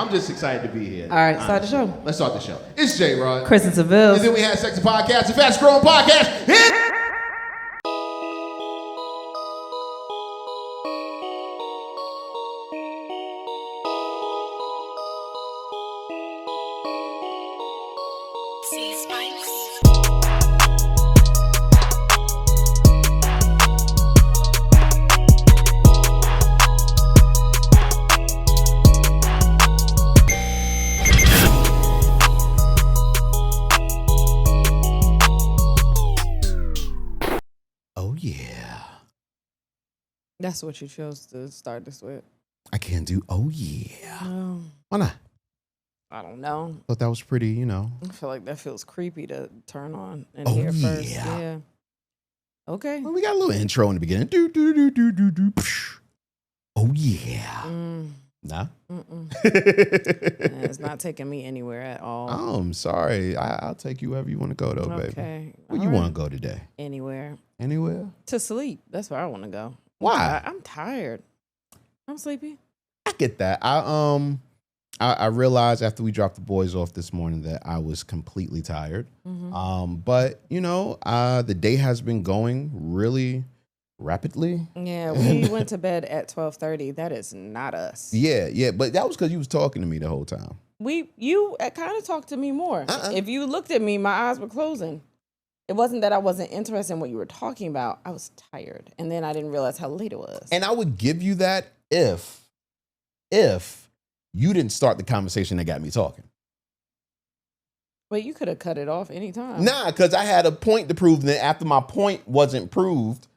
I'm just excited to be here. All right, start the show. Let's start the show. It's J-Rod. Kristen Seville. And then we had Sexy Podcast, the fastest growing podcast. That's what you chose to start this with. I can't do yeah. No. Why not? I don't know. Thought that was pretty, you know. I feel like that feels creepy to turn on and hear first. Yeah. Okay. Well, we got a little intro in the beginning. Do, do, do, do, do, do. Oh, yeah. Nah? It's not taking me anywhere at all. Oh, I'm sorry. I'll take you wherever you want to go, though, baby. Okay. Where you want to go today? Anywhere. Anywhere? To sleep. That's where I want to go. Why? I'm tired. I'm sleepy. I get that. I realized after we dropped the boys off this morning that I was completely tired. But, you know, the day has been going really rapidly. Yeah, we went to bed at 12:30. That is not us. Yeah. But that was because you was talking to me the whole time. You kind of talked to me more. If you looked at me, my eyes were closing. It wasn't that I wasn't interested in what you were talking about. I was tired. And then I didn't realize how late it was. And I would give you that if you didn't start the conversation that got me talking. But you could have cut it off anytime. Nah, because I had a point to prove. And then after my point wasn't proved,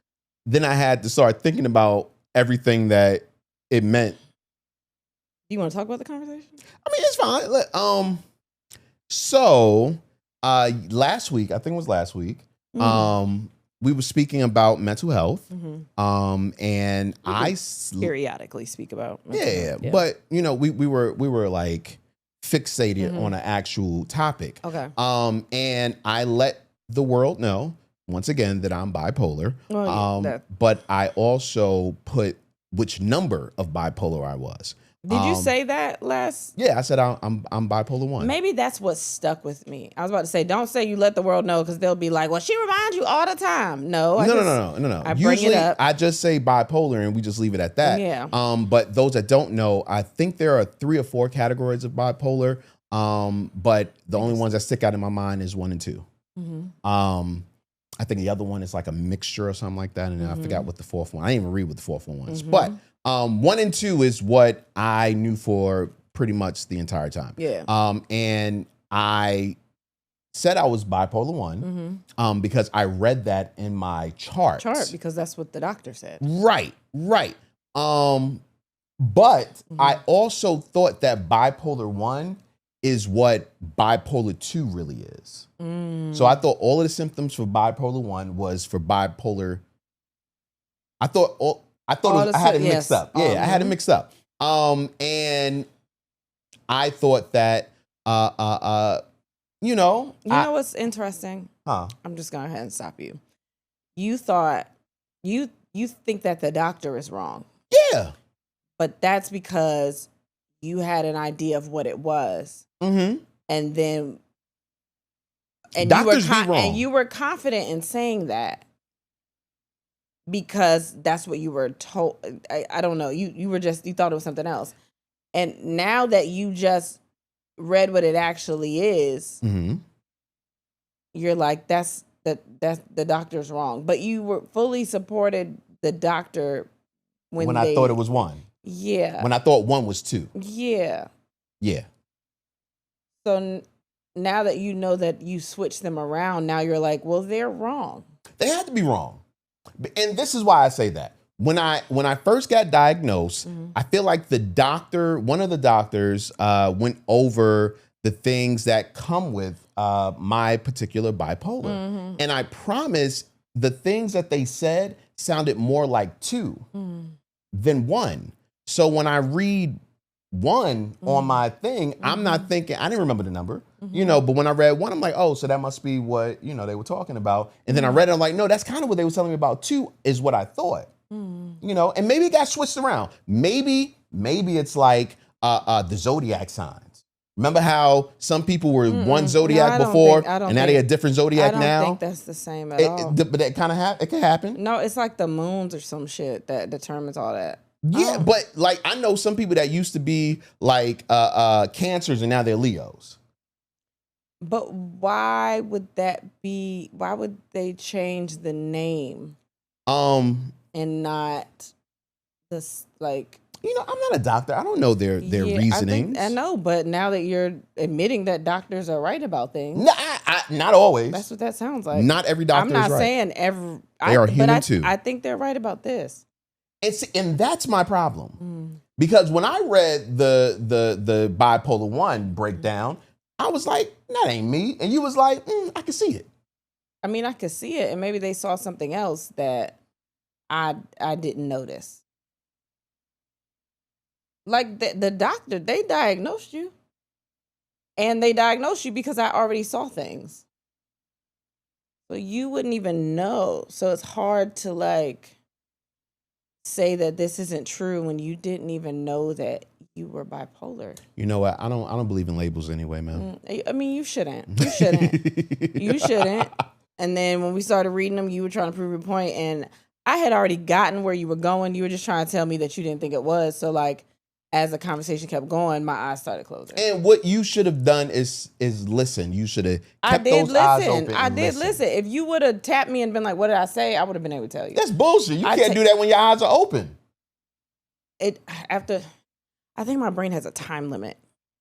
then I had to start thinking about everything that it meant. Do you want to talk about the conversation? I mean, it's fine. So last week, I think it was last week, we were speaking about mental health. And I periodically speak about mental health. Yeah, but you know, we were like fixated on an actual topic. Okay. And I let the world know once again that I'm bipolar. But I also put which number of bipolar I was. Did you say that last? Yeah, I said I'm bipolar 1. Maybe that's what stuck with me. I was about to say, don't say you let the world know because they'll be like, well, she reminds you all the time. No. I bring it up. I just say bipolar and we just leave it at that. Yeah. But those that don't know, I think there are 3 or 4 categories of bipolar. But the only ones that stick out in my mind is 1 and 2. I think the other one is like a mixture or something like that. And then I forgot what the 4th one. I didn't even read what the 4th one was. But 1 and 2 is what I knew for pretty much the entire time. Yeah. And I said I was bipolar 1 because I read that in my chart. Because that's what the doctor said. Right. But I also thought that bipolar 1 is what bipolar 2 really is. So I thought all of the symptoms for bipolar 1 was for bipolar. I had it mixed up. Yeah, I had it mixed up. And I thought that, you know what's interesting? I'm just going to go ahead and stop you. You thought, you think that the doctor is wrong. Yeah. But that's because you had an idea of what it was. And then, you were confident in saying that because that's what you were told. I don't know. You thought it was something else. And now that you just read what it actually is, you're like, that's the doctor's wrong. But you were fully supported the doctor when I thought it was 1. Yeah. When I thought 1 was 2. Yeah. Yeah. So now that you know that you switched them around, now you're like, well, they're wrong. They had to be wrong. And this is why I say that. When I first got diagnosed, I feel like one of the doctors went over the things that come with my particular bipolar. And I promise the things that they said sounded more like 2 than 1. So when I read 1 on my thing, I'm not thinking, I didn't remember the number, but when I read 1, I'm like, oh, so that must be what, they were talking about. And then I read it, I'm like, no, that's kind of what they were telling me about 2 is what I thought, and maybe it got switched around. Maybe it's like, the zodiac signs. Remember how some people were one zodiac before, and now they a different zodiac now? I don't think that's the same at all. But that kind of it can happen. No, it's like the moons or some shit that determines all that. Yeah, but like I know some people that used to be like Cancers and now they're Leos. But why would that be? Why would they change the name? And not this like. You know, I'm not a doctor. I don't know their reasonings. I know, but now that you're admitting that doctors are right about things. No, not always. That's what that sounds like. Not every doctor is right. I'm not saying every. They are human too. I think they're right about this. And that's my problem. Because when I read the bipolar 1 breakdown, I was like, that ain't me. And you was like, I can see it. I mean, I could see it. And maybe they saw something else that I didn't notice. Like the doctor, they diagnosed you. And they diagnosed you because I already saw things. So you wouldn't even know. So it's hard to like say that this isn't true when you didn't even know that you were bipolar. You know what? I don't believe in labels anyway, man. I mean, you shouldn't. You shouldn't. You shouldn't. And then when we started reading them, you were trying to prove your point, and I had already gotten where you were going. You were just trying to tell me that you didn't think it was. So like, as the conversation kept going, my eyes started closing. And what you should have done is listen. You should have kept those eyes open. I did listen. If you would have tapped me and been like, what did I say? I would have been able to tell you. That's bullshit. You can't do that when your eyes are open. I think my brain has a time limit.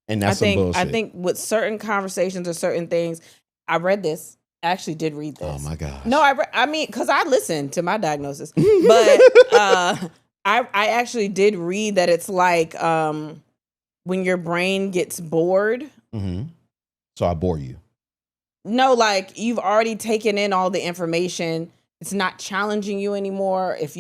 And that's some bullshit. I think with certain conversations or certain things, I read this. I actually did read this. Oh my gosh. No, I mean, because I listened to my diagnosis. But I actually did read that it's like when your brain gets bored. Mm-hmm. So I bore you. No, like you've already taken in all the information. It's not challenging you anymore. If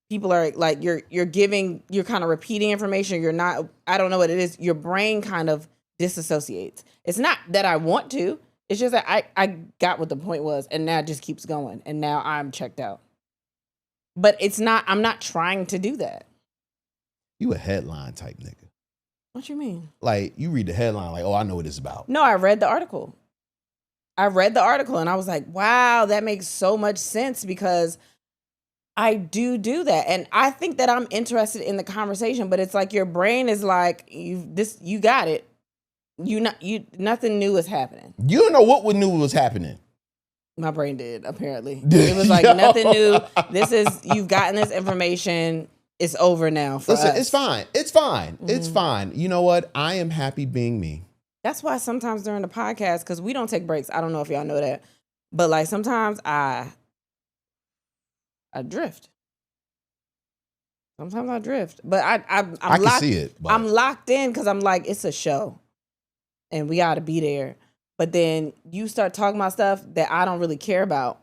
people are like you're kind of repeating information. You're not. I don't know what it is. Your brain kind of disassociates. It's not that I want to. It's just that I got what the point was, and now it just keeps going, and now I'm checked out. But it's not, I'm not trying to do that. You a headline type nigga. What you mean? Like, you read the headline like, oh, I know what it's about. No, I read the article. And I was like, wow, that makes so much sense because I do that. And I think that I'm interested in the conversation, but it's like your brain is like, you got it. Nothing new is happening. You don't know what new was happening. My brain did, apparently. It was like nothing new. You've gotten this information. It's over now for us. It's fine. Mm-hmm. It's fine. You know what? I am happy being me. That's why sometimes during the podcast, because we don't take breaks. I don't know if y'all know that. But like sometimes I drift. Sometimes I drift. But I'm I can see it. But I'm locked in because I'm like, it's a show. And we got to be there. But then you start talking about stuff that I don't really care about.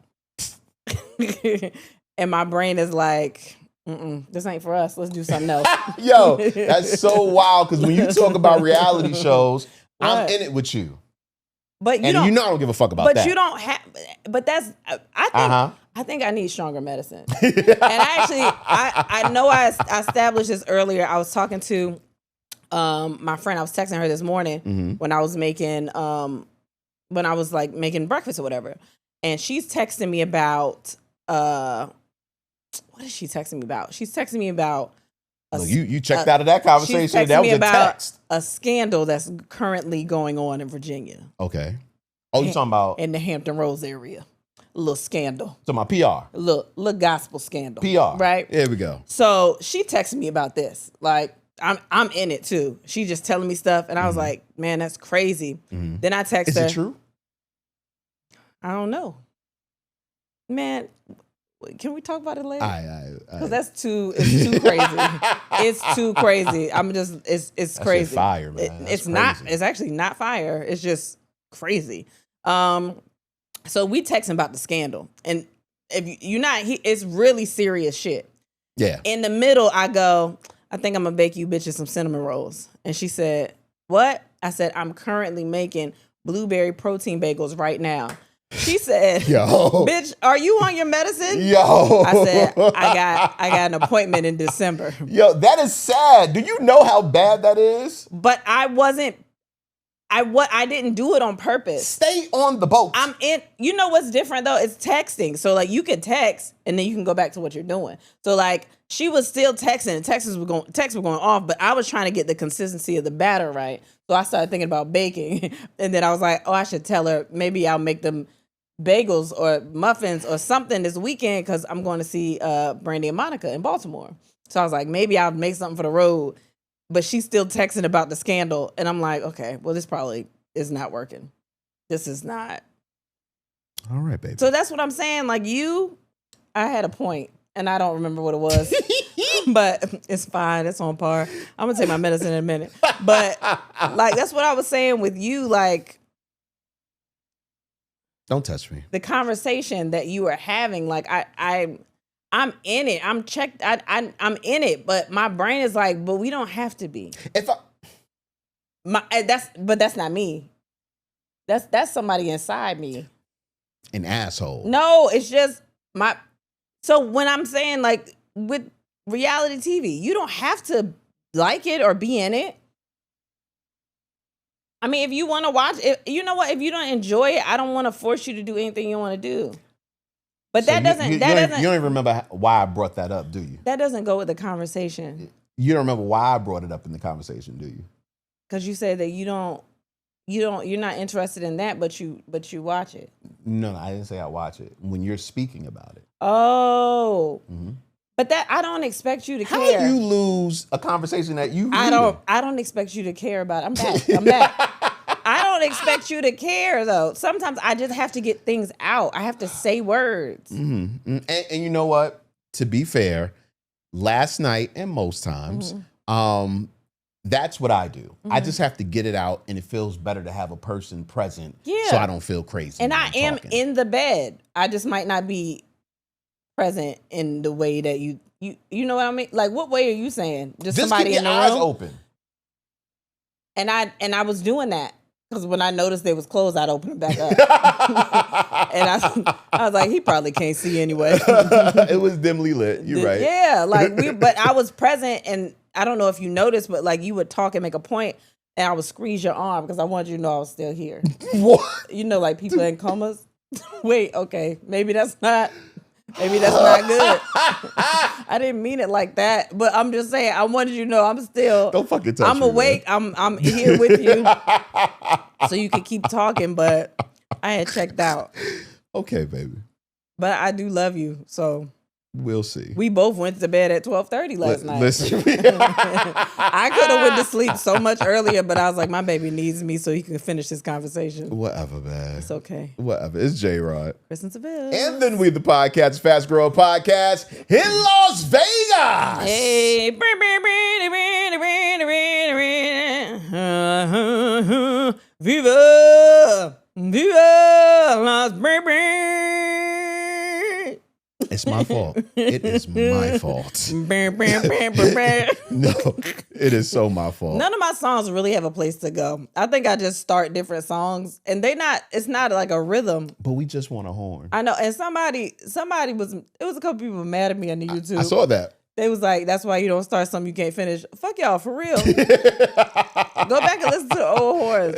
And my brain is like, this ain't for us. Let's do something else. Yo, that's so wild. Because when you talk about reality shows, I'm in it with you. But you know I don't give a fuck about that. But you don't have, but that's, I think I need stronger medicine. And I know I established this earlier. I was talking to my friend. I was texting her this morning when I was making making breakfast or whatever. And she's texting me about, what is she texting me about? She's texting me about. You checked out of that conversation. That was a text. A scandal that's currently going on in Virginia. Okay. Oh, you talking about? In the Hampton Roads area. A little scandal. So my PR. A little gospel scandal. PR. Right? There we go. So she texted me about this. Like, I'm in it too. She just telling me stuff. And I was like, man, that's crazy. Then I text her. Is it true? I don't know. Man, can we talk about it later? Because it's too crazy. It's too crazy. It's crazy. That's fire, man. It's actually not fire. It's just crazy. So we texting about the scandal. And if you're not, it's really serious shit. Yeah. In the middle, I go, I think I'm gonna bake you bitches some cinnamon rolls. And she said, what? I said, I'm currently making blueberry protein bagels right now. She said, Yo. Bitch, are you on your medicine? Yo. I said, I got an appointment in December. Yo, that is sad. Do you know how bad that is? But I didn't do it on purpose. Stay on the boat. You know what's different though? It's texting. So like you can text and then you can go back to what you're doing. So like she was still texting and texts were going off, but I was trying to get the consistency of the batter right. So I started thinking about baking. And then I was like, oh, I should tell her maybe I'll make them bagels or muffins or something this weekend because I'm going to see Brandy and Monica in Baltimore. So I was like, maybe I'll make something for the road. But she's still texting about the scandal. And I'm like, okay, well, this probably is not working. This is not. All right, baby. So that's what I'm saying. Like I had a point and I don't remember what it was. But it's fine. It's on par. I'm going to take my medicine in a minute. But like, that's what I was saying with you. Like, don't touch me. The conversation that you are having, like I'm in it. I'm checked. I'm in it, but my brain is like, but we don't have to be. But that's not me. That's somebody inside me. An asshole. No, it's just so when I'm saying like with reality TV, you don't have to like it or be in it. I mean, if you want to watch it, you know what? If you don't enjoy it, I don't want to force you to do anything you want to do. But so you don't even remember why I brought that up, do you? That doesn't go with the conversation. You don't remember why I brought it up in the conversation, do you? Because you said that you're not interested in that, but you watch it. No, I didn't say I watch it. When you're speaking about it. Oh. Mm-hmm. But that I don't expect you to care. How do you lose a conversation that you? I don't expect you to care about it. I'm back. I don't expect you to care though. Sometimes I just have to get things out. I have to say words. Mm-hmm. And you know what? To be fair, last night and most times, that's what I do. Mm-hmm. I just have to get it out, and it feels better to have a person present, so I don't feel crazy. And I am in the bed. I just might not be present in the way that you know what I mean? Like, what way are you saying? Just somebody in the room? Eyes open. And I was doing that because when I noticed they was closed, I'd open it back up. And I was like, he probably can't see anyway. It was dimly lit. You're right. Yeah, like but I was present, and I don't know if you noticed, but like you would talk and make a point, and I would squeeze your arm because I wanted you to know I was still here. What? You know, like people in comas. Wait, okay, maybe that's not good. I didn't mean it like that, but I'm just saying I wanted you to know I'm still. Don't fucking touch me. I'm awake. Man. I'm here with you, so you can keep talking. But I had checked out. Okay, baby. But I do love you, so we'll see. We both went to bed at 12:30 last night. Listen, I could have went to sleep so much earlier, but I was like, my baby needs me so he can finish this conversation. Whatever, man. It's okay. Whatever. It's J-Rod. Kristen Seville. And then we the podcast, Fast Growing Podcast in Las Vegas. Hey. Viva! Viva Las Vegas! It's my fault. It is my fault. No, it is so my fault. None of my songs really have a place to go. I think I just start different songs, and it's not like a rhythm. But we just want a horn. I know, and somebody was a couple people mad at me on the YouTube. I saw that. They was like, that's why you don't start something you can't finish. Fuck y'all, for real. Go back and listen to the old horns.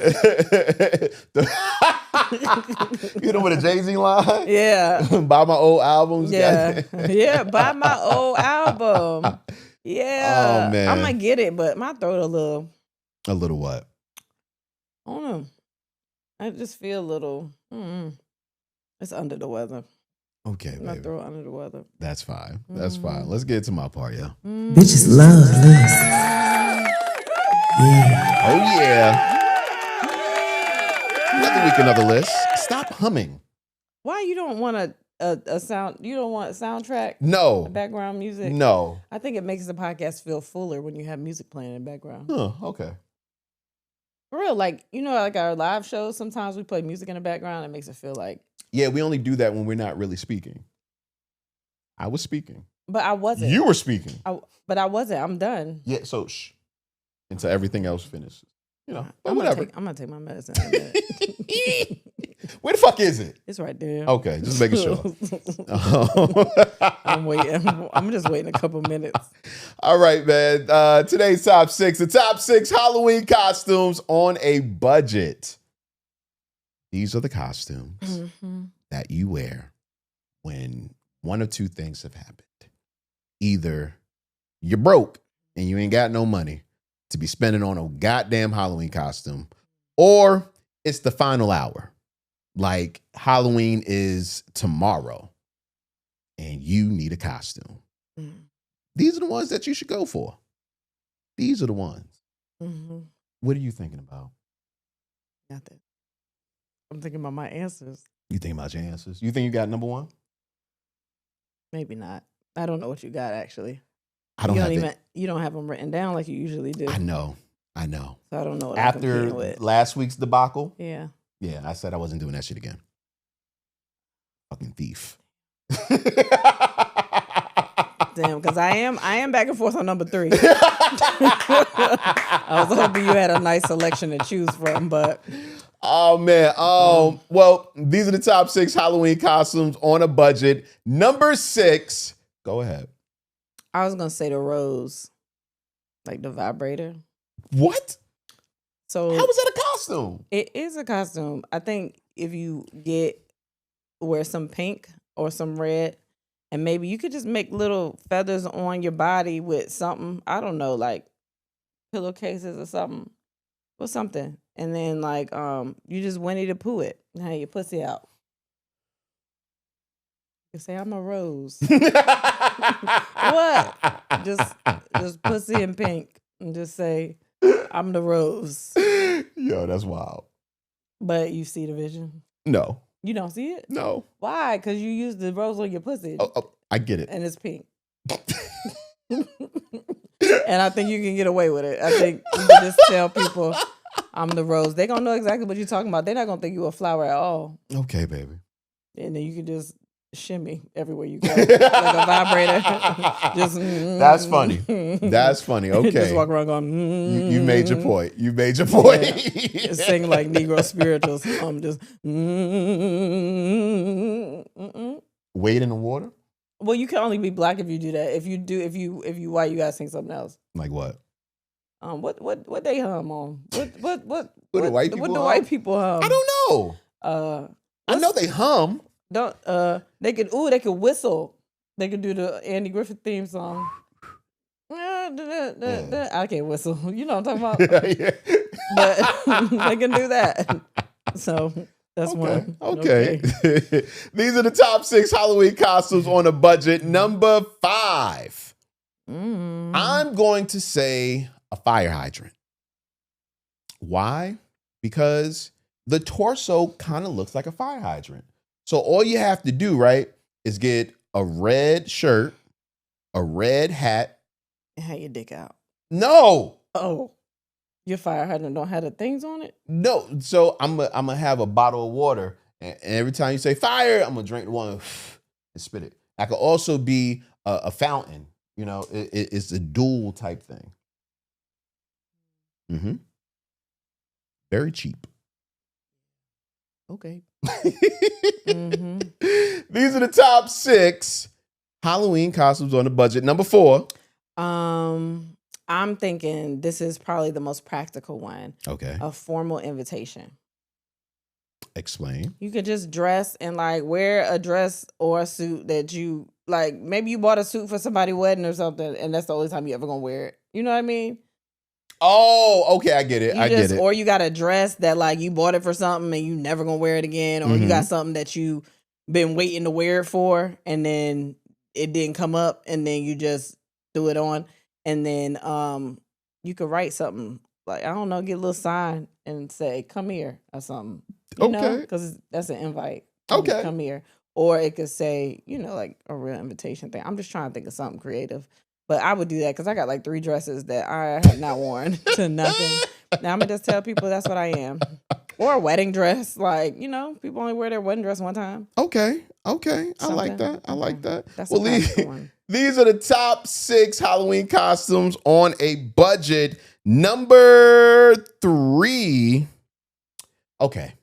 You know what a Jay-Z line? Yeah. Buy my old albums. Yeah. Yeah, buy my old album. Yeah. Oh, man. I'm going to get it, but my throat a little. A little what? I don't know. I just feel a little, it's under the weather. Okay, baby. My throat under the weather. That's fine. That's fine. Let's get to my part, yeah. Bitches love this. Yeah. Oh, yeah. Another week, another list. Stop humming. Why you don't want a sound? You don't want a soundtrack? No. Background music? No. I think it makes the podcast feel fuller when you have music playing in the background. Huh, okay. For real, like, you know, like our live shows, sometimes we play music in the background. It makes it feel like. Yeah, we only do that when we're not really speaking. I was speaking. But I wasn't. You were speaking. But I wasn't. I'm done. Yeah, so shh. Until everything else finishes. You know, but I'm whatever. I'm going to take my medicine in a minute. Where the fuck is it? It's right there. Okay, just making sure. I'm waiting. I'm just waiting a couple minutes. All right, man. Today's top 6. The top 6 Halloween costumes on a budget. These are the costumes that you wear when one of two things have happened. Either you're broke and you ain't got no money to be spending on a goddamn Halloween costume, or it's the final hour. Like Halloween is tomorrow and you need a costume. These are the ones that you should go for. These are the ones. What are you thinking about? Nothing. I'm thinking about my answers. You think about your answers? You think you got number one? Maybe not. I don't know what you got, actually. You don't have them written down like you usually do. I know. So I don't know what After I'm with. last week's debacle? Yeah, I said I wasn't doing that shit again. Fucking thief. Damn, because I am back and forth on number 3. I was hoping you had a nice selection to choose from, but... Oh, man. Well, these are the top 6 Halloween costumes on a budget. Number 6. Go ahead. I was going to say the rose. Like the vibrator. What? So how is that a costume? It is a costume. I think if you wear some pink or some red, and maybe you could just make little feathers on your body with something. I don't know, like pillowcases or something. Or something. And then like you just Winnie the Pooh it and have your pussy out. You say I'm a rose. What? Just pussy and pink. And just say I'm the rose. Yo, that's wild. But you see the vision? No. You don't see it? No. Why? Because you use the rose on your pussy. Oh, I get it. And it's pink. And I think you can get away with it. I think you can just tell people I'm the rose. They're going to know exactly what you're talking about. They're not going to think you a flower at all. Okay, baby. And then you can just shimmy everywhere you go. Like a vibrator. That's funny. That's funny. Okay. Just walk around going, you made your point. You made your point. Yeah. Sing like Negro spirituals. Just Wade in the water? Well, you can only be black if you do that. If you white, you gotta sing something else. Like what? What they hum on? What the white people? What the white people hum? I don't know. I know they hum. They could whistle. They could do the Andy Griffith theme song. I can't whistle. You know what I'm talking about? Yeah. But they can do that. So that's one. Okay. These are the top 6 Halloween costumes on a budget. Number 5. I'm going to say a fire hydrant. Why? Because the torso kind of looks like a fire hydrant. So all you have to do, right, is get a red shirt, a red hat. And have your dick out. No. Oh. Your fire hydrant don't have the things on it? No. So I'm gonna have a bottle of water, and every time you say fire, I'm gonna drink the one and spit it. I could also be a fountain. You know, it's a dual type thing. Very cheap. Okay. These are the top 6 Halloween costumes on the budget. Number 4. I'm thinking this is probably the most practical one. Okay. A formal invitation. Explain. You could just dress and like wear a dress or a suit that you like. Maybe you bought a suit for somebody's wedding or something, and that's the only time you ever gonna wear it. You know what I mean? Oh, okay, I get it. I get it. Or you got a dress that like you bought it for something and you never gonna wear it again, or you got something that you been waiting to wear it for, and then it didn't come up, and then you just threw it on, and then you could write something like, I don't know, get a little sign and say "come here" or something. You know, because that's an invite. Okay, come here. Or it could say, you know, like a real invitation thing. I'm just trying to think of something creative. But I would do that because I got like 3 dresses that I have not worn to nothing. Now I'm going to just tell people that's what I am. Or a wedding dress. Like, you know, people only wear their wedding dress one time. Okay. I like that. That's well, these are the top 6 Halloween costumes on a budget. Number 3. Okay.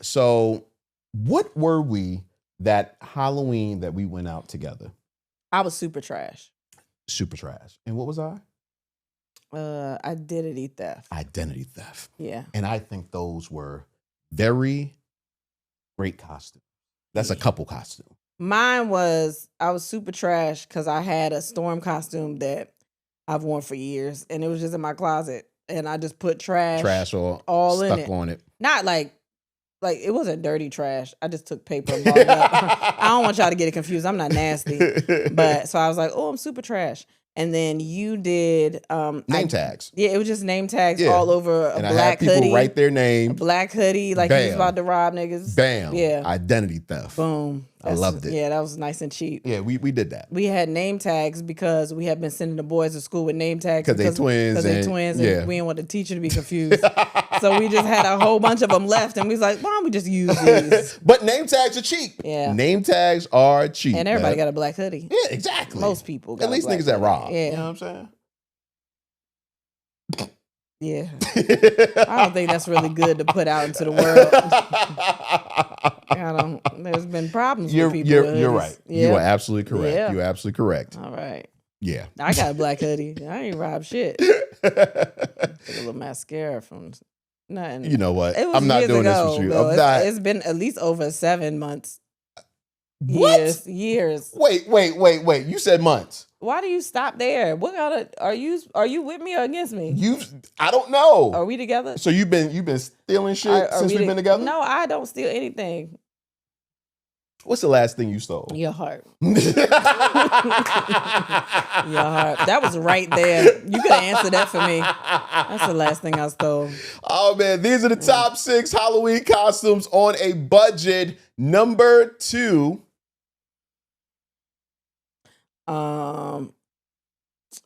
So what were we that Halloween that we went out together? I was super trash. Super trash. And what was I? Identity theft. Identity theft. Yeah. And I think those were very great costumes. That's a couple costume. Mine was, I was super trash because I had a storm costume that I've worn for years, and it was just in my closet, and I just put trash all in stuck on it. Not like it wasn't dirty trash. I just took paper and balled it up. I don't want y'all to get it confused. I'm not nasty, but so I was like, oh, I'm super trash. And then you did name tags. Yeah, it was just name tags all over a black hoodie. People write their name. A black hoodie, like he was about to rob niggas. Bam. Yeah. Identity theft. Boom. I loved it. Yeah, that was nice and cheap. Yeah, we did that. We had name tags because we had been sending the boys to school with name tags. Because they're twins. Because they're twins, and we didn't want the teacher to be confused. So we just had a whole bunch of them left, and we was like, why don't we just use these? But name tags are cheap. Yeah. Name tags are cheap. And everybody got a black hoodie. Yeah, exactly. Most people got at least niggas that rob. Yeah. You know what I'm saying? Yeah. I don't think that's really good to put out into the world. There's been problems with people. You're right. Yeah. You are absolutely correct. Yeah. You're absolutely correct. All right. Yeah. I got a black hoodie. I ain't robbed shit. Took a little mascara from nothing. You know what? It was I'm not years doing ago, this with you. though. I'm not. It's been at least over 7 months. What? Years. Wait. You said months. Why do you stop there? What kind of are you with me or against me? I don't know. Are we together? So you've been stealing shit since we've been together? No, I don't steal anything. What's the last thing you stole? Your heart. Your heart. That was right there. You could have answered that for me. That's the last thing I stole. Oh man, these are the top 6 Halloween costumes on a budget. Number 2.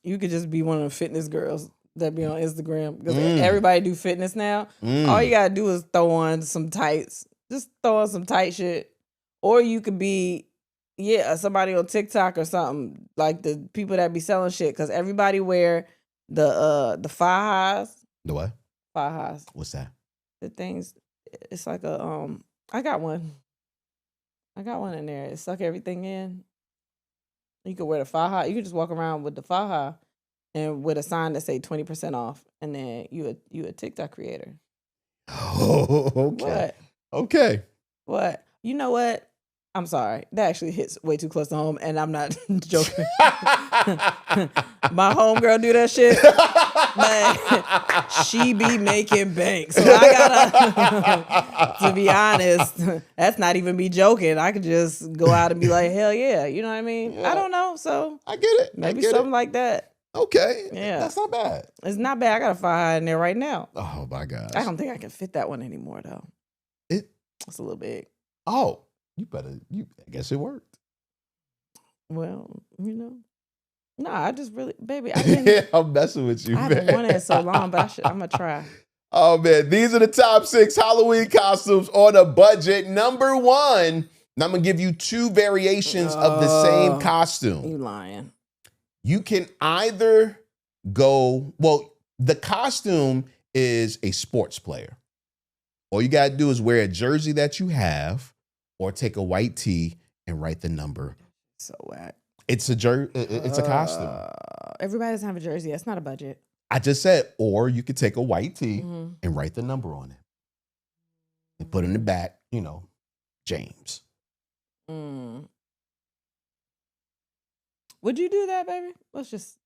You could just be one of the fitness girls that be on Instagram because everybody do fitness now. All you gotta do is throw on some tights. Just throw on some tight shit. Or you could be, somebody on TikTok or something, like the people that be selling shit, because everybody wear the fajas. The what? Fajas. What's that? The things. It's like a I got one. In there. It suck everything in. You could wear the faja. You could just walk around with the faja and with a sign that say 20% off, and then you a TikTok creator. Oh, okay. What? Okay. What? You know what? I'm sorry. That actually hits way too close to home, and I'm not joking. My homegirl do that shit, but she be making bank. So I gotta, to be honest, that's not even me joking. I could just go out and be like, hell yeah. You know what I mean? Yeah. I don't know. So I get it. Maybe something like that. Okay. Yeah. That's not bad. It's not bad. I got a fire in there right now. Oh my gosh. I don't think I can fit that one anymore though. It's a little big. Oh, I guess it worked. Well, I just really, baby, I'm messing with you, I haven't worn it so long, but I'm going to try. Oh, man. These are the top 6 Halloween costumes on a budget. Number 1, and I'm going to give you 2 variations of the same costume. You lying. You can either the costume is a sports player. All you got to do is wear a jersey that you have, or take a white tee and write the number. So whack. It's a costume. Everybody doesn't have a jersey. That's not a budget. I just said, or you could take a white tee and write the number on it. And put in the back, James. Would you do that, baby? Let's just.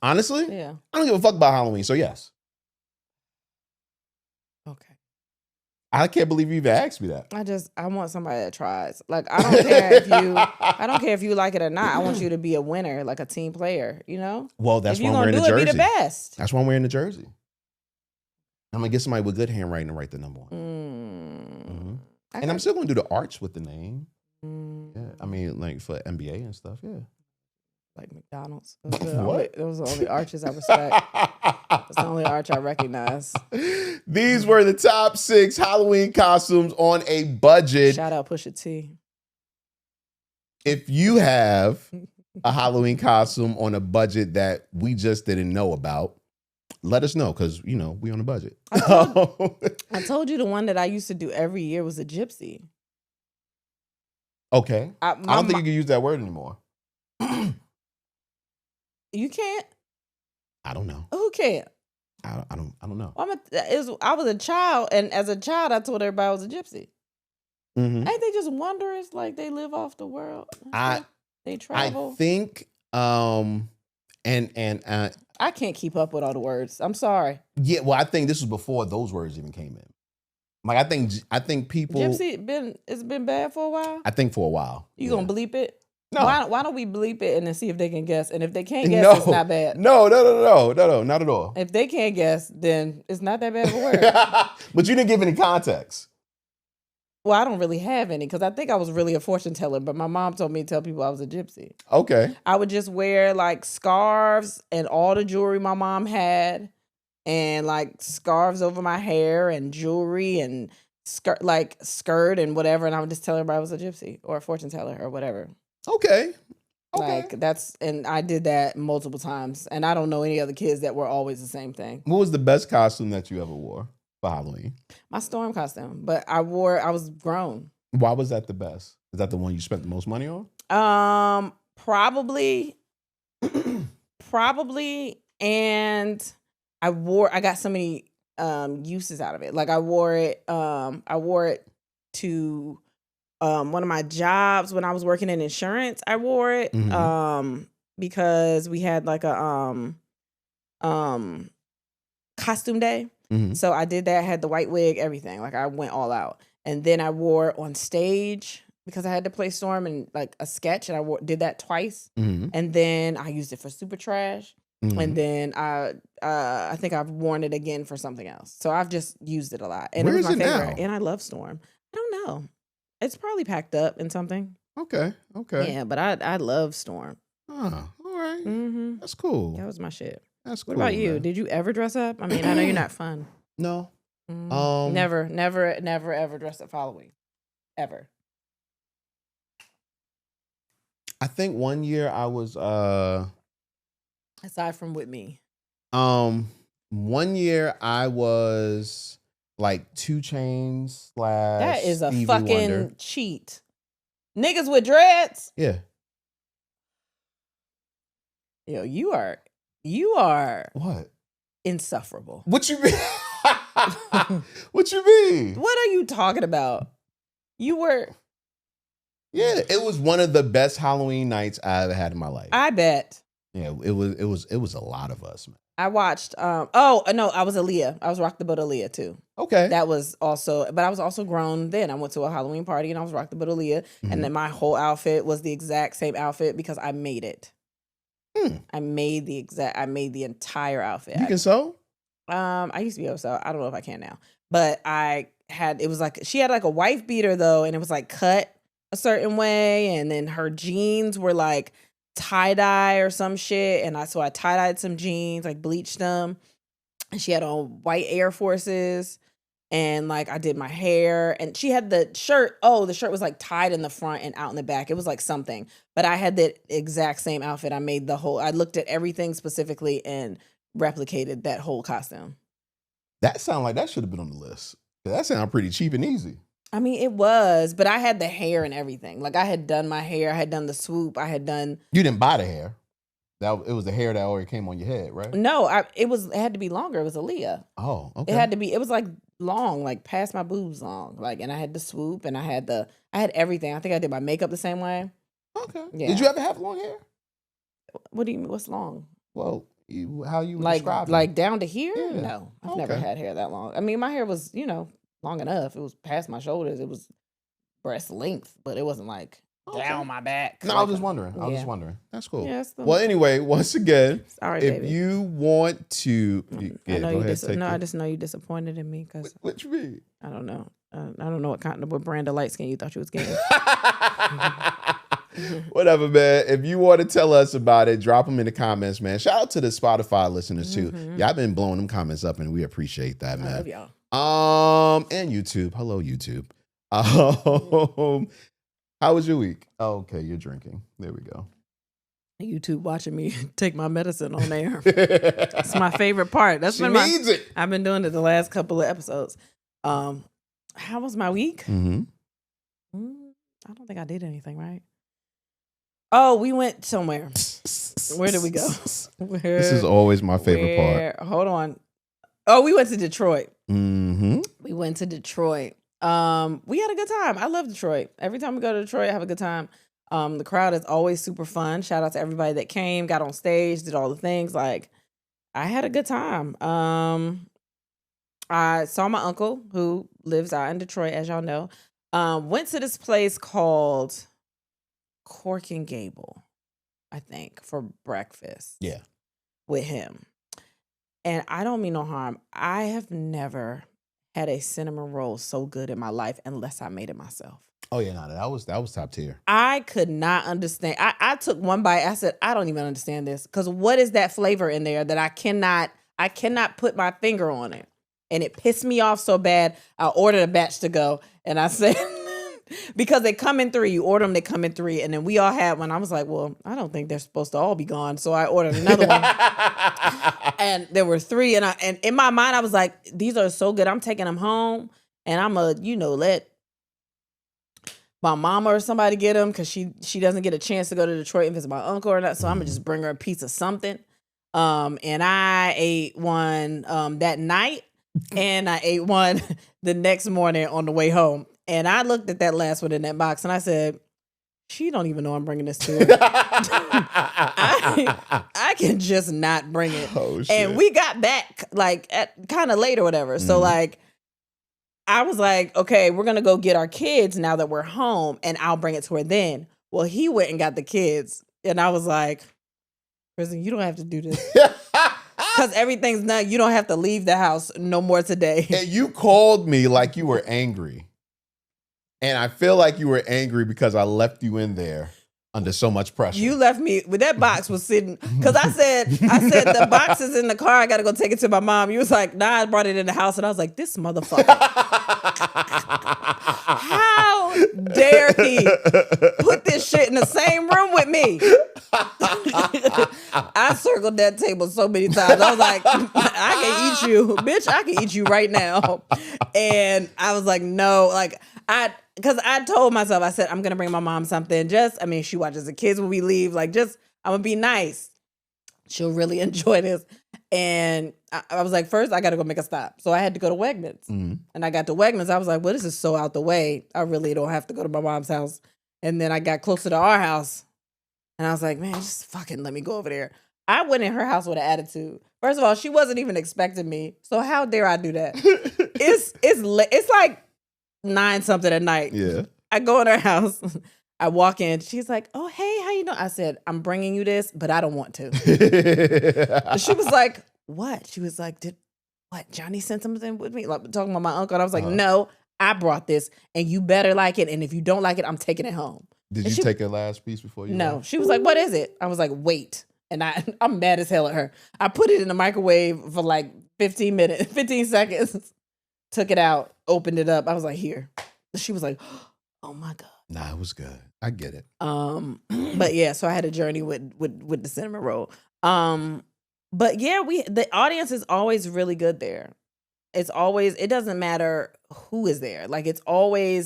Honestly? Yeah. I don't give a fuck about Halloween, so yes. Okay. I can't believe you even asked me that. I want somebody that tries. Like, I don't care if you like it or not. I want you to be a winner, like a team player, Well, that's why I'm wearing the jersey. Be the best. That's why I'm wearing the jersey. I'm going to get somebody with good handwriting to write the number on. And I'm still going to do the arch with the name. Yeah, I mean, like for NBA and stuff, yeah. Like McDonald's. Those are the only arches I respect. That's the only arch I recognize. These were the top 6 Halloween costumes on a budget. Shout out Pusha T. If you have a Halloween costume on a budget that we just didn't know about, Let us know because we on a budget. I told you the one that I used to do every year was a gypsy. Okay. I don't think you can use that word anymore. You can't? I don't know. Who can't? I don't know. I was a child, and as a child, I told everybody I was a gypsy. Mm-hmm. Ain't they just wondrous? Like they live off the world. They travel. I think and I can't keep up with all the words. I'm sorry. Yeah, well, I think this was before those words even came in. Like I think people gypsy it's been bad for a while. I think for a while. You gonna bleep it? No. Why don't we bleep it and then see if they can guess? And if they can't guess, it's not bad. No, not at all. If they can't guess, then it's not that bad of a word. But you didn't give any context. Well, I don't really have any because I think I was really a fortune teller, but my mom told me to tell people I was a gypsy. Okay. I would just wear like scarves and all the jewelry my mom had and like scarves over my hair and jewelry and skirt and whatever. And I would just tell everybody I was a gypsy or a fortune teller or whatever. Okay. Like and I did that multiple times. And I don't know any other kids that were always the same thing. What was the best costume that you ever wore for Halloween? My storm costume, but I was grown. Why was that the best? Is that the one you spent the most money on? Probably. And I got so many uses out of it. Like I wore it to one of my jobs when I was working in insurance. I wore it because we had like a costume day. Mm-hmm. So I did that, had the white wig, everything. Like I went all out. And then I wore it on stage because I had to play Storm in like a sketch, and I did that twice. Mm-hmm. And then I used it for Super Trash. Mm-hmm. And then I think I've worn it again for something else. So I've just used it a lot. And Where it was my now? favorite. And I love Storm. I don't know. It's probably packed up in something. Okay. Yeah, but I love Storm. Oh, all right. Mm-hmm. That's cool. That was my shit. That's cool. What about you? Man. Did you ever dress up? I mean, I know you're not fun. No. Never, ever dress up for Halloween. Ever. I think one year I was aside from with me. 1 year I was like 2 Chainz / That is a Stevie fucking Wonder. cheat. Niggas with dreads? Yeah. Yo, you are what? Insufferable. What you mean? What you mean? What are you talking about? You were. Yeah, it was one of the best Halloween nights I ever had in my life. I bet. Yeah, it was a lot of us, man. I watched. I was Aaliyah. I was Rock the Boat Aaliyah too. Okay, that was also. But I was also grown then. I went to a Halloween party and I was Rock the Boat Aaliyah, and then my whole outfit was the exact same outfit because I made it. I made the entire outfit. You can sew? I used to be able to sew. I don't know if I can now, but it was like she had like a wife beater though, and it was like cut a certain way, and then her jeans were like tie-dye or some shit, and I tie-dyed some jeans, like bleached them, and she had on white Air Forces, and like I did my hair, and she had the shirt was like tied in the front and out in the back. It was like something, but I had that exact same outfit. I looked at everything specifically and replicated that whole costume. That sounded like that should have been on the list. That sounded pretty cheap and easy. I mean, it was, but I had the hair and everything. Like I had done my hair, I had done the swoop, I had done. You didn't buy the hair. It was the hair that already came on your head, right? No, it had to be longer. It was Aaliyah. Oh, okay. It was like long, like past my boobs long. Like, and I had the swoop and I had everything. I think I did my makeup the same way. Okay. Yeah. Did you ever have long hair? What do you mean? What's long? Well, how you would like describe it? Like down to here? Yeah. No, I've never had hair that long. I mean, my hair was, long enough. It was past my shoulders. It was breast length, but it wasn't like down my back. No, I was just wondering. That's cool. Yeah, well, anyway, once again, sorry, if you want to, I just know you disappointed in me because. What you mean? I don't know. I don't know what brand of light skin you thought you was getting. Whatever, man. If you want to tell us about it, drop them in the comments, man. Shout out to the Spotify listeners too. Y'all been blowing them comments up, and we appreciate that, man. I love y'all. And YouTube. Hello, YouTube. How was your week? Oh, okay, you're drinking. There we go. YouTube watching me take my medicine on air. It's my favorite part. That's she needs it. I've been doing it the last couple of episodes. How was my week? Mm-hmm. I don't think I did anything, right? Oh, we went somewhere. Where did we go? This is always my favorite part. Hold on. Oh, we went to Detroit. Mm-hmm. We went to Detroit. We had a good time. I love Detroit. Every time we go to Detroit, I have a good time. The crowd is always super fun. Shout out to everybody that came, got on stage, did all the things. Like, I had a good time. I saw my uncle who lives out in Detroit, as y'all know. Went to this place called Cork and Gable, I think, for breakfast. Yeah. With him. And I don't mean no harm. I have never had a cinnamon roll so good in my life unless I made it myself. Oh yeah, no, that was top tier. I could not understand. I took one bite. I said, I don't even understand this. Because what is that flavor in there that I cannot put my finger on it? And it pissed me off so bad. I ordered a batch to go. And I said, because they come in 3. You order them, they come in 3. And then we all had one. I was like, well, I don't think they're supposed to all be gone. So I ordered another one. And there were 3. And in my mind, I was like, these are so good. I'm taking them home. And I'm let my mama or somebody get them because she doesn't get a chance to go to Detroit and visit my uncle or not. So I'm going to just bring her a piece of something. And I ate one that night. And I ate one the next morning on the way home. And I looked at that last one in that box and I said, she don't even know I'm bringing this to her. I can just not bring it. Oh, shit. And we got back like at kind of late or whatever. So like, I was like, okay, we're going to go get our kids now that we're home and I'll bring it to her then. Well, he went and got the kids. And I was like, Kristen, you don't have to do this. Because everything's done. You don't have to leave the house no more today. And you called me like you were angry. And I feel like you were angry because I left you in there under so much pressure. You left me with that box was sitting because I said the box is in the car. I got to go take it to my mom. You was like, nah, I brought it in the house, and I was like, this motherfucker. How dare he put this shit in the same room with me? I circled that table so many times. I was like, I can eat you, bitch. I can eat you right now. And I was like, no, like because I told myself, I said, I'm going to bring my mom something. She watches the kids when we leave. Like, I'm going to be nice. She'll really enjoy this. And I was like, first, I got to go make a stop. So I had to go to Wegmans. Mm-hmm. And I got to Wegmans. I was like, well, this is so out the way. I really don't have to go to my mom's house. And then I got closer to our house. And I was like, man, just fucking let me go over there. I went in her house with an attitude. First of all, she wasn't even expecting me. So how dare I do that? It's like 9-something at night. Yeah. I go in her house. I walk in. She's like, oh, hey, how you doing? I said, I'm bringing you this, but I don't want to. She was like, what? She was like, what? Johnny sent something with me? Like talking about my uncle. And I was like, no, I brought this and you better like it. And if you don't like it, I'm taking it home. Did you take your last piece before you No. left? She was like, what is it? I was like, wait. And I'm mad as hell at her. I put it in the microwave for like 15 seconds. Took it out, opened it up. I was like, here. She was like, oh my God. Nah, it was good. I get it. But yeah, so I had a journey with the cinnamon roll. But yeah, the audience is always really good there. It doesn't matter who is there. Like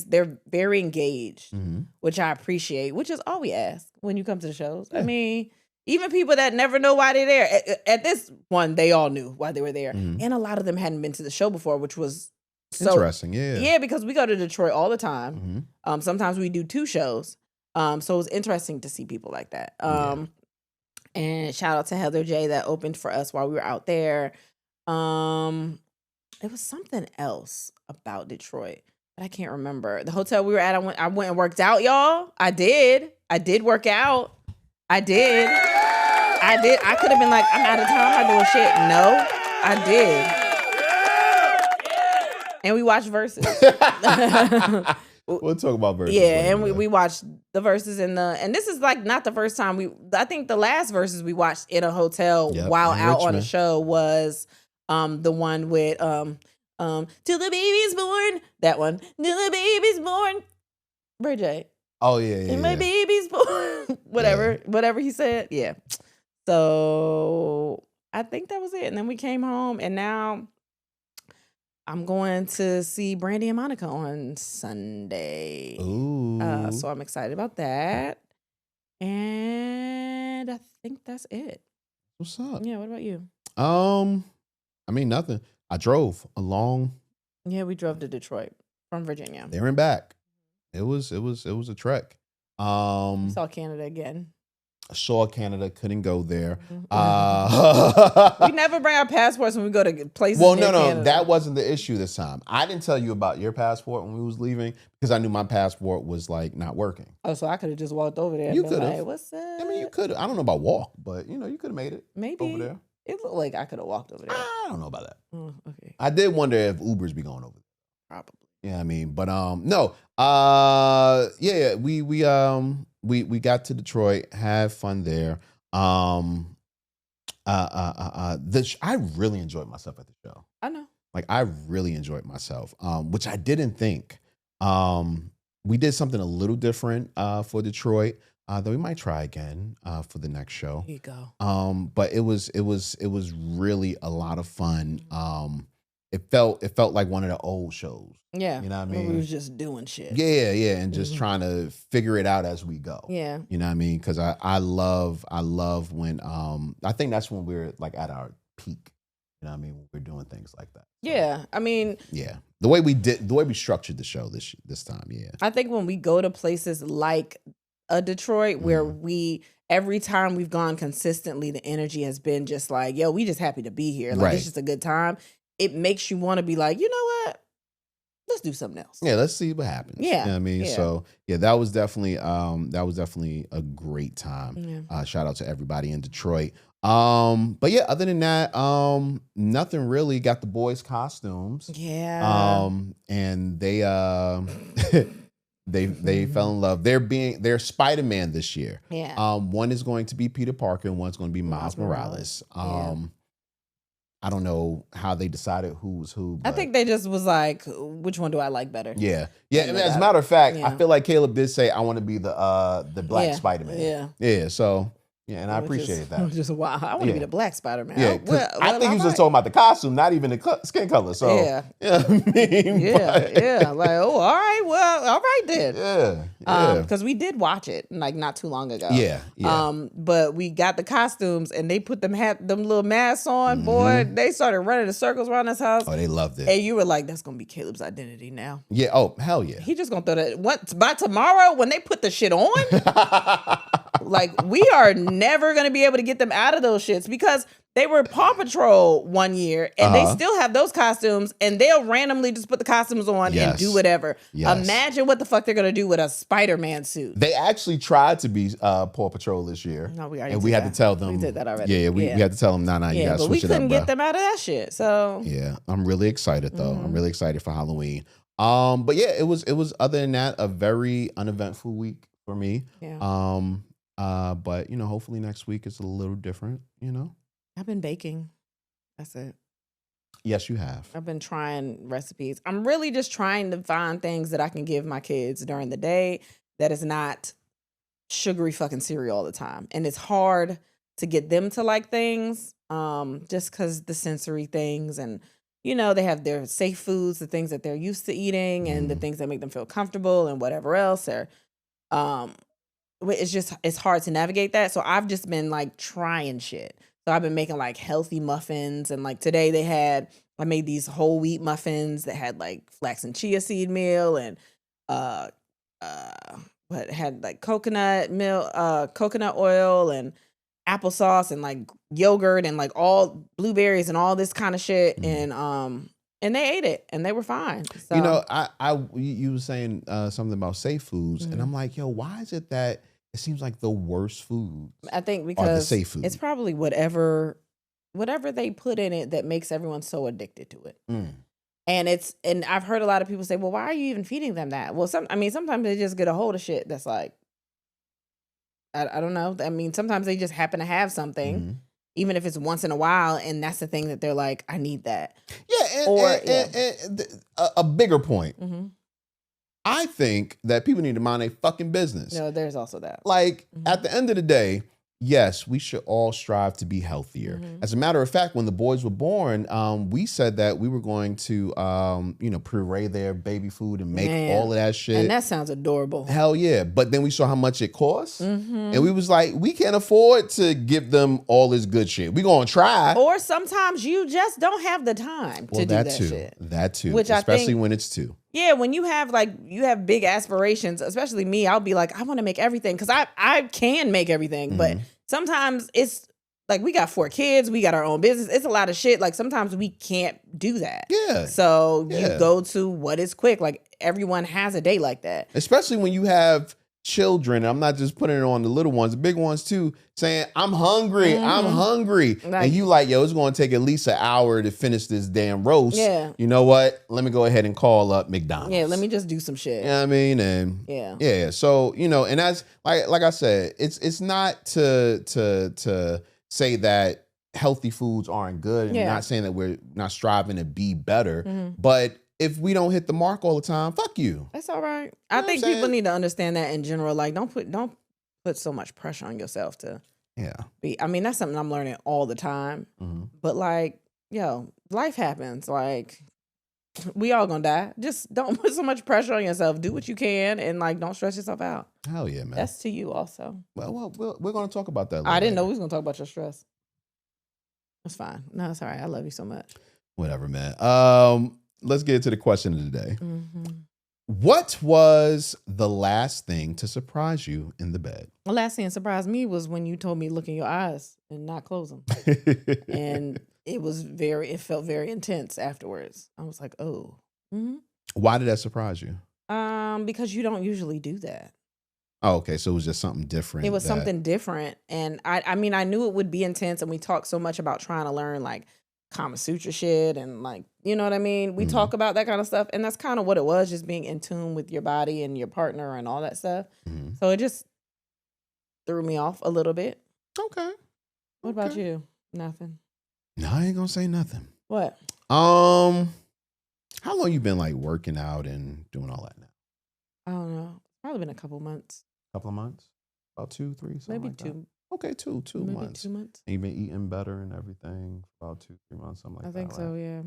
they're very engaged, which I appreciate, which is all we ask when you come to the shows. Yeah. I mean, even people that never know why they're there. At this one, they all knew why they were there. Mm-hmm. And a lot of them hadn't been to the show before, which was so interesting. Yeah. Yeah, because we go to Detroit all the time. Mm-hmm. Sometimes we do 2 shows. So it was interesting to see people like that. And shout out to Heather J that opened for us while we were out there. It was something else about Detroit, but I can't remember. The hotel we were at, I went and worked out, y'all. I did work out. I did. I could have been like, I'm out of time. I'm not doing shit. No, I did. And we watched Verzuz. We'll talk about Verzuz. Yeah, and we watched the Verzuz and this is like not the first time I think the last Verzuz we watched in a hotel while out on a show was the one with Till the Baby's Born. That one. Till the Baby's Born. Bridget. Oh yeah, It may be EB's whatever he said. Yeah. So I think that was it. And then we came home, and now I'm going to see Brandy and Monica on Sunday. Ooh. So I'm excited about that. And I think that's it. What's up? Yeah, what about you? I mean, nothing. I drove a long. Yeah, we drove to Detroit from Virginia. There and back. It was a trek. We saw Canada again. Saw Canada, couldn't go there. We never bring our passports when we go to places. Well, near no, Canada. that wasn't the issue this time. I didn't tell you about your passport when we was leaving because I knew my passport was like not working. Oh, so I could have just walked over there. You could have. Like, what's up? I mean, you could. I don't know about walk, but you could have made it. Maybe over there. It looked like I could have walked over there. I don't know about that. Oh, okay. I did wonder if Ubers be going over there. Probably. Yeah, I mean, but no. Yeah, we got to Detroit, had fun there. I really enjoyed myself at the show. I know. Like I really enjoyed myself, which I didn't think. We did something a little different for Detroit that we might try again for the next show. Here you go. But it was really a lot of fun. It felt like one of the old shows. Yeah. You know what I mean? We was just doing shit. Yeah, and just trying to figure it out as we go. Yeah. You know what I mean? Because I love when I think that's when we're like at our peak. You know what I mean? When we're doing things like that. So, Yeah. I mean, yeah. The way we structured the show this time, yeah. I think when we go to places like Detroit, where every time we've gone consistently, the energy has been just like, yo, we just happy to be here. Like it's just a good time. It makes you want to be like, you know what? Let's do something else. Yeah, let's see what happens. Yeah. You know what I mean? Yeah. So yeah, that was definitely a great time. Yeah. Shout out to everybody in Detroit. But yeah, other than that, nothing really. Got the boys' costumes. Yeah. And they they fell in love. They're Spider-Man this year. Yeah. One is going to be Peter Parker and one's going to be Miles Morales. I don't know how they decided who was who. I think they just was like, which one do I like better? Yeah. And as a matter of fact, I feel like Caleb did say, I want to be the black Spider-Man. Yeah. So, yeah, and I appreciated that. Just wow. I want to be the black Spider-Man. Yeah, I think he was just talking about the costume, not even the skin color. So, yeah. You know what I mean? Yeah. Like, oh, all right. Well, all right then. Yeah. Because we did watch it like not too long ago. Yeah. But we got the costumes and they put them little masks on. Boy, they started running in circles around this house. Oh, they loved it. And you were like, that's gonna be Caleb's identity now. Yeah. Oh, hell yeah. He just gonna throw that. By tomorrow when they put the shit on, like we are never gonna be able to get them out of those shits because they were Paw Patrol one year and they still have those costumes and they'll randomly just put the costumes on and do whatever. Yes. Imagine what the fuck they're gonna do with a Spider-Man suit. They actually tried to be Paw Patrol this year. No, we already and we had to tell them. We did that already. Yeah, we had to tell them, nah, you gotta switch it up, but we couldn't get them out of that shit. So yeah, I'm really excited though. I'm really excited for Halloween. But yeah, it was other than that a very uneventful week for me. Yeah. But hopefully next week is a little different. I've been baking. That's it. Yes, you have. I've been trying recipes. I'm really just trying to find things that I can give my kids during the day that is not sugary fucking cereal all the time. And it's hard to get them to like things just because the sensory things and, they have their safe foods, the things that they're used to eating and the things that make them feel comfortable and whatever else. It's hard to navigate that. So I've just been like trying shit. So I've been making like healthy muffins and like today I made these whole wheat muffins that had like flax and chia seed meal and had like coconut milk, coconut oil and applesauce and like yogurt and like all blueberries and all this kind of shit and they ate it and they were fine. So. You were saying something about safe foods and I'm like, yo, why is it that it seems like the worst foods? I think because the safe food. It's probably whatever they put in it that makes everyone so addicted to it. And I've heard a lot of people say, well, why are you even feeding them that? Well, sometimes they just get a hold of shit that's like, I don't know. I mean, sometimes they just happen to have something, even if it's once in a while, and that's the thing that they're like, I need that. Yeah, and a bigger point. I think that people need to mind their fucking business. No, there's also that. Like, at the end of the day, yes, we should all strive to be healthier. As a matter of fact, when the boys were born, we said that we were going to, puree their baby food and make all of that shit. And that sounds adorable. Hell yeah. But then we saw how much it costs. And we was like, we can't afford to give them all this good shit. We gonna try. Or sometimes you just don't have the time to do that shit. That too. Which especially when it's two. Yeah, when you have big aspirations, especially me, I'll be like, I want to make everything because I can make everything. But sometimes it's like we got 4 kids, we got our own business. It's a lot of shit. Like sometimes we can't do that. Yeah. So you go to what is quick. Like everyone has a day like that. Especially when you have children. I'm not just putting it on the little ones, the big ones too, saying, I'm hungry, I'm hungry. Like, and you like, yo, it's going to take at least an hour to finish this damn roast. Yeah. You know what? Let me go ahead and call up McDonald's. Yeah, let me just do some shit. You know what I mean? And yeah. So, and that's like I said, it's not to say that healthy foods aren't good, and not saying that we're not striving to be better, but if we don't hit the mark all the time, fuck you. That's all right. I think people need to understand that in general. Like, don't put so much pressure on yourself to be. I mean, that's something I'm learning all the time. But like, life happens. Like, we all gonna die. Just don't put so much pressure on yourself. Do what you can, and like, don't stress yourself out. Hell yeah, man. That's to you also. Well, we're gonna talk about that. I didn't know we was gonna talk about your stress. That's fine. No, it's all right. I love you so much. Whatever, man. Let's get to the question of the day. What was the last thing to surprise you in the bed? The last thing that surprised me was when you told me look in your eyes and not close them. And it felt very intense afterwards. I was like, oh. Why did that surprise you? Because you don't usually do that. Oh, okay. So it was just something different. It was something different. And I mean, I knew it would be intense, and we talked so much about trying to learn like Kama Sutra shit and like, you know what I mean? We talk about that kind of stuff, and that's kind of what it was, just being in tune with your body and your partner and all that stuff. So it just threw me off a little bit. Okay. What about you? Nothing. No, I ain't gonna say nothing. What? How long you been like working out and doing all that now? I don't know. Probably been a couple months. Couple of months? About 2, 3, something maybe like 2. That. Okay, 2 maybe months. 2 months. And you've been eating better and everything for about 2, 3 months, something like that. I think so, yeah.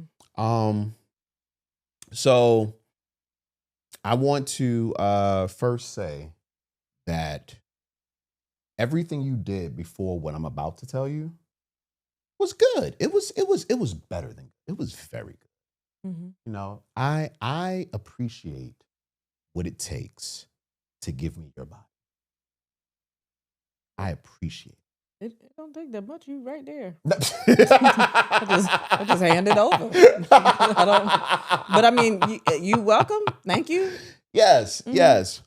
So I want to first say that everything you did before what I'm about to tell you was good. It was better than good. It was very good. You know, I appreciate what it takes to give me your body. I appreciate it. It don't take that much. You right there. I just hand it over. But I mean, you welcome. Thank you. Yes, yes.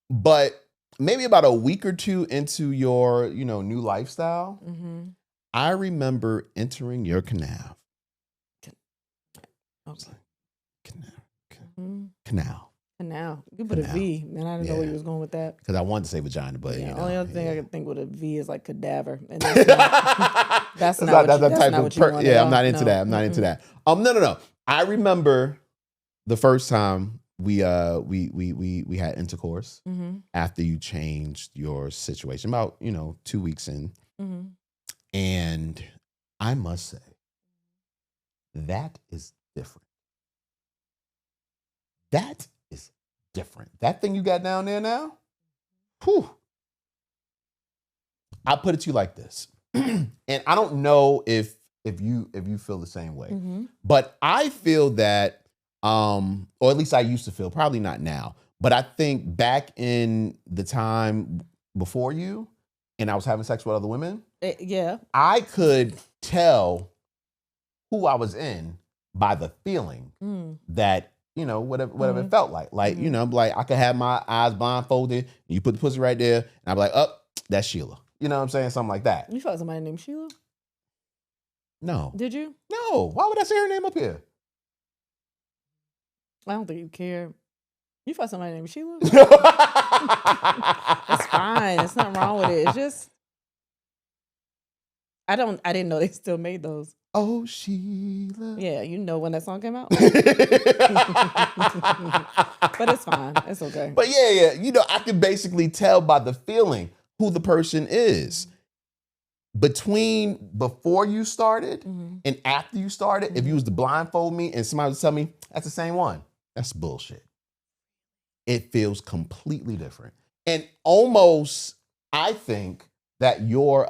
But maybe about a week or 2 into your, new lifestyle, I remember entering your canal. Okay. Canal. Canal. You put a V, and I didn't know where you was going with that. Because I wanted to say vagina, but the only other thing I could think with a V is like cadaver, and that's not what you want. Yeah, I'm not into that. I'm not into that. No. I remember the first time we had intercourse after you changed your situation, about 2 weeks in, and I must say that is different. That is different. That thing you got down there now, whew. I'll put it to you like this, and I don't know if you feel the same way, but I feel that, or at least I used to feel, probably not now, but I think back in the time before you, and I was having sex with other women, I could tell who I was in by the feeling that. Whatever it felt like. Like, like I could have my eyes blindfolded, and you put the pussy right there, and I'd be like, oh, that's Sheila. You know what I'm saying? Something like that. You felt somebody named Sheila? No. Did you? No. Why would I say her name up here? I don't think you care. You felt somebody named Sheila? It's fine. There's nothing wrong with it. It's just, I didn't know they still made those. Oh, Sheila. Yeah, you know when that song came out? But it's fine. It's okay. But yeah. You know, I can basically tell by the feeling who the person is. Before you started and after you started, if you was to blindfold me and somebody was telling me that's the same one, that's bullshit. It feels completely different. And almost, I think that your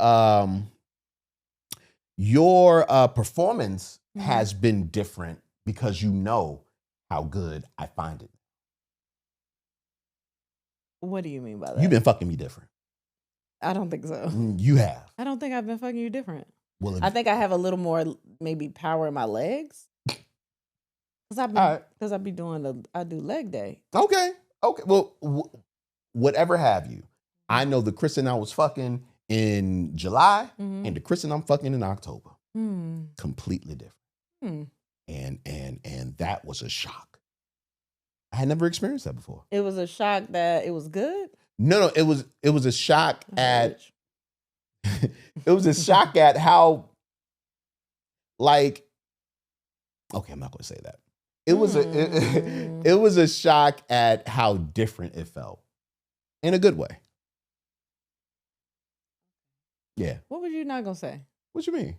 performance has been different because you know how good I find it. What do you mean by that? You've been fucking me different. I don't think so. You have. I don't think I've been fucking you different. Well, I think I have a little more maybe power in my legs. Because I do leg day. Okay. Well, whatever have you. I know the Kristen I was fucking in July and the Kristen I'm fucking in October. Completely different. And that was a shock. I had never experienced that before. It was a shock that it was good? No, it was a shock at it was a shock at how, like, okay, I'm not gonna say that. It was a shock at how different it felt. In a good way. Yeah. What were you not gonna say? What you mean?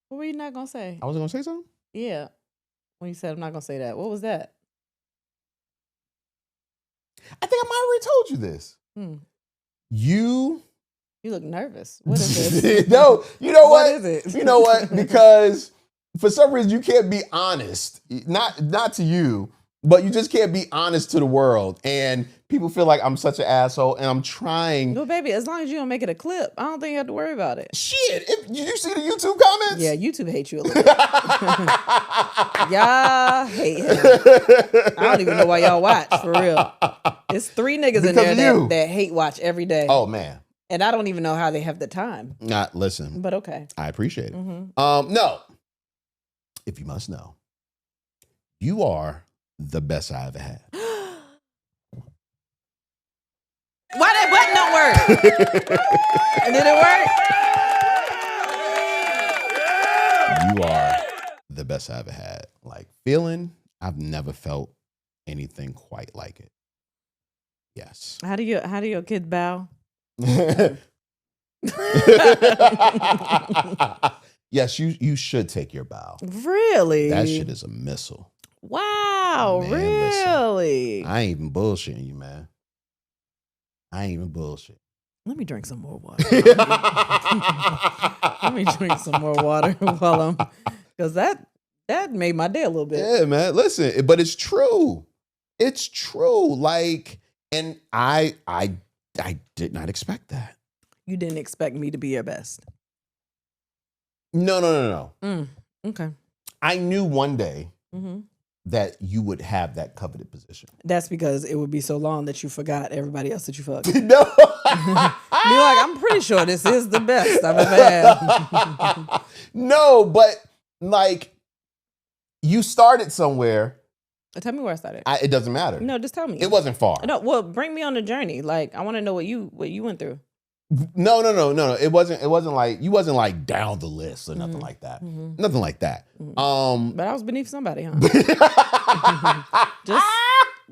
What were you not gonna say? I wasn't gonna say something? Yeah. When you said I'm not gonna say that. What was that? I think I might have already told you this. You look nervous. What is this? No, you know what? What is it? You know what? Because for some reason you can't be honest. Not to you, but you just can't be honest to the world. And people feel like I'm such an asshole and I'm trying. No, baby, as long as you don't make it a clip, I don't think you have to worry about it. Shit. Did you see the YouTube comments? Yeah, YouTube hates you a little bit. Y'all hate him. I don't even know why y'all watch, for real. It's 3 niggas in there that hate watch every day. Oh, man. And I don't even know how they have the time. Listen. But okay. I appreciate it. No. If you must know, you are the best I ever had. Why that button don't work? Did it work? You are the best I ever had. Like, feeling, I've never felt anything quite like it. Yes. How do your kids bow? Yes, you should take your bow. Really? That shit is a missile. Wow, Man, really? listen, I ain't even bullshitting you, man. I ain't even bullshit. Let me drink some more water. Let me drink some more water while because that made my day a little bit. Yeah, man. Listen, but it's true. It's true. Like, and I did not expect that. You didn't expect me to be your best. No. Okay. I knew one day that you would have that coveted position. That's because it would be so long that you forgot everybody else that you fucked. No. Be like, I'm pretty sure this is the best I've ever had. No, but like, you started somewhere. Tell me where I started. It doesn't matter. No, just tell me. It wasn't far. No, well, bring me on the journey. Like, I want to know what you went through. No. It wasn't like you wasn't like down the list or nothing like that. Nothing like that. But I was beneath somebody, huh?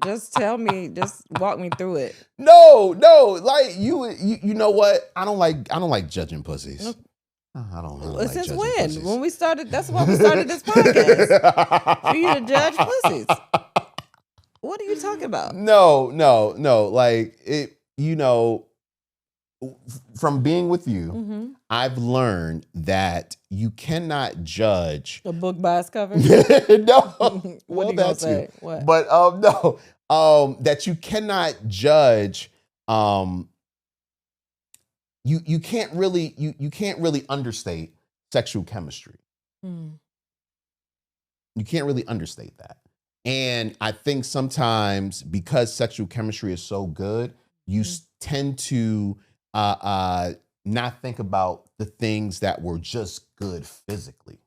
just tell me, just walk me through it. No, like you know what? I don't like judging pussies. No. I don't really like Since judging when? pussies. When we started, that's why we started this podcast. For you to judge pussies. What are you talking about? No. Like it, from being with you, I've learned that you cannot judge a book by its cover. No, What well, you that's gonna say? it. What? But no, that you cannot judge. You can't really understate sexual chemistry. You can't really understate that. And I think sometimes because sexual chemistry is so good, you tend to not think about the things that were just good physically,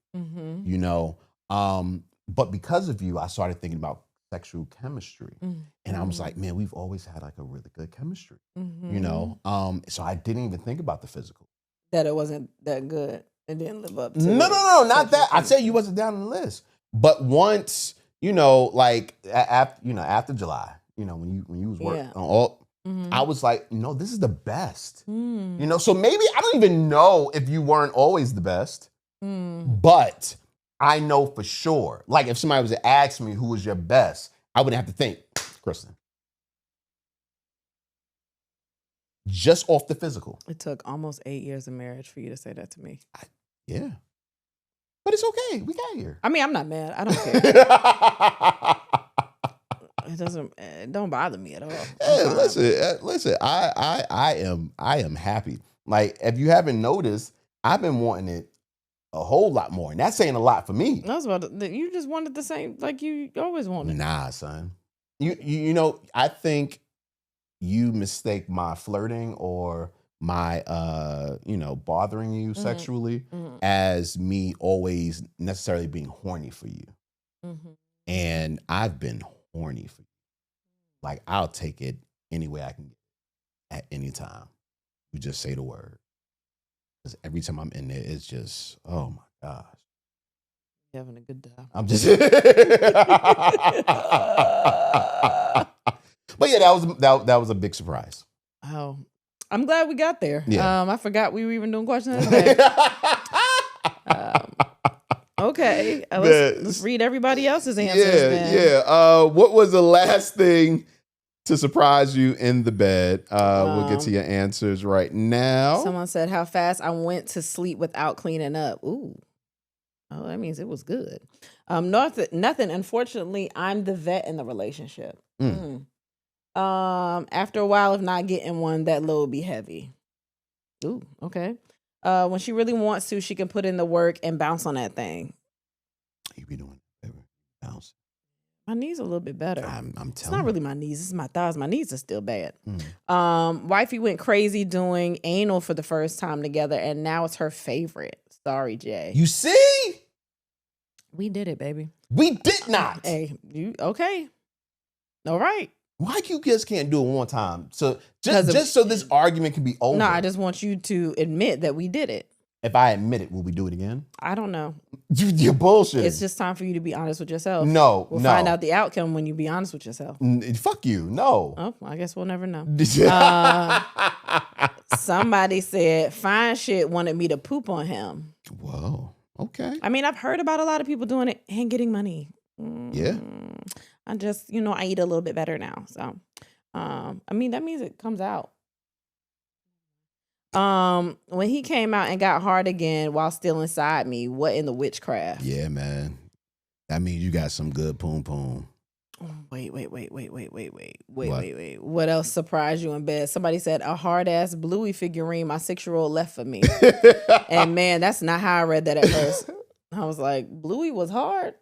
but because of you, I started thinking about sexual chemistry, and I was like, man, we've always had like a really good chemistry, so I didn't even think about the physical. That it wasn't that good. It didn't live up to No, not that. I'd say you wasn't down on the list, but once, like after July, when you was working Yeah. on all. Mm-hmm. I was like, no, this is the best. So maybe I don't even know if you weren't always the best, but I know for sure. Like if somebody was to ask me who was your best, I wouldn't have to think, Kristen. Just off the physical. It took almost 8 years of marriage for you to say that to me. Yeah. But it's okay. We got here. I mean, I'm not mad. I don't care. It don't bother me at all. Hey, listen. I am happy. Like if you haven't noticed, I've been wanting it a whole lot more, and that's saying a lot for me. That's what you just wanted the same, like you always wanted. Nah, son. You know, I think you mistake my flirting or my bothering you sexually as me always necessarily being horny for you. And I've been horny for you. Like I'll take it any way I can get it at any time. You just say the word. Because every time I'm in there, it's just, oh my gosh. You're having a good time. I'm just But yeah, that was a big surprise. Oh, I'm glad we got there. Yeah. I forgot we were even doing questions today. Okay, let's read everybody else's answers. Yeah. What was the last thing to surprise you in the bed? We'll get to your answers right now. Someone said how fast I went to sleep without cleaning up. Ooh. Oh, that means it was good. Nothing. Unfortunately, I'm the vet in the relationship. After a while of not getting one, that load be heavy. Ooh, okay. When she really wants to, she can put in the work and bounce on that thing. You be doing bounce. My knees are a little bit better. I'm telling you. It's not really my knees, it's my thighs. My knees are still bad. Wifey went crazy doing anal for the first time together, and now it's her favorite. Sorry, Jay. You see? We did it, baby. We did not. Hey, you okay? All right. Why you just can't do it one time? So just so this argument can be over. No, I just want you to admit that we did it. If I admit it, will we do it again? I don't know. You're bullshit. It's just time for you to be honest with yourself. We'll no. find out the outcome when you be honest with yourself. Fuck you. No. Oh, I guess we'll never know. Somebody said fine shit wanted me to poop on him. Whoa. Okay. I mean, I've heard about a lot of people doing it and getting money. Yeah. I just, I eat a little bit better now. So, I mean, that means it comes out. When he came out and got hard again while still inside me, what in the witchcraft? Yeah, man. That means you got some good poom poom. Wait. What else surprised you in bed? Somebody said a hard ass Bluey figurine my 6-year-old left for me. And man, that's not how I read that at first. I was like, Bluey was hard.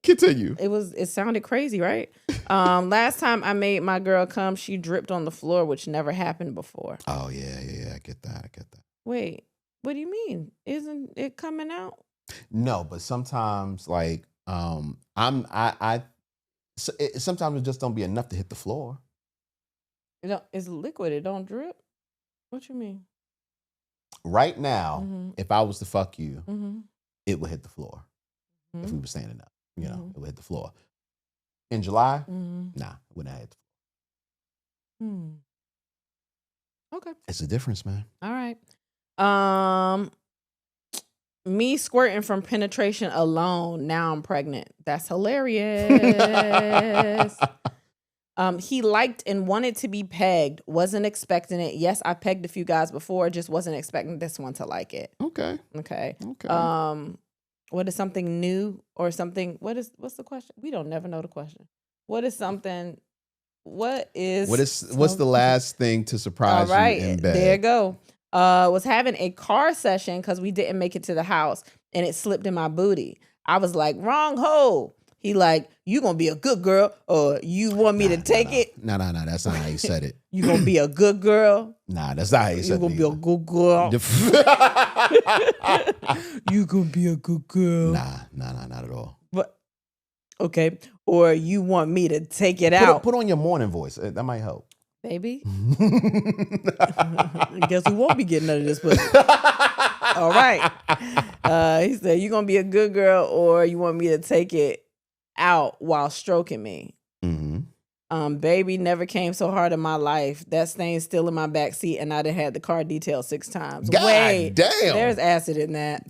Continue. It sounded crazy, right? Last time I made my girl come, she dripped on the floor, which never happened before. Oh yeah. I get that. Wait, what do you mean? Isn't it coming out? No, but sometimes like sometimes it just don't be enough to hit the floor. It's liquid. It don't drip. What you mean? Right now, if I was to fuck you, it would hit the floor. If we were standing up. It would hit the floor. In July, nah, it wouldn't have hit the floor. Okay. It's a difference, man. All right. Me squirting from penetration alone. Now I'm pregnant. That's hilarious. He liked and wanted to be pegged. Wasn't expecting it. Yes, I pegged a few guys before. Just wasn't expecting this one to like it. Okay. What is something new or something? What's the question? We don't never know the question. What's the last thing to surprise you in bed? There you go. Was having a car session because we didn't make it to the house and it slipped in my booty. I was like, wrong hole. He like, you gonna be a good girl or you want me to take it? No, that's not how you said it. You gonna be a good girl? Nah, that's not how you said it. You gonna be a good girl? You gonna be a good girl? Nah, not at all. But okay, or you want me to take it out? Put on your morning voice. That might help. Baby. I guess we won't be getting none of this pussy. All right. He said, you gonna be a good girl or you want me to take it out while stroking me? Baby never came so hard in my life. That stain's still in my back seat, and I done had the car detailed 6 times. God Wait, damn. there's acid in that.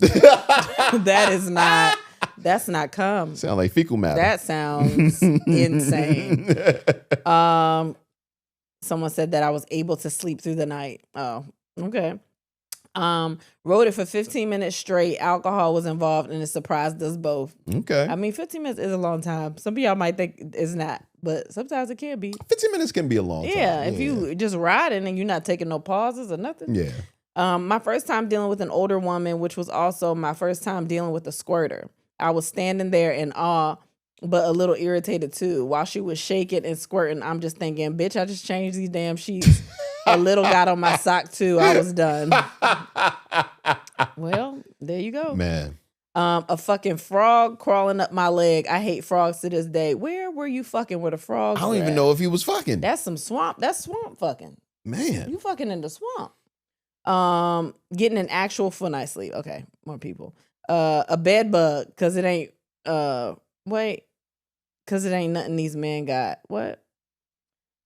That's not cum. Sound like fecal matter. That sounds insane. Someone said that I was able to sleep through the night. Oh, okay. Rode it for 15 minutes straight. Alcohol was involved, and it surprised us both. Okay. I mean, 15 minutes is a long time. Some of y'all might think it's not, but sometimes it can be. 15 minutes can be a long time. Yeah, if you just riding and you're not taking no pauses or nothing. Yeah. My first time dealing with an older woman, which was also my first time dealing with a squirter. I was standing there in awe, but a little irritated too. While she was shaking and squirting, I'm just thinking, bitch, I just changed these damn sheets. A little got on my sock too. I was done. Well, there you go. Man. A fucking frog crawling up my leg. I hate frogs to this day. Where were you fucking with a frog? I don't even know if he was fucking. That's some swamp. That's swamp fucking. Man. You fucking in the swamp. Getting an actual full night's sleep. Okay, more people. A bed bug, cause it ain't cause it ain't nothing these men got. What?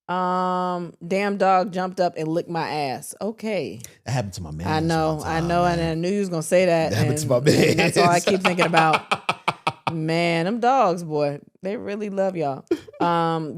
Damn dog jumped up and licked my ass. Okay. That happened to my man. I know, and I knew you was gonna say that. That happened to my man. That's all I keep thinking about. Man, them dogs, boy, they really love y'all.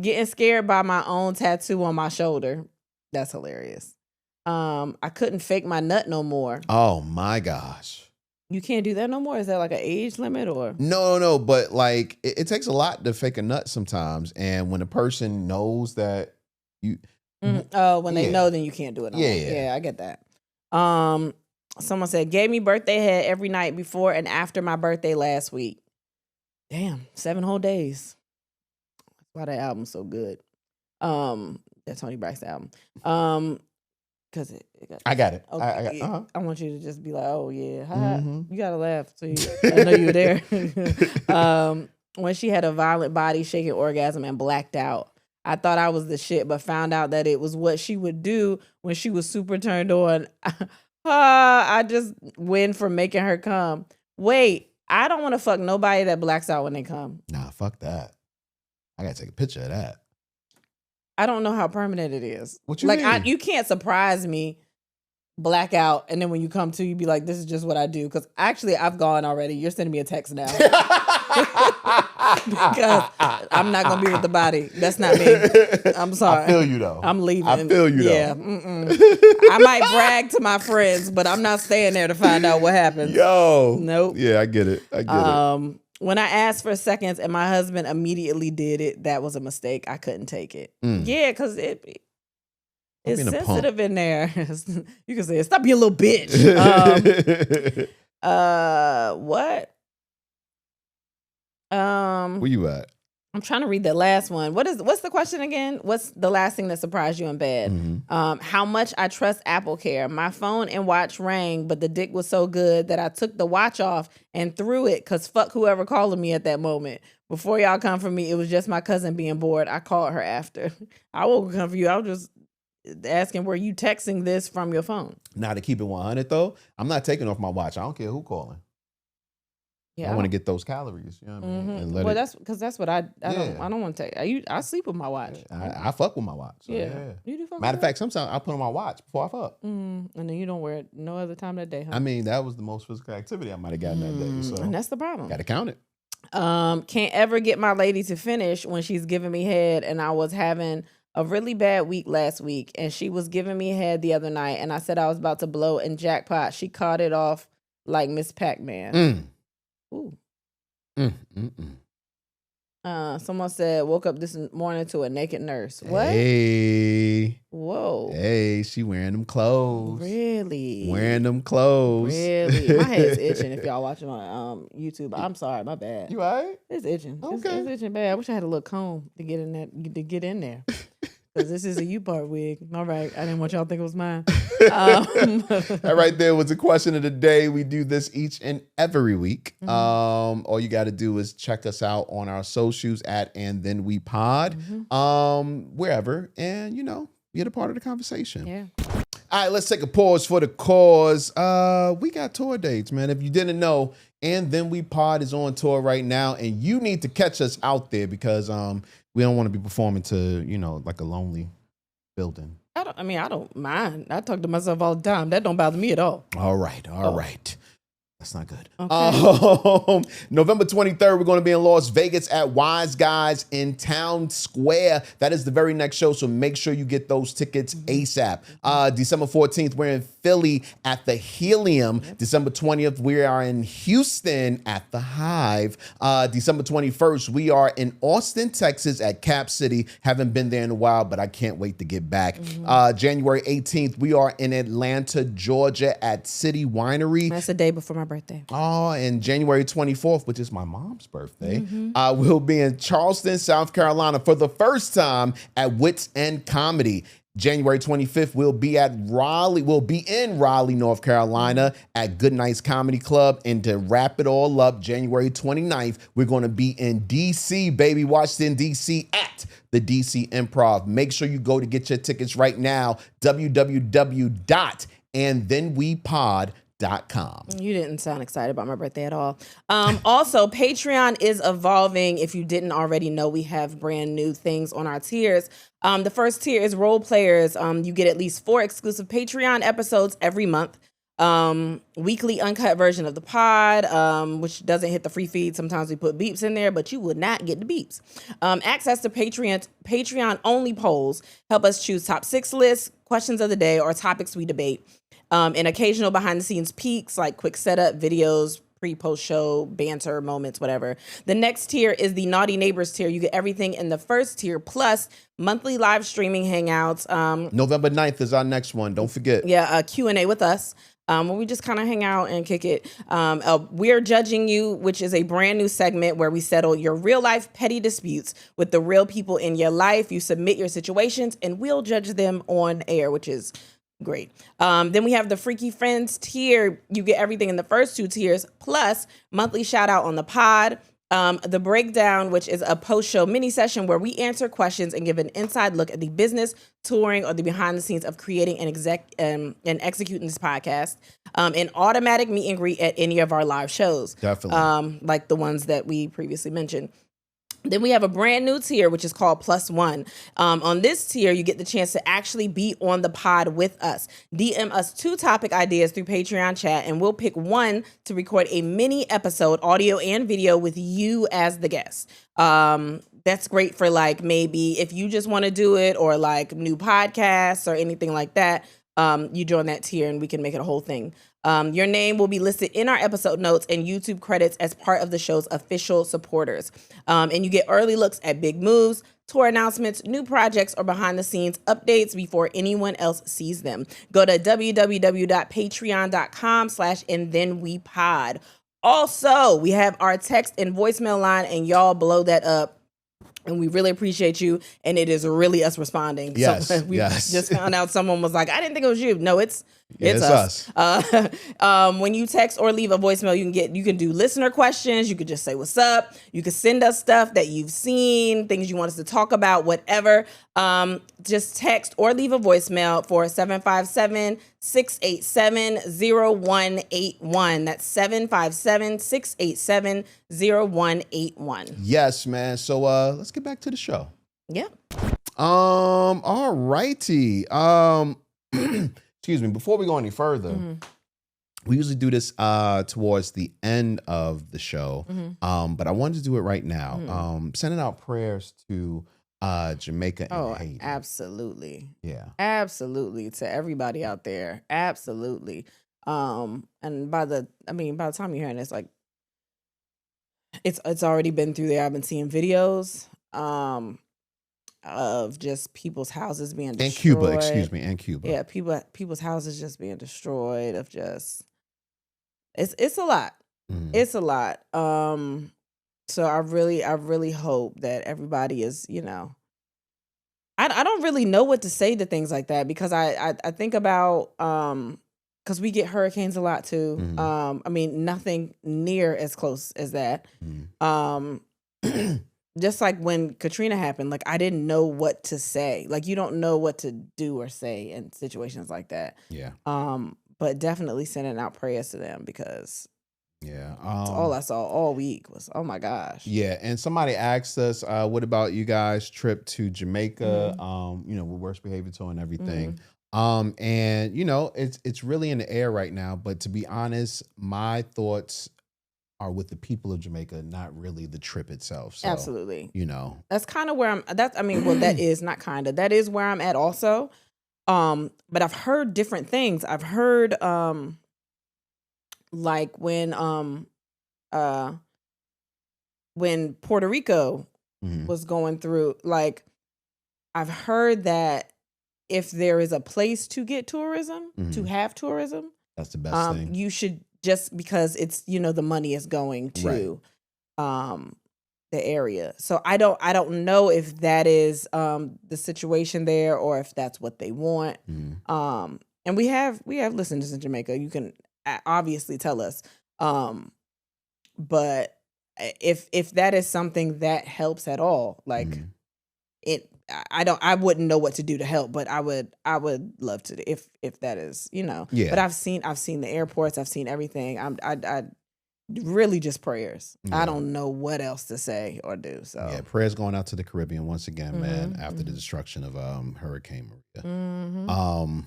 Getting scared by my own tattoo on my shoulder. That's hilarious. I couldn't fake my nut no more. Oh my gosh. You can't do that no more? Is that like an age limit or? No, but like it takes a lot to fake a nut sometimes. And when a person knows that you when they know, then you can't do it no more. Yeah, I get that. Someone said, gave me birthday head every night before and after my birthday last week. Damn, 7 whole days. That's why that album's so good. That's Tony Braxton's album. Cause I got it. Okay, I want you to just be like, oh yeah, you gotta laugh. So I know you were there. When she had a violent body shaking orgasm and blacked out, I thought I was the shit, but found out that it was what she would do when she was super turned on. I just win for making her come. Wait, I don't want to fuck nobody that blacks out when they come. Nah, fuck that. I gotta take a picture of that. I don't know how permanent it is. What you mean? You can't surprise me, blackout, and then when you come to, you be like, this is just what I do. Because actually, I've gone already. You're sending me a text now. Because I'm not going to be with the body. That's not me. I'm sorry. I feel you, though. I'm leaving. I feel you, though. Yeah. I might brag to my friends, but I'm not staying there to find out what happens. Yo. Nope. Yeah, I get it. When I asked for seconds and my husband immediately did it, that was a mistake. I couldn't take it. Yeah, because it's sensitive in there. You can say, stop being a little bitch. What? Where you at? I'm trying to read the last one. What's the question again? What's the last thing that surprised you in bed? How much I trust Apple Care. My phone and watch rang, but the dick was so good that I took the watch off and threw it because fuck whoever calling me at that moment. Before y'all come for me, it was just my cousin being bored. I called her after. I won't come for you. I was just asking, were you texting this from your phone? Now, to keep it 100 though, I'm not taking off my watch. I don't care who calling. Yeah, I want to get those calories. You know what I mean? And that's because that's what I don't want to take. I sleep with my watch. I fuck with my watch. So yeah. You do fuck. Matter of fact, sometimes I put on my watch before I fuck. And then you don't wear it no other time of the day, huh? I mean, that was the most physical activity I might have gotten that day. So and that's the problem. Got to count it. Can't ever get my lady to finish when she's giving me head, and I was having a really bad week last week, and she was giving me head the other night, and I said I was about to blow, and jackpot, she caught it off like Miss Pac-Man. Ooh. Someone said, woke up this morning to a naked nurse. What? Hey. Whoa. Hey, she wearing them clothes. Really? Wearing them clothes. Really? My head's itching if y'all watching on YouTube. I'm sorry, my bad. You all right? It's itching. Okay. It's itching bad. I wish I had a little comb to get in there. Because this is a U-part wig. All right. I didn't want y'all to think it was mine. That right there was the question of the day. We do this each and every week. All you got to do is check us out on our socials at And Then We Pod, wherever, and get a part of the conversation. Yeah. All right, let's take a pause for the cause. We got tour dates, man. If you didn't know, And Then We Pod is on tour right now, and you need to catch us out there because we don't want to be performing to, like a lonely building. I don't mind. I talk to myself all the time. That don't bother me at all. All right. That's not good. Okay. November 23rd, we're going to be in Las Vegas at Wise Guys in Town Square. That is the very next show, so make sure you get those tickets ASAP. December 14th, we're in Philly at the Helium. December 20th, we are in Houston at the Hive. December 21st, we are in Austin, Texas at Cap City. Haven't been there in a while, but I can't wait to get back. January 18th, we are in Atlanta, Georgia at City Winery. That's the day before my birthday. Oh, and January 24th, which is my mom's birthday, we'll be in Charleston, South Carolina for the first time at Wits End Comedy. January 25th, we'll be in Raleigh, North Carolina at Good Nights Comedy Club. And to wrap it all up, January 29th, we're going to be in DC, baby, Washington, DC at the DC Improv. Make sure you go to get your tickets right now, www.andthenwepod.com. You didn't sound excited about my birthday at all. Also, Patreon is evolving. If you didn't already know, we have brand new things on our tiers. The first tier is role players. You get at least 4 exclusive Patreon episodes every month. Weekly uncut version of the pod, which doesn't hit the free feed. Sometimes we put beeps in there, but you would not get the beeps. Access to Patreon only polls help us choose top 6 lists, questions of the day, or topics we debate. And occasional behind the scenes peeks like quick setup videos, pre-post show, banter moments, whatever. The next tier is the Naughty Neighbors tier. You get everything in the first tier, plus monthly live streaming hangouts. November 9th is our next one. Don't forget. Yeah, a Q&A with us. Where we just kind of hang out and kick it. We're Judging You, which is a brand new segment where we settle your real life petty disputes with the real people in your life. You submit your situations and we'll judge them on air, which is great. Then we have the Freaky Friends tier. You get everything in the first 2 tiers, plus monthly shout out on the pod. The Breakdown, which is a post-show mini session where we answer questions and give an inside look at the business, touring, or the behind the scenes of creating and executing this podcast. An automatic meet and greet at any of our live shows. Definitely. Like the ones that we previously mentioned. Then we have a brand new tier, which is called Plus One. On this tier, you get the chance to actually be on the pod with us. DM us 2 topic ideas through Patreon chat, and we'll pick one to record a mini episode, audio and video, with you as the guest. That's great for like maybe if you just want to do it, or like new podcasts or anything like that. You join that tier and we can make it a whole thing. Your name will be listed in our episode notes and YouTube credits as part of the show's official supporters. And you get early looks at big moves, tour announcements, new projects, or behind the scenes updates before anyone else sees them. Go to www.patreon.com/andthenwepod. Also, we have our text and voicemail line, and y'all blow that up. And we really appreciate you. And it is really us responding. Yes. So we yes. just found out someone was like, I didn't think it was you. No, it's us. When you text or leave a voicemail, you can do listener questions. You could just say what's up. You could send us stuff that you've seen, things you want us to talk about, whatever. Just text or leave a voicemail for 757-687-0181. That's 757-687-0181. Yes, man. So let's get back to the show. Yeah. All righty. Excuse me. Before we go any further, we usually do this towards the end of the show. But I wanted to do it right now. Sending out prayers to Jamaica and Haiti. Absolutely. Yeah. Absolutely. To everybody out there. Absolutely. And by the time you're hearing this, like it's already been through there. I've been seeing videos of just people's houses being destroyed. And Cuba. Yeah, people's houses just being destroyed, of just it's a lot. It's a lot. So I really hope that everybody is, I don't really know what to say to things like that, because I think about because we get hurricanes a lot too. Nothing near as close as that. Just like when Katrina happened, like I didn't know what to say. Like you don't know what to do or say in situations like that. Yeah. But definitely sending out prayers to them, because Yeah. That's all I saw all week was, oh my gosh. Yeah, and somebody asked us, what about you guys' trip to Jamaica? With Worst Behavior Tour and everything. And it's really in the air right now. But to be honest, my thoughts are with the people of Jamaica, not really the trip itself. So, Absolutely. That's kind of where I'm. That is not kind of. That is where I'm at also. But I've heard different things. I've heard like when Puerto Rico was going through, like, I've heard that if there is a place to get tourism, to have tourism, that's the best thing. You should, just because it's, the money is going to the area. So I don't know if that is the situation there or if that's what they want. And we have listeners in Jamaica. You can obviously tell us. But if that is something that helps at all, like I wouldn't know what to do to help, but I would love to if that is, Yeah. But I've seen the airports, I've seen everything. I really just prayers. Yeah. I don't know what else to say or do. So yeah, prayers going out to the Caribbean once again, man, after the destruction of Hurricane Maria.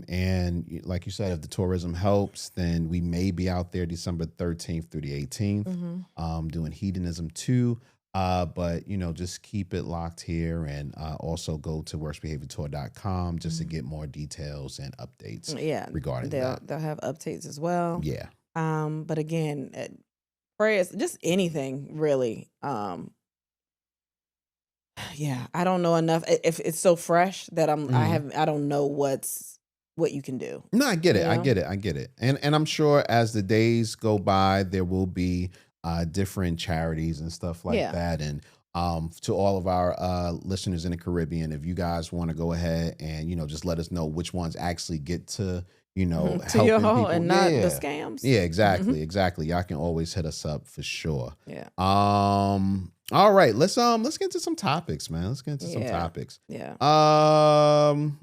And like you said, if the tourism helps, then we may be out there December 13th through the 18th, doing Hedonism 2. But just keep it locked here, and also go to worstbehaviortour.com just to get more details and updates. Regarding that, they'll have updates as well. Yeah. But again, prayers, just anything really. Yeah, I don't know enough. If it's so fresh that I don't know what you can do. No, I get it. I get it. And I'm sure as the days go by, there will be different charities and stuff like that. And to all of our listeners in the Caribbean, if you guys want to go ahead and just let us know which ones actually get to helping your home people and not the scams. Yeah, exactly. Y'all can always hit us up for sure. Yeah. All right, let's get into some topics, man. Let's get into some topics. Yeah. I'm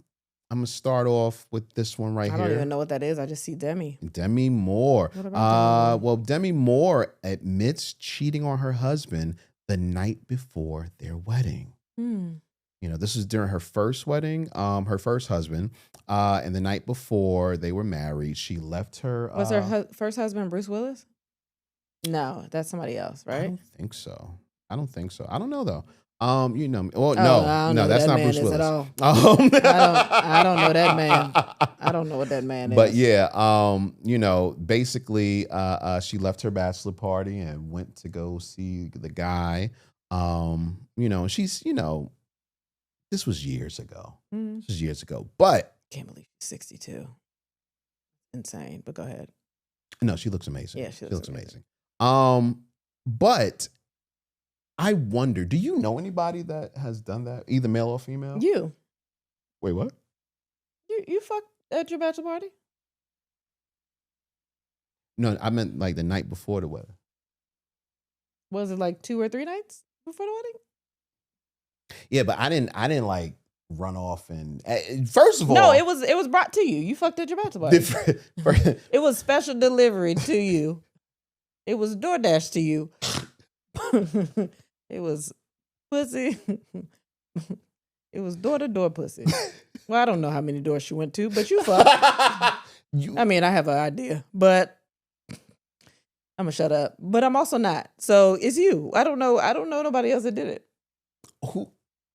gonna start off with this one right here. I don't even know what that is. I just see Demi. Demi Moore. What about Demi? Well, Demi Moore admits cheating on her husband the night before their wedding. This is during her first wedding, her first husband, and the night before they were married, she left her. Was her first husband Bruce Willis? No, that's somebody else, right? I don't think so. I don't know though. No, that's not Bruce Willis at all. I don't know that man. I don't know what that man is. But yeah, basically, she left her bachelor party and went to go see the guy. She's, this was years ago. But can't believe she's 62. Insane. But go ahead. No, she looks amazing. Yeah, she looks amazing. But I wonder, do you know anybody that has done that, either male or female? You. Wait, what? You fucked at your bachelor party? No, I meant like the night before the wedding. Was it like 2 or 3 nights before the wedding? Yeah, but I didn't like run off and first of all, no, it was brought to you. You fucked at your bachelor party. It was special delivery to you. It was DoorDash to you. It was pussy. It was door-to-door pussy. Well, I don't know how many doors she went to, but you fucked. I mean, I have an idea, but I'm gonna shut up. But I'm also not. So it's you. I don't know nobody else that did it. Who?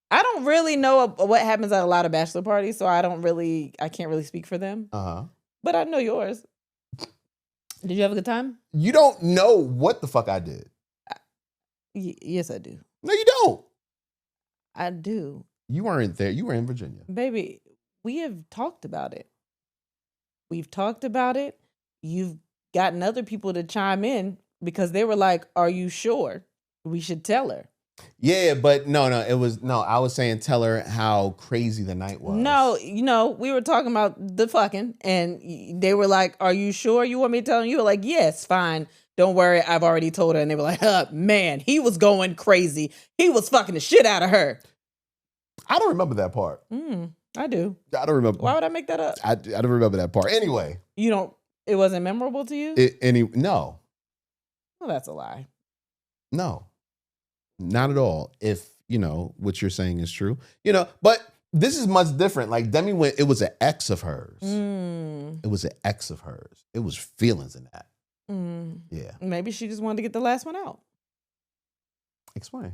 I don't really know what happens at a lot of bachelor parties, so I can't really speak for them. But I know yours. Did you have a good time? You don't know what the fuck I did. Yes, I do. No, you don't. I do. You weren't there. You were in Virginia. Baby, we have talked about it. We've talked about it. You've gotten other people to chime in because they were like, are you sure? We should tell her. Yeah, but no. I was saying tell her how crazy the night was. No, we were talking about the fucking, and they were like, are you sure you want me to tell her? You were like, yes, fine. Don't worry, I've already told her. And they were like, man, he was going crazy. He was fucking the shit out of her. I don't remember that part. I do. I don't remember. Why would I make that up? I don't remember that part. Anyway. You don't It wasn't memorable to you? No. Well, that's a lie. No. Not at all. If, what you're saying is true. But this is much different. Like Demi went, it was an ex of hers. It was an ex of hers. It was feelings in that. Yeah. Maybe she just wanted to get the last one out. Explain.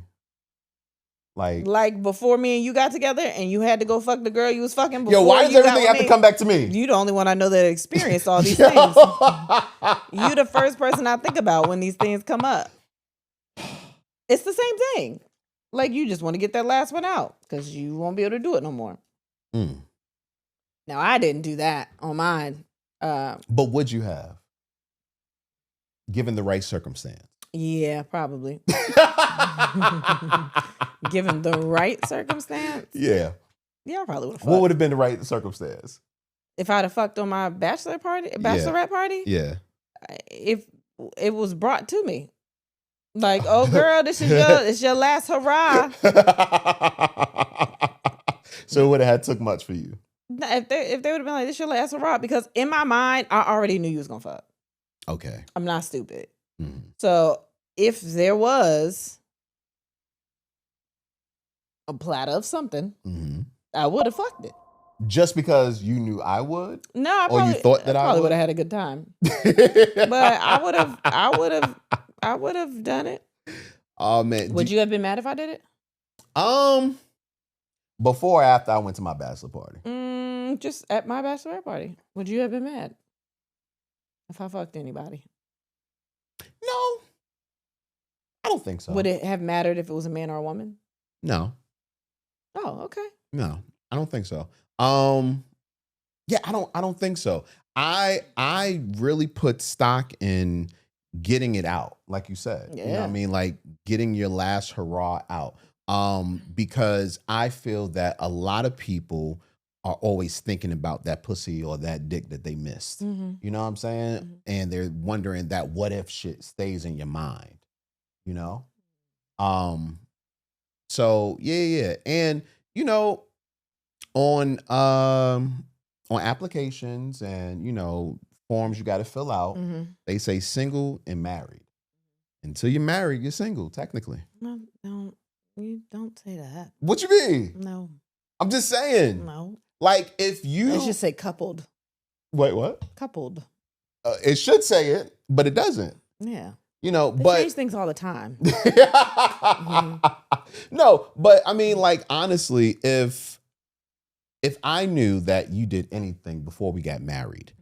Like before me and you got together and you had to go fuck the girl you was fucking before. Yo, why does everything have to come back to me? You the only one I know that experienced all these things. You the first person I think about when these things come up. It's the same thing. Like you just want to get that last one out because you won't be able to do it no more. Now I didn't do that on mine. But would you have? Given the right circumstance. Yeah, probably. Given the right circumstance? Yeah. Yeah, I probably would have fucked. What would have been the right circumstance? If I'd have fucked on my bachelorette party? Yeah. If it was brought to me. Like, oh girl, this is your last hurrah. So it would have took much for you. If they would have been like, this your last hurrah, because in my mind, I already knew you was gonna fuck. Okay. I'm not stupid. So if there was a platter of something, I would have fucked it. Just because you knew I would? No, I you thought that I probably would have had a good time. But I would have done it. Oh man. Would you have been mad if I did it? Before or after I went to my bachelor party? Just at my bachelorette party. Would you have been mad if I fucked anybody? No. I don't think so. Would it have mattered if it was a man or a woman? No. Oh, okay. No, I don't think so. Yeah, I don't think so. I really put stock in getting it out, like you said. Yeah. You know what I mean? Like getting your last hurrah out. Because I feel that a lot of people are always thinking about that pussy or that dick that they missed. You know what I'm saying? And they're wondering that what if shit stays in your mind, So yeah. And on applications and forms you got to fill out, they say single and married. Until you're married, you're single, technically. No, you don't say that. What you mean? No. I'm just saying. No. Like if you... It should say coupled. Wait, what? Coupled. It should say it, but it doesn't. Yeah. They but change things all the time. No, but I mean, like, honestly, if I knew that you did anything before we got married,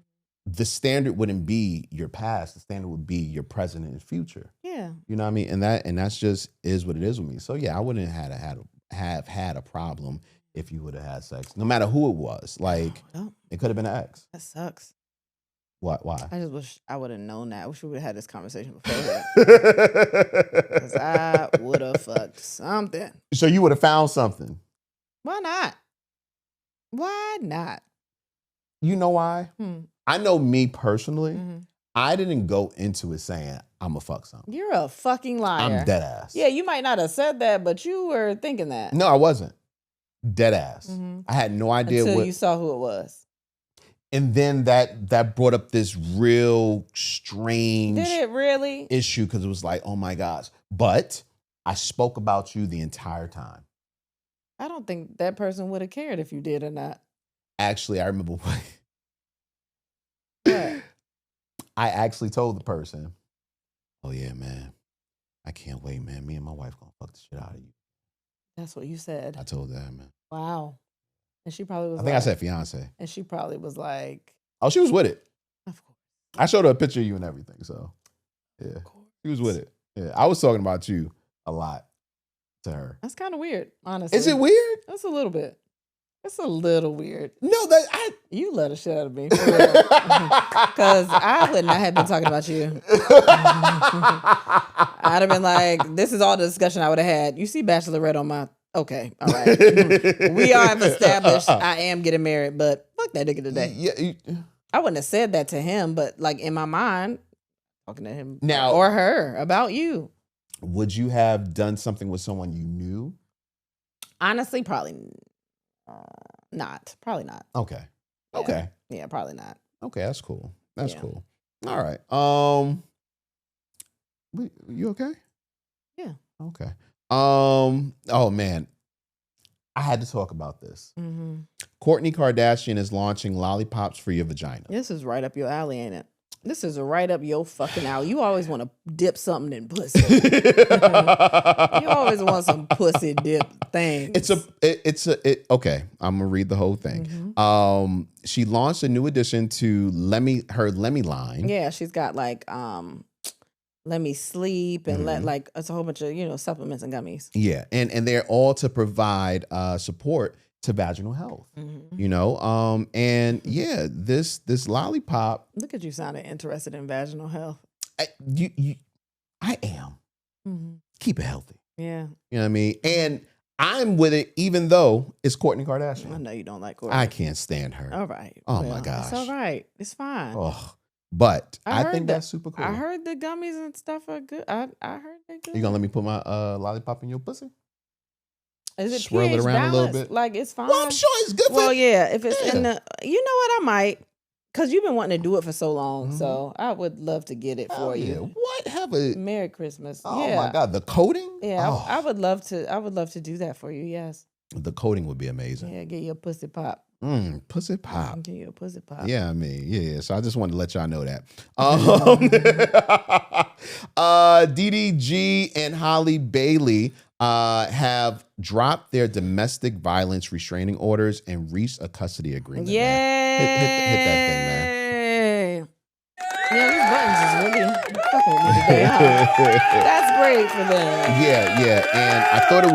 the standard wouldn't be your past. The standard would be your present and future. Yeah. You know what I mean? And that's just is what it is with me. So yeah, I wouldn't have had a problem if you would have had sex, no matter who it was. Like, it could have been an ex. That sucks. What? Why? I just wish I would have known that. I wish we would have had this conversation before. Because I would have fucked something. So you would have found something. Why not? Why not? You know why? I know me personally. I didn't go into it saying I'm a fuck something. You're a fucking liar. I'm dead ass. Yeah, you might not have said that, but you were thinking that. No, I wasn't. Dead ass. I had no idea until you saw who it was. And then that brought up this real strange Did it really? issue because it was like, oh my gosh. But I spoke about you the entire time. I don't think that person would have cared if you did or not. Actually, I remember what? I actually told the person, oh yeah, man, I can't wait, man. Me and my wife gonna fuck the shit out of you. That's what you said. I told that, man. Wow. And she probably was I think I said fiance. And she probably was like... Oh, she was with it. Of course. I showed her a picture of you and everything, so yeah. She was with it. Yeah, I was talking about you a lot to her. That's kind of weird, honestly. Is it weird? That's a little bit. It's a little weird. No, you let a shit out of me. Because I would not have been talking about you. I'd have been like, this is all the discussion I would have had. You see Bachelorette on my... Okay, all right. We are established. I am getting married, but fuck that nigga today. Yeah, I wouldn't have said that to him, but like in my mind, talking to him now or her about you. Would you have done something with someone you knew? Honestly, probably not. Probably not. Okay. Yeah. Okay. Yeah, probably not. Okay, that's cool. That's Yeah. cool. All right. You okay? Yeah. Okay. Oh man, I had to talk about this. Mm-hmm. Kourtney Kardashian is launching Lollipops for your vagina. This is right up your alley, ain't it? This is right up your fucking alley. You always want to dip something in pussy. You always want some pussy dip things. Okay. I'm gonna read the whole thing. Mm-hmm. She launched a new addition to her Lemmy line. Yeah, she's got like Let Me Sleep and like it's a whole bunch of supplements and gummies. Yeah, and they're all to provide support to vaginal health. Mm-hmm. And yeah, this lollipop. Look at you sounding interested in vaginal health. I am. Mm-hmm. Keep it healthy. Yeah. You know what I mean? And I'm with it, even though it's Kourtney Kardashian. I know you don't like Kourtney. I can't stand her. All right. Oh my gosh. It's all right. It's fine. Oh, but I heard think that's super cool. I heard the gummies and stuff are good. I heard they're good. You gonna let me put my lollipop in your pussy? Is it swirl pH it around a little balanced? bit? Like it's fine. Well, I'm sure it's good for Well, yeah. If it's in Yeah. the, you know what, I might, because you've been wanting to do it for so long. So I would love to get it Hell for yeah. you. What have a? Merry Christmas. Oh yeah. my God, the coating. Yeah, Oh, I would love to. I would love to do that for you. Yes. the coating would be amazing. Yeah, get you a pussy pop. Pussy pop. Get you a pussy pop. Yeah, I mean, yeah. So I just wanted to let y'all know that. DDG and Halle Bailey have dropped their domestic violence restraining orders and reached a custody agreement. Yay! Man. Hit that thing, man. Yeah, these buttons is really fucking with me today, huh? That's great for them. Yeah. And I thought it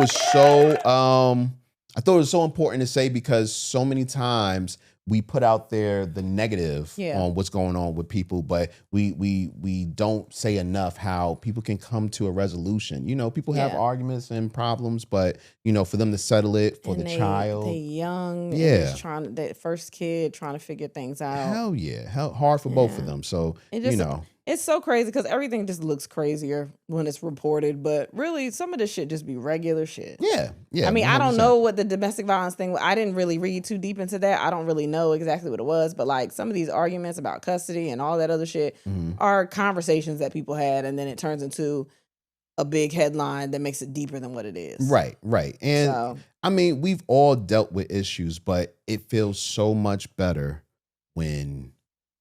was so important to say because so many times we put out there the negative on what's going on with people, but we don't say enough how people can come to a resolution. People have arguments and problems, but for them to settle it for the child. They young. Yeah. And that first kid trying to figure things out. Hell yeah. Hard for both of them. So, It's so crazy because everything just looks crazier when it's reported, but really some of this shit just be regular shit. Yeah. I mean, 100%. I don't know what the domestic violence thing, I didn't really read too deep into that. I don't really know exactly what it was, but like some of these arguments about custody and all that other shit are conversations that people had, and then it turns into a big headline that makes it deeper than what it is. Right. And I mean, we've all dealt with issues, but it feels so much better when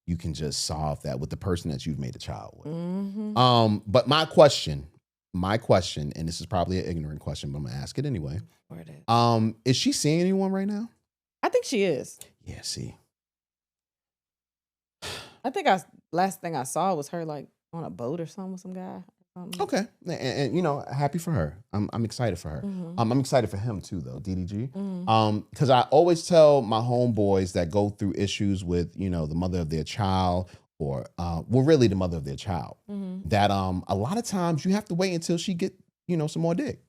you can just solve that with the person that you've made a child with. Mm-hmm. But my question, and this is probably an ignorant question, but I'm gonna ask it anyway. Is she seeing anyone right now? I think she is. Yeah, see. I think last thing I saw was her like on a boat or something with some guy. Okay, and happy for her. I'm excited for her. Mm-hmm. I'm excited for him too, though. DDG. Because I always tell my homeboys that go through issues with the mother of their child, or really the mother of their child, that a lot of times you have to wait until she get some more dick.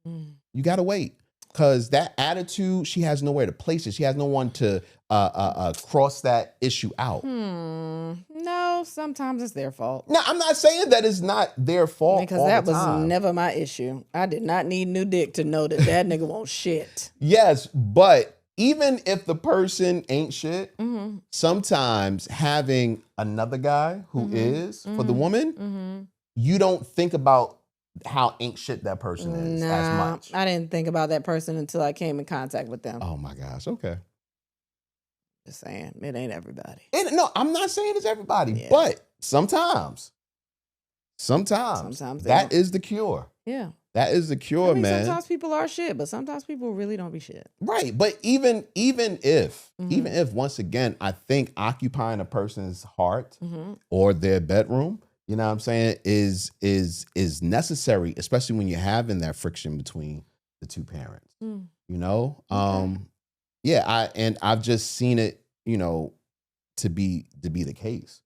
You gotta wait. Because that attitude, she has nowhere to place it. She has no one to cross that issue out. No, sometimes it's their fault. No, I'm not saying that it's not their fault. Because that was never my issue. I did not need new dick to know that nigga won't shit. Yes, but even if the person ain't shit, sometimes having another guy who is for the woman, you don't think about how ain't shit that person is as much. I didn't think about that person until I came in contact with them. Oh my gosh, okay. Just saying, it ain't everybody. No, I'm not saying it's everybody, but sometimes that is the cure. Yeah. That is the cure, man. Sometimes people are shit, but sometimes people really don't be shit. Right. But even if once again, I think occupying a person's heart or their bedroom, you know what I'm saying, is necessary, especially when you're having that friction between the two parents. I've just seen it, to be the case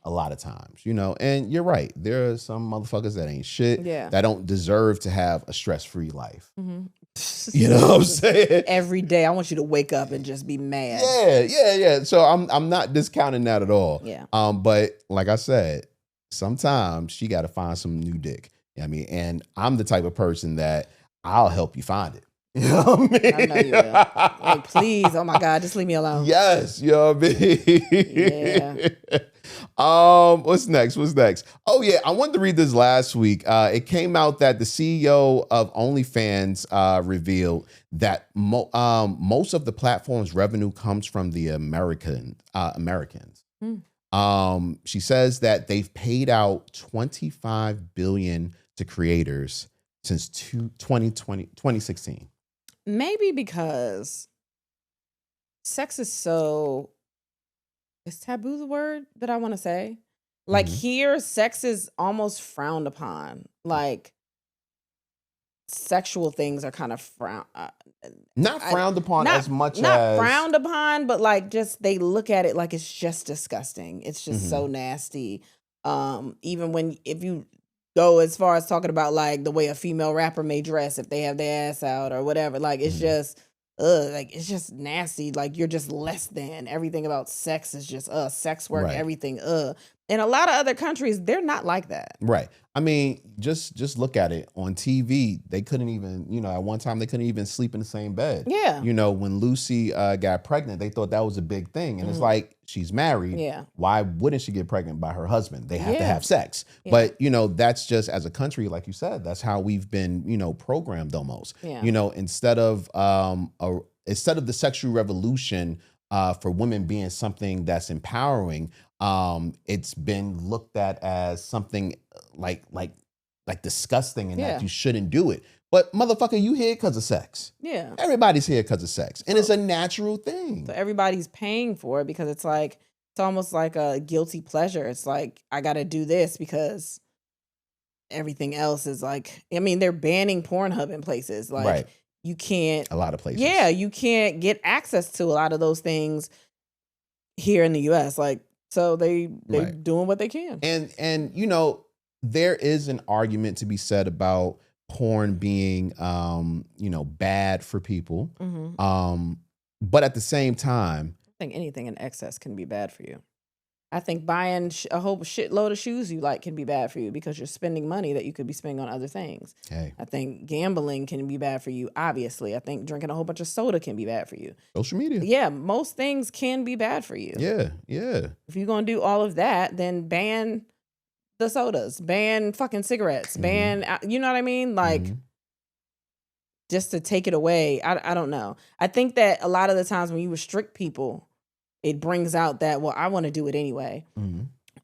a lot of times, and you're right. There are some motherfuckers that ain't shit that don't deserve to have a stress-free life. You know what I'm saying? Every day I want you to wake up and just be mad. Yeah. So I'm not discounting that at all. Yeah. But like I said, sometimes she got to find some new dick. You know what I mean? And I'm the type of person that I'll help you find it. You know what I mean? I know you will. Like, please, oh my God, just leave me alone. Yes, you know what I mean? Yeah. What's next? Oh yeah, I wanted to read this last week. It came out that the CEO of OnlyFans revealed that most of the platform's revenue comes from the Americans. She says that they've paid out $25 billion to creators since 2016. Maybe because sex is so, is taboo the word that I want to say? Like here, sex is almost frowned upon. Like sexual things are kind of not frowned upon as much not as frowned upon, but like just they look at it like it's just disgusting. It's just so nasty. Even when if you go as far as talking about like the way a female rapper may dress if they have their ass out or whatever, like it's just like it's just nasty. Like you're just less than. Everything about sex is just sex work, everything in a lot of other countries, they're not like that. Right. I mean, just look at it. On TV, they couldn't even, at one time they couldn't even sleep in the same bed. Yeah. When Lucy got pregnant, they thought that was a big thing. And it's like, she's married. Yeah. Why wouldn't she get pregnant by her husband? They have to have sex. Yeah. But, that's just as a country, like you said, that's how we've been, programmed almost. Yeah. Instead of the sexual revolution for women being something that's empowering, it's been looked at as something like disgusting and that you shouldn't do it. But motherfucker, you here because of sex. Yeah. Everybody's here because of sex. And it's a natural thing. So everybody's paying for it because it's like, it's almost like a guilty pleasure. It's like, I got to do this because everything else is like, I mean, they're banning Pornhub in places. Like you can't. A lot of places. Yeah, you can't get access to a lot of those things here in the US. Like, so they're doing what they can. And there is an argument to be said about porn being bad for people. But at the same time, I think anything in excess can be bad for you. I think buying a whole shitload of shoes you like can be bad for you because you're spending money that you could be spending on other things. Hey. I think gambling can be bad for you, obviously. I think drinking a whole bunch of soda can be bad for you. Social media. Yeah, most things can be bad for you. Yeah, yeah. If you're going to do all of that, then ban the sodas, ban fucking cigarettes, ban, you know what I mean? Like, just to take it away. I don't know. I think that a lot of the times when you restrict people, it brings out that, well, I want to do it anyway.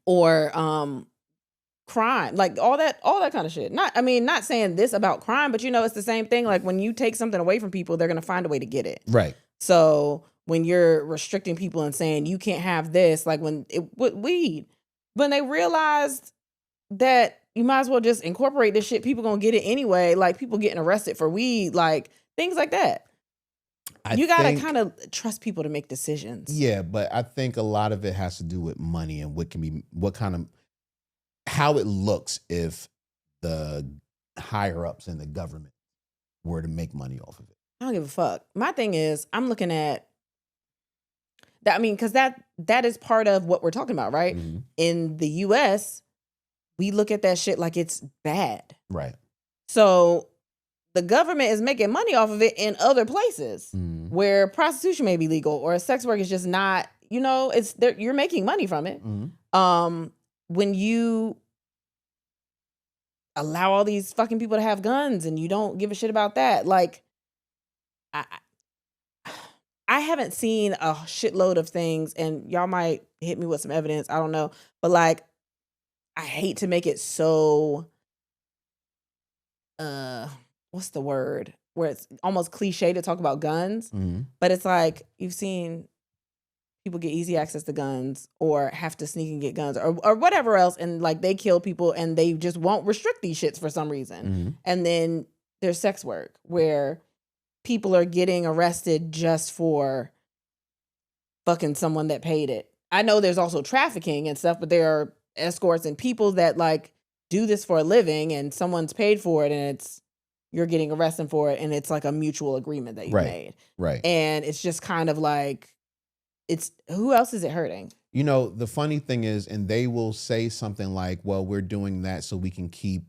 Or crime, like all that kind of shit. Not saying this about crime, but it's the same thing. Like when you take something away from people, they're going to find a way to get it. Right. So when you're restricting people and saying you can't have this, like with weed, when they realized that you might as well just incorporate this shit, people going to get it anyway. Like people getting arrested for weed, like things like that. You got to kind of trust people to make decisions. Yeah, but I think a lot of it has to do with money and how it looks if the higher ups in the government were to make money off of it. I don't give a fuck. My thing is, I'm looking at that. I mean, because that is part of what we're talking about, right? In the US, we look at that shit like it's bad. Right. So the government is making money off of it in other places where prostitution may be legal or sex work is just not, you're making money from it. When you allow all these fucking people to have guns and you don't give a shit about that, like, I haven't seen a shitload of things, and y'all might hit me with some evidence, I don't know, but like, I hate to make it so, what's the word? Where it's almost cliche to talk about guns, but it's like you've seen people get easy access to guns or have to sneak and get guns or whatever else, and like they kill people and they just won't restrict these shits for some reason. And then there's sex work where people are getting arrested just for fucking someone that paid it. I know there's also trafficking and stuff, but there are escorts and people that like do this for a living and someone's paid for it and you're getting arrested for it and it's like a mutual agreement that you made. Right. And it's just kind of like, who else is it hurting? The funny thing is, and they will say something like, well, we're doing that so we can keep,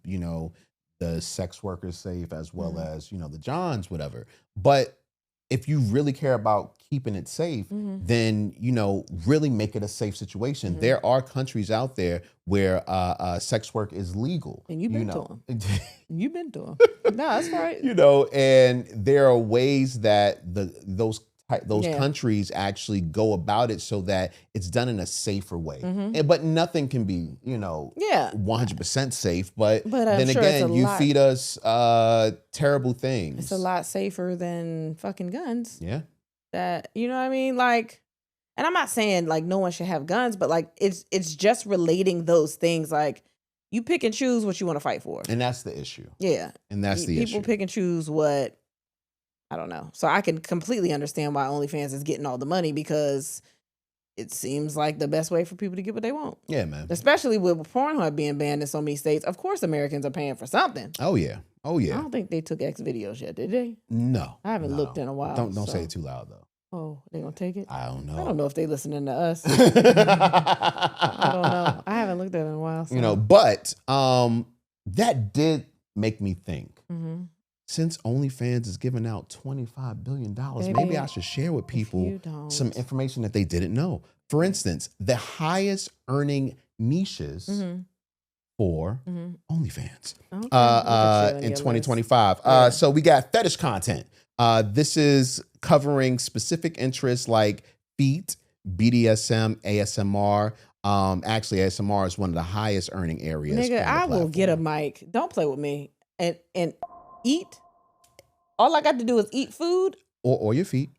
the sex workers safe as well as, the Johns, whatever. But if you really care about keeping it safe, then, really make it a safe situation. There are countries out there where sex work is legal. And you've been to them. You've been to them. No, that's right. And there are ways that those countries actually go about it so that it's done in a safer way. But nothing can be, 100% safe. But then sure again, you feed us terrible things. It's a lot safer than fucking guns. Yeah. That, you know what I mean? Like, and I'm not saying like no one should have guns, but like it's just relating those things. Like, you pick and choose what you want to fight for. And that's the issue. Yeah. And that's the issue. People pick and choose what, I don't know. So I can completely understand why OnlyFans is getting all the money, because it seems like the best way for people to get what they want. Yeah, man. Especially with Pornhub being banned in so many states. Of course, Americans are paying for something. Oh, yeah. I don't think they took X videos yet, did they? No. I haven't looked in a while. Don't say it too loud, though. Oh, they gonna take it? I don't know. I don't know if they listening to us. I don't know. I haven't looked at it in a while. So. But that did make me think. Since OnlyFans is giving out $25 billion, maybe I should share with people some information that they didn't know. For instance, the highest earning niches for OnlyFans in 2025. So we got fetish content. This is covering specific interests like feet, BDSM, ASMR. Actually, ASMR is one of the highest earning areas. Nigga, I will get a mic. Don't play with me. And eat. All I got to do is eat food. Or your feet.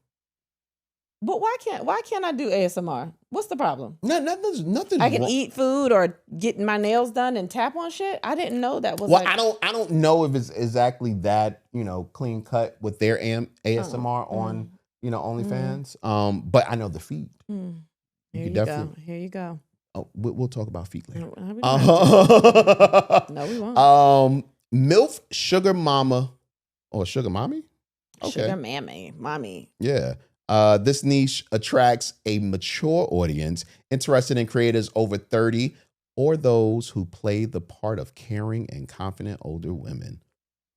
But why can't I do ASMR? What's the problem? No, nothing. I can eat food or get my nails done and tap on shit. I didn't know that was. Well, I don't know if it's exactly that, clean cut with their ASMR on, OnlyFans. But I know the feet. Here you go. Oh, we'll talk about feet later. No, we won't. MILF Sugar Mama or Sugar Mommy? Okay. Sugar mommy. Yeah. This niche attracts a mature audience interested in creators over 30 or those who play the part of caring and confident older women.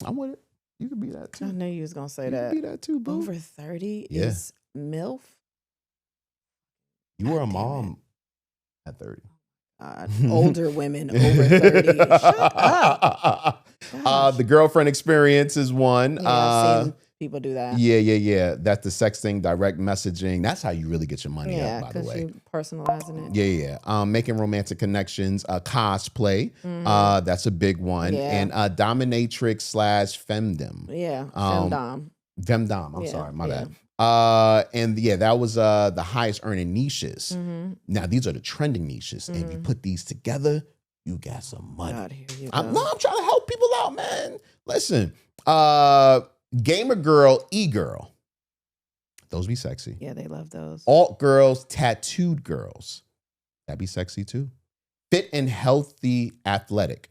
I'm with it. You could be that too. I knew you was going to say that. You could be that too, boo. Over 30 is MILF? You were a mom at 30. Older women over 30. Shut up. The girlfriend experience is one. Yeah, I've seen people do that. Yeah. That's the sexting, direct messaging. That's how you really get your money up, by the way. You're personalizing it. Yeah. Making romantic connections, cosplay. That's a big one. Yeah. And dominatrix / femdom. Yeah, femdom. Femdom, I'm sorry, my bad. And that was the highest earning niches. Now, these are the trending niches. And you put these together, you got some money. God, here you go. I'm trying to help people out, man. Listen, gamer girl, e-girl. Those be sexy. Yeah, they love those. Alt girls, tattooed girls. That'd be sexy too. Fit and healthy athletic.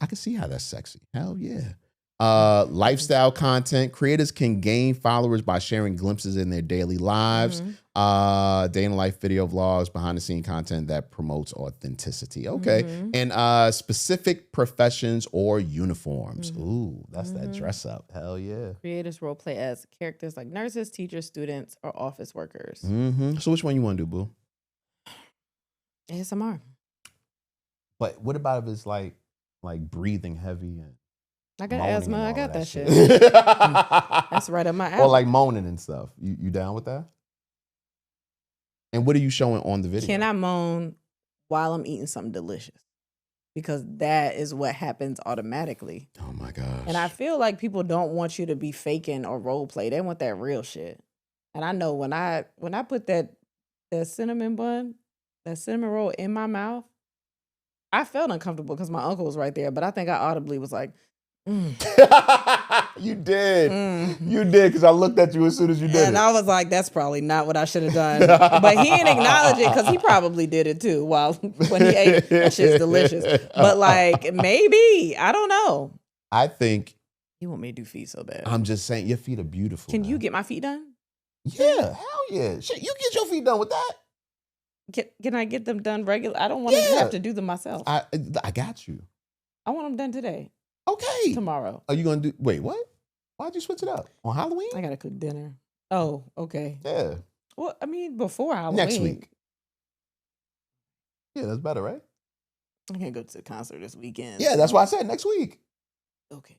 I can see how that's sexy. Hell yeah. Lifestyle content. Creators can gain followers by sharing glimpses in their daily lives. Day in the life video vlogs, behind the scene content that promotes authenticity. Okay. And specific professions or uniforms. Ooh, that's that dress up. Hell yeah. Creators role play as characters like nurses, teachers, students, or office workers. So which one you want to do, boo? ASMR. But what about if it's like breathing heavy and I got asthma. I got that shit. That's right up my alley. Or like moaning and stuff. You down with that? And what are you showing on the video? Can I moan while I'm eating something delicious? Because that is what happens automatically. Oh my gosh. And I feel like people don't want you to be faking or role play. They want that real shit. And I know when I put that cinnamon bun, that cinnamon roll in my mouth, I felt uncomfortable because my uncle was right there. But I think I audibly was like, You did. You did, because I looked at you as soon as you did and I was like, that's probably not what I should have done. But he didn't acknowledge it because he probably did it too when he ate. That shit's delicious. But like, maybe. I don't know. I think. You want me to do feet so bad. I'm just saying, your feet are beautiful. Can you get my feet done? Yeah, hell yeah. Shit, you get your feet done with that. Can I get them done regular? I don't want to have to do them myself. I got you. I want them done today. Okay. tomorrow. Are you gonna do? Wait, what? Why'd you switch it up on Halloween? I gotta cook dinner. Oh, okay. Yeah, Well, I mean, before Halloween. next week. Yeah, that's better, right? I can't go to the concert this weekend. Yeah, that's why I said next week. Okay.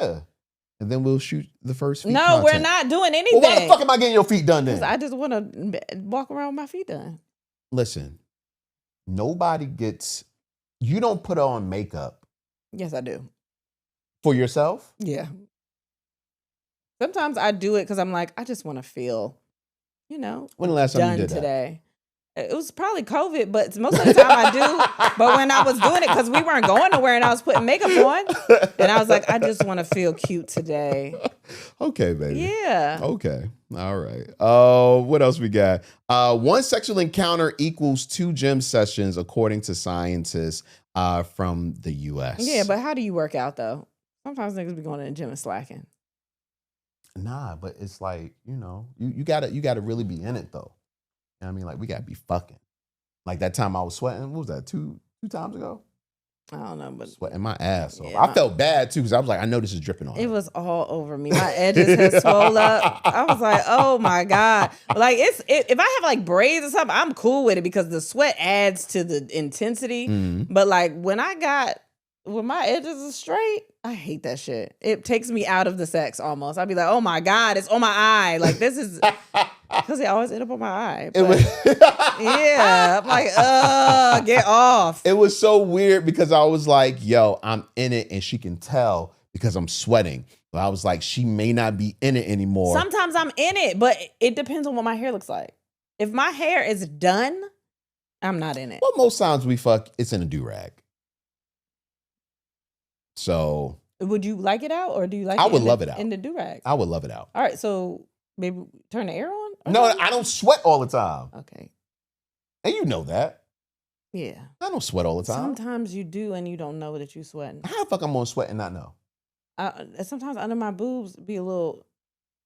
Yeah, and then we'll shoot the first. No, content. we're not doing anything. Well, why the fuck am I getting your feet done then? I just want to walk around with my feet done. Listen, nobody gets. You don't put on makeup Yes, I do. for yourself. Yeah. Sometimes I do it because I'm like, I just want to feel, When the last time you done did that? today. It was probably COVID, but most of the time I do. But when I was doing it, because we weren't going nowhere and I was putting makeup on, and I was like, I just want to feel cute today. Okay, baby. Yeah. Okay. All right. What else we got? One sexual encounter equals 2 gym sessions, according to scientists from the U.S. Yeah, but how do you work out though? Sometimes niggas be going to the gym and slacking. Nah, but it's like, you gotta really be in it though. You know what I mean? Like we gotta be fucking. Like that time I was sweating. What was that? Two times ago? I don't know, but Sweating my ass off. Yeah, I felt bad too because I was like, I know this is dripping on. it was all over me. My edges had swole up. I was like, oh my God. Like if I have like braids or something, I'm cool with it because the sweat adds to the intensity. Mhm. But like when my edges are straight, I hate that shit. It takes me out of the sex almost. I'd be like, oh my God, it's on my eye. Like this is because they always end up on my eye. But, yeah. I'm like, get off. It was so weird because I was like, yo, I'm in it and she can tell because I'm sweating. But I was like, she may not be in it anymore. Sometimes I'm in it, but it depends on what my hair looks like. If my hair is done, I'm not in it. Well, most times we fuck, it's in a do-rag. So Would you like it out or do you like I it would in love the, it out. in the do-rag? I would love it out. All right, so maybe turn the air on? or No, something? I don't sweat all the time. Okay. And you know that. Yeah. I don't sweat all the time. Sometimes you do and you don't know that you're sweating. How the fuck I'm gonna sweat and not know? Sometimes under my boobs be a little,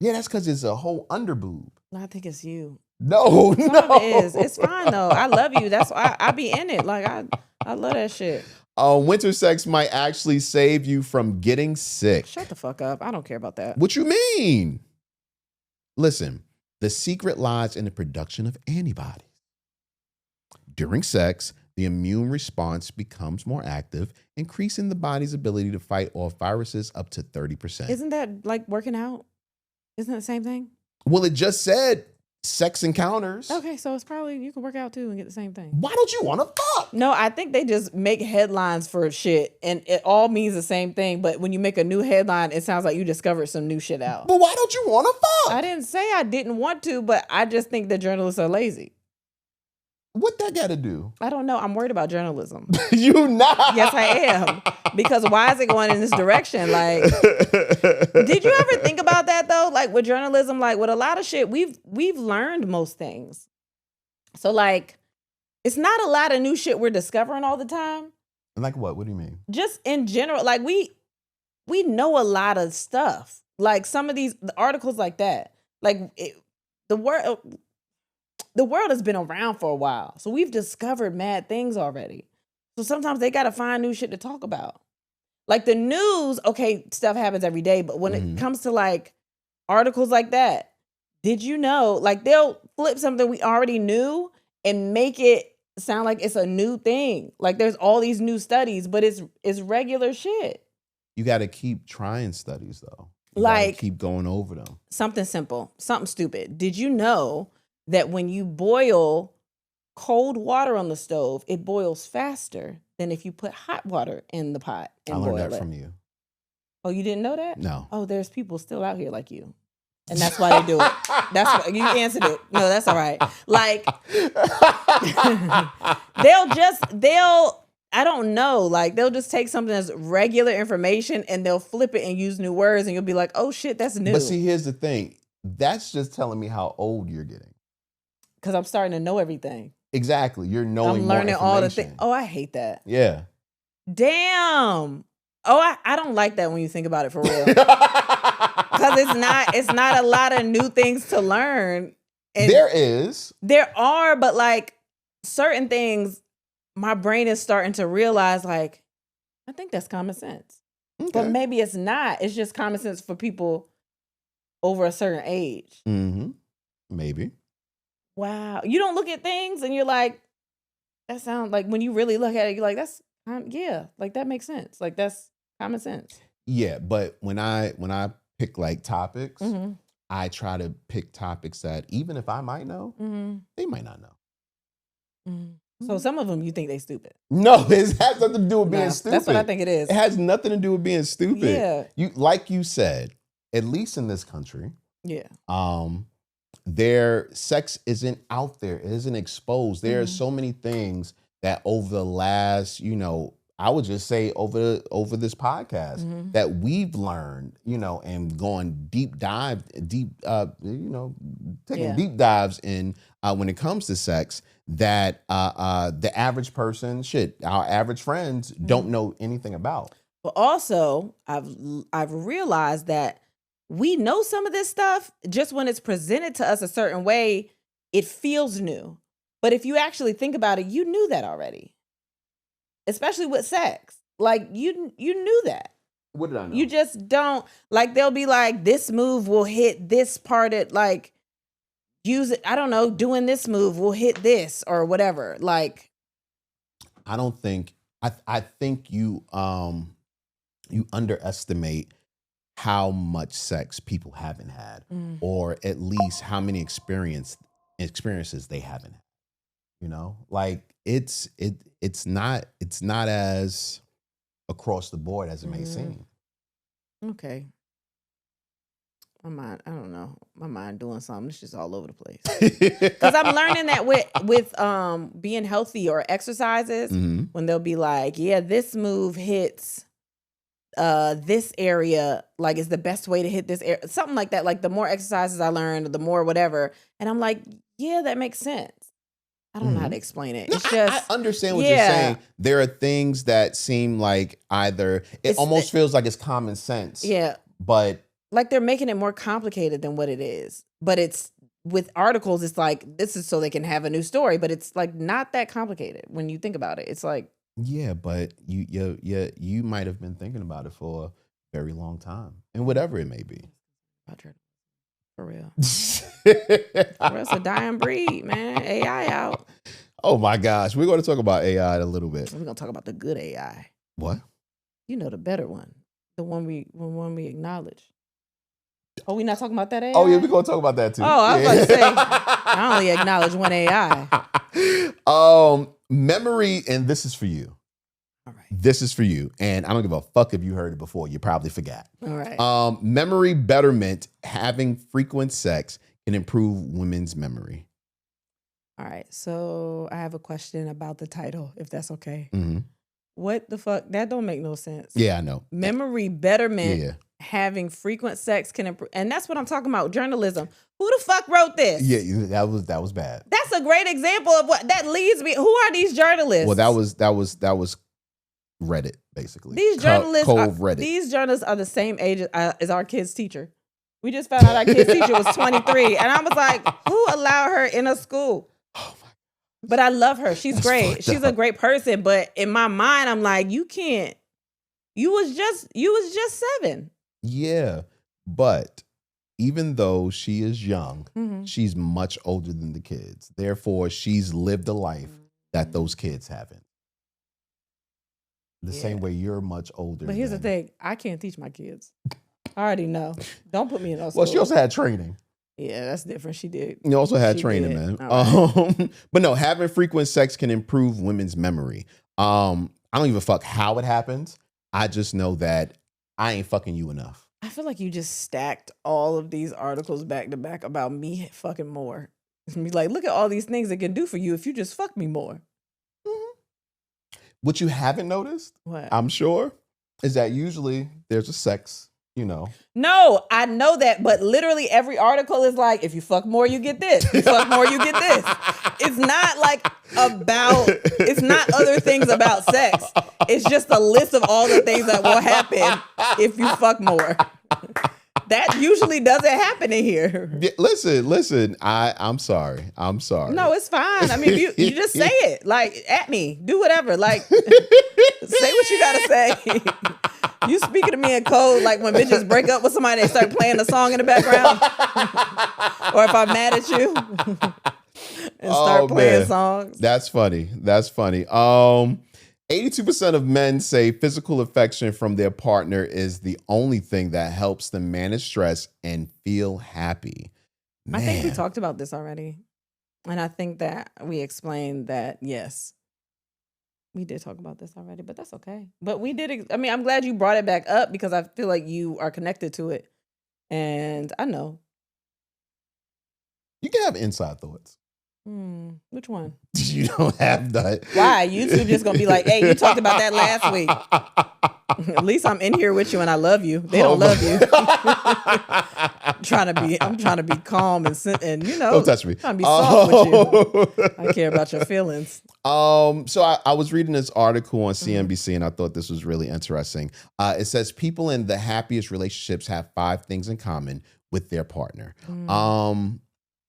Yeah, that's because it's a whole under boob. I think it's you. No, Some no. of it is. It's fine though. I love you. That's why I be in it. Like I love that shit. Winter sex might actually save you from getting sick. Shut the fuck up. I don't care about that. What you mean? Listen, the secret lies in the production of antibodies. During sex, the immune response becomes more active, increasing the body's ability to fight off viruses up to 30%. Isn't that like working out? Isn't that the same thing? Well, it just said sex encounters. Okay, so it's probably you can work out too and get the same thing. Why don't you want to fuck? No, I think they just make headlines for shit and it all means the same thing. But when you make a new headline, it sounds like you discovered some new shit out. But why don't you want to fuck? I didn't say I didn't want to, but I just think that journalists are lazy. What that got to do? I don't know. I'm worried about journalism. You not? Yes, I am. Because why is it going in this direction? Like, did you ever think about that though? Like with journalism, like with a lot of shit, we've learned most things. So like, it's not a lot of new shit we're discovering all the time. Like what? What do you mean? Just in general, like we know a lot of stuff. Like some of these articles like that. Like the world has been around for a while. So we've discovered mad things already. So sometimes they got to find new shit to talk about. Like the news, okay, stuff happens every day. But when it comes to like articles like that, did you know, like they'll flip something we already knew and make it sound like it's a new thing. Like there's all these new studies, but it's regular shit. You got to keep trying studies though. You Like gotta keep going over them. Something simple, something stupid. Did you know that when you boil cold water on the stove, it boils faster than if you put hot water in the pot and I boil learned that it? from you. Oh, you didn't know that? No. Oh, there's people still out here like you. And that's why they do it. That's why you answered it. No, that's all right. Like I don't know. Like they'll just take something that's regular information and they'll flip it and use new words and you'll be like, oh shit, that's new. But see, here's the thing. That's just telling me how old you're getting. Because I'm starting to know everything. Exactly. You're knowing I'm more learning all the things. information. Oh, I hate that. Yeah. Damn. Oh, I don't like that when you think about it for real. Because it's not a lot of new things to learn. And there are, but like certain things, my brain is starting to realize like, I think that's common sense. Okay. But maybe it's not. It's just common sense for people over a certain age. Mm-hmm. Maybe. Wow. You don't look at things and you're like, that sounds like, when you really look at it, you're like, that's, yeah, like that makes sense. Like that's common sense. Yeah, but when I pick like topics, Mm-hmm. I try to pick topics that even if I might know, they might not know. Mm-hmm. So some of them you think they stupid. No, it has nothing to do with being stupid. That's what I think it is. It has nothing to do with being stupid. Yeah. Like you said, at least in this country, Yeah. their sex isn't out there. It isn't exposed. There are so many things that over the last, I would just say over this podcast that we've learned, and going taking deep dives in when it comes to sex that the average person, our average friends don't know anything about. But also, I've realized that we know some of this stuff just when it's presented to us a certain way, it feels new. But if you actually think about it, you knew that already. Especially with sex. Like you knew that. What did I know? You just don't, like, they'll be like, this move will hit this part at, like, use it, I don't know, doing this move will hit this or whatever. Like, I don't think, I think you underestimate how much sex people haven't had, or at least how many experiences they haven't had. Like it's not as across the board as it may seem. Okay. My mind, I don't know. My mind doing something. It's just all over the place. Because I'm learning that with being healthy or exercises, when they'll be like, yeah, this move hits this area, like, is the best way to hit this area. Something like that. Like, the more exercises I learn, the more whatever. And I'm like, yeah, that makes sense. I don't know how to explain it. It's just, I understand what you're saying. There are things that seem like either it almost feels like it's common sense. Yeah. But like they're making it more complicated than what it is. But it's with articles, it's like, this is so they can have a new story, but it's like not that complicated when you think about it. It's like, yeah, but you might have been thinking about it for a very long time, and whatever it may be. For real. It's a dying breed, man. AI out. Oh my gosh, we're going to talk about AI in a little bit. We're gonna talk about the good AI. What? You know, the better one, the one we acknowledge. Oh, we not talking about that AI? Oh yeah, we're going to talk about that too. Oh, I was about to say, I only acknowledge one AI. Memory, and this is for you. All right. This is for you, and I don't give a fuck if you heard it before. You probably forgot. All right. Memory betterment. Having frequent sex can improve women's memory. All right. So I have a question about the title, if that's okay. Mm-hmm. What the fuck? That don't make no sense. Yeah, I know. Memory betterment. Yeah. Having frequent sex can improve, and that's what I'm talking about. Journalism. Who the fuck wrote this? Yeah, that was bad. That's a great example of what that leads me. Who are these journalists? Well, that was Reddit, basically. These journalists, Cold Reddit. These journalists are the same age as our kid's teacher. We just found out our kid's teacher was 23, and I was like, who allowed her in a school? Oh my! But I love her. She's great. She's up. a great person. But in my mind, I'm like, you can't. You was just 7. Yeah, but even though she is young, she's much older than the kids. Therefore, she's lived a life that those kids haven't. The same way you're much older. But here's the thing. I can't teach my kids. I already know. Don't put me in those Well, schools. she also had training. Yeah, that's different. She did. You also had She training, did. man. Right. But no, having frequent sex can improve women's memory. I don't give a fuck how it happens. I just know that I ain't fucking you enough. I feel like you just stacked all of these articles back to back about me fucking more. Be like, look at all these things it can do for you if you just fuck me more. What you haven't noticed, What? I'm sure, is that usually there's a sex, No, I know that, but literally every article is like, if you fuck more, you get this. If you fuck more, you get this. It's not like it's not other things about sex. It's just a list of all the things that will happen if you fuck more. That usually doesn't happen in here. Yeah, listen. I'm sorry. No, it's fine. I mean, you just say it. Like, at me. Do whatever. Like, say what you gotta say. You speaking to me in code like when bitches break up with somebody, they start playing a song in the background? Or if I'm mad at you and start playing songs. That's funny. 82% of men say physical affection from their partner is the only thing that helps them manage stress and feel happy. Man. I think we talked about this already. And I think that we explained that, yes, we did talk about this already, but that's okay. But we did. I'm glad you brought it back up because I feel like you are connected to it. And I know. You can have inside thoughts. Which one? You don't have that. Why? YouTube just gonna be like, hey, you talked about that last week. At least I'm in here with you and I love you. They don't love you. I'm trying to be calm and don't touch me. Trying to be soft with you. I care about your feelings. So I was reading this article on CNBC and I thought this was really interesting. It says people in the happiest relationships have 5 things in common with their partner.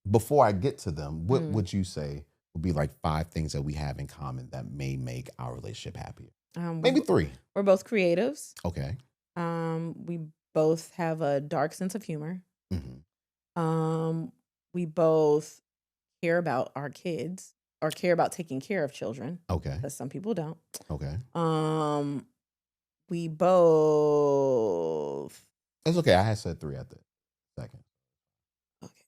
Before I get to them, what would you say would be like 5 things that we have in common that may make our relationship happier? Maybe 3. We're both creatives. Okay. We both have a dark sense of humor. We both care about our kids or care about taking care of children. Okay. Because some people don't. Okay. We both. It's okay. I had said 3 at the second. Okay.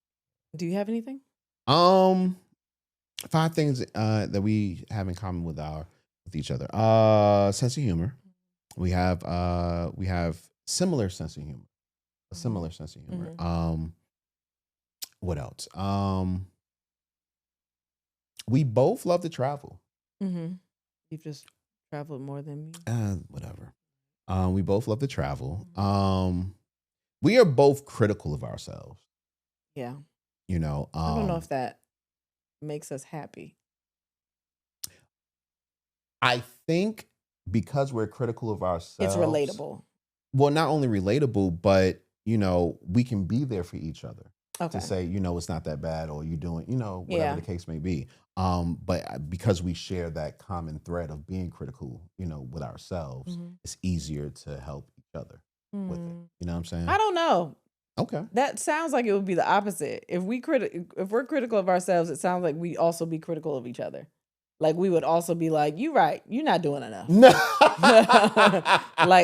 Do you have anything? 5 things that we have in common with each other. Sense of humor. We have similar sense of humor. A similar sense of humor. What else? We both love to travel. You've just traveled more than me. Whatever. We both love to travel. We are both critical of ourselves. Yeah. I don't know if that makes us happy. I think because we're critical of ourselves, it's relatable. Well, not only relatable, but we can be there for each other. Okay. To say, it's not that bad, or you're doing, whatever the case may be. But because we share that common thread of being critical, with ourselves, it's easier to help each other with it. You know what I'm saying? I don't know. Okay. That sounds like it would be the opposite. If we're critical of ourselves, it sounds like we also be critical of each other. Like we would also be like, "You right, you're not doing enough." Like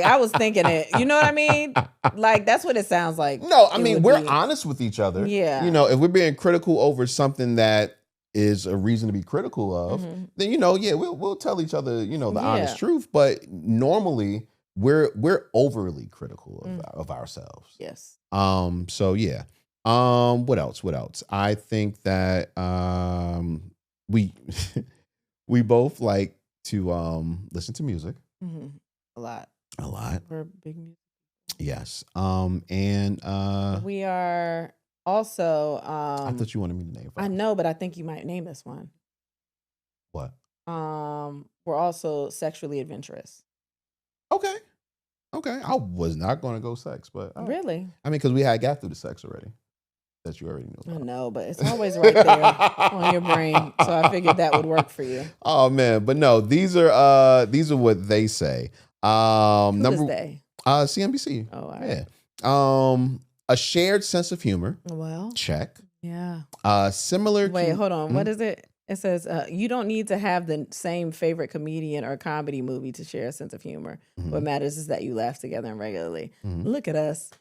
I was thinking it. You know what I mean? Like that's what it sounds like. No, I mean we're honest with each other. Yeah. If we're being critical over something that is a reason to be critical of, then we'll tell each other the honest truth. But normally we're overly critical of ourselves. Yes. So yeah. What else? I think that we both like to listen to music. A lot. We're big music. Yes. And we are also I thought you wanted me to name 5. I know, but I think you might name this one. What? We're also sexually adventurous. Okay. I was not going to go sex, but really? I mean, because we had got through the sex already. That you already knew about. I know, but it's always right there on your brain. So I figured that would work for you. Oh man, but no, these are what they say. Who is they? CNBC. Oh, all right. Yeah. A shared sense of humor. Well, check. Yeah. Similar. Wait, hold on. What is it? It says you don't need to have the same favorite comedian or comedy movie to share a sense of humor. What matters is that you laugh together and regularly. Look at us.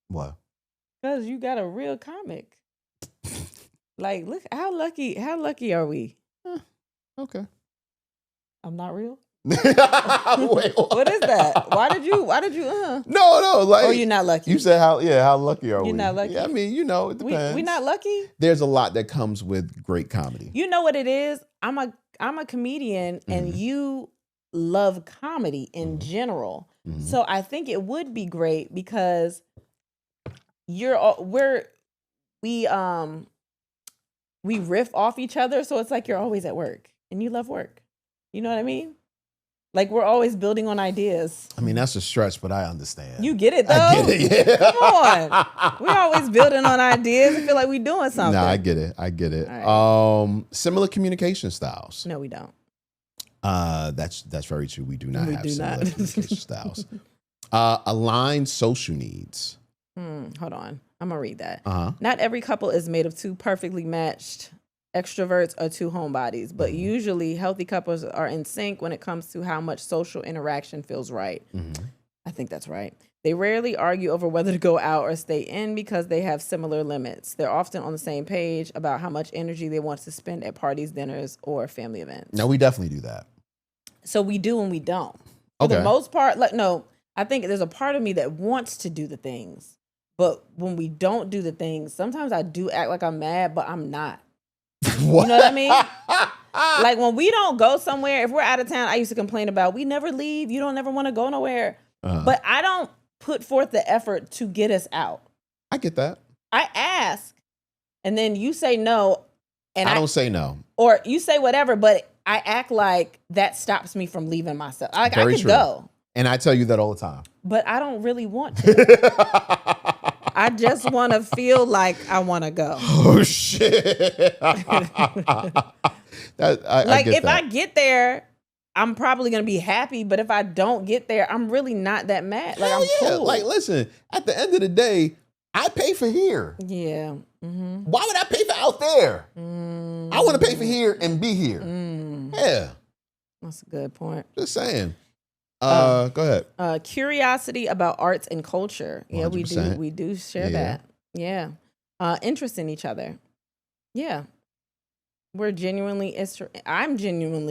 What? Because you got a real comic. Like, look how lucky are we? Okay. I'm not real. Wait, what is that? Why did you No, like, oh, you're not lucky. You said how lucky are we? You're not lucky. Yeah, I mean, it depends. We not lucky? There's a lot that comes with great comedy. You know what it is? I'm a comedian and you love comedy in general. So I think it would be great because we riff off each other, so it's like you're always at work and you love work. You know what I mean? Like we're always building on ideas. I mean, that's a stretch, but I understand. You get it though? I get it, yeah. Come on. We're always building on ideas. I feel like we're doing something. Nah, I get it. Right. Similar communication styles. No, we don't. That's very true. We do not have similar not. communication styles. Aligned social needs. Hold on. I'm going to read that. Uh-huh. Not every couple is made of two perfectly matched extroverts or two homebodies, but usually healthy couples are in sync when it comes to how much social interaction feels right. I think that's right. They rarely argue over whether to go out or stay in because they have similar limits. They're often on the same page about how much energy they want to spend at parties, dinners, or family events. No, we definitely do that. So we do and we don't. For the most part, I think there's a part of me that wants to do the things. But when we don't do the things, sometimes I do act like I'm mad, but I'm not. What? You know what I mean? Like when we don't go somewhere, if we're out of town, I used to complain about we never leave. You don't never want to go nowhere. But I don't put forth the effort to get us out. I get that. I ask, and then you say no. And I don't say no. Or you say whatever, but I act like that stops me from leaving myself. I could go. And I tell you that all the time. But I don't really want to. I just want to feel like I want to go. Oh, shit. I get there, I'm probably going to be happy. But if I don't get there, I'm really not that mad. Like, I'm cool. Like, listen, at the end of the day, I pay for here. Yeah. Why would I pay for out there? I want to pay for here and be here. Yeah. That's a good point. Just saying. Go ahead. Curiosity about arts and culture. Yeah, 100%. we do share that. Yeah. Interest in each other. Yeah. I'm genuinely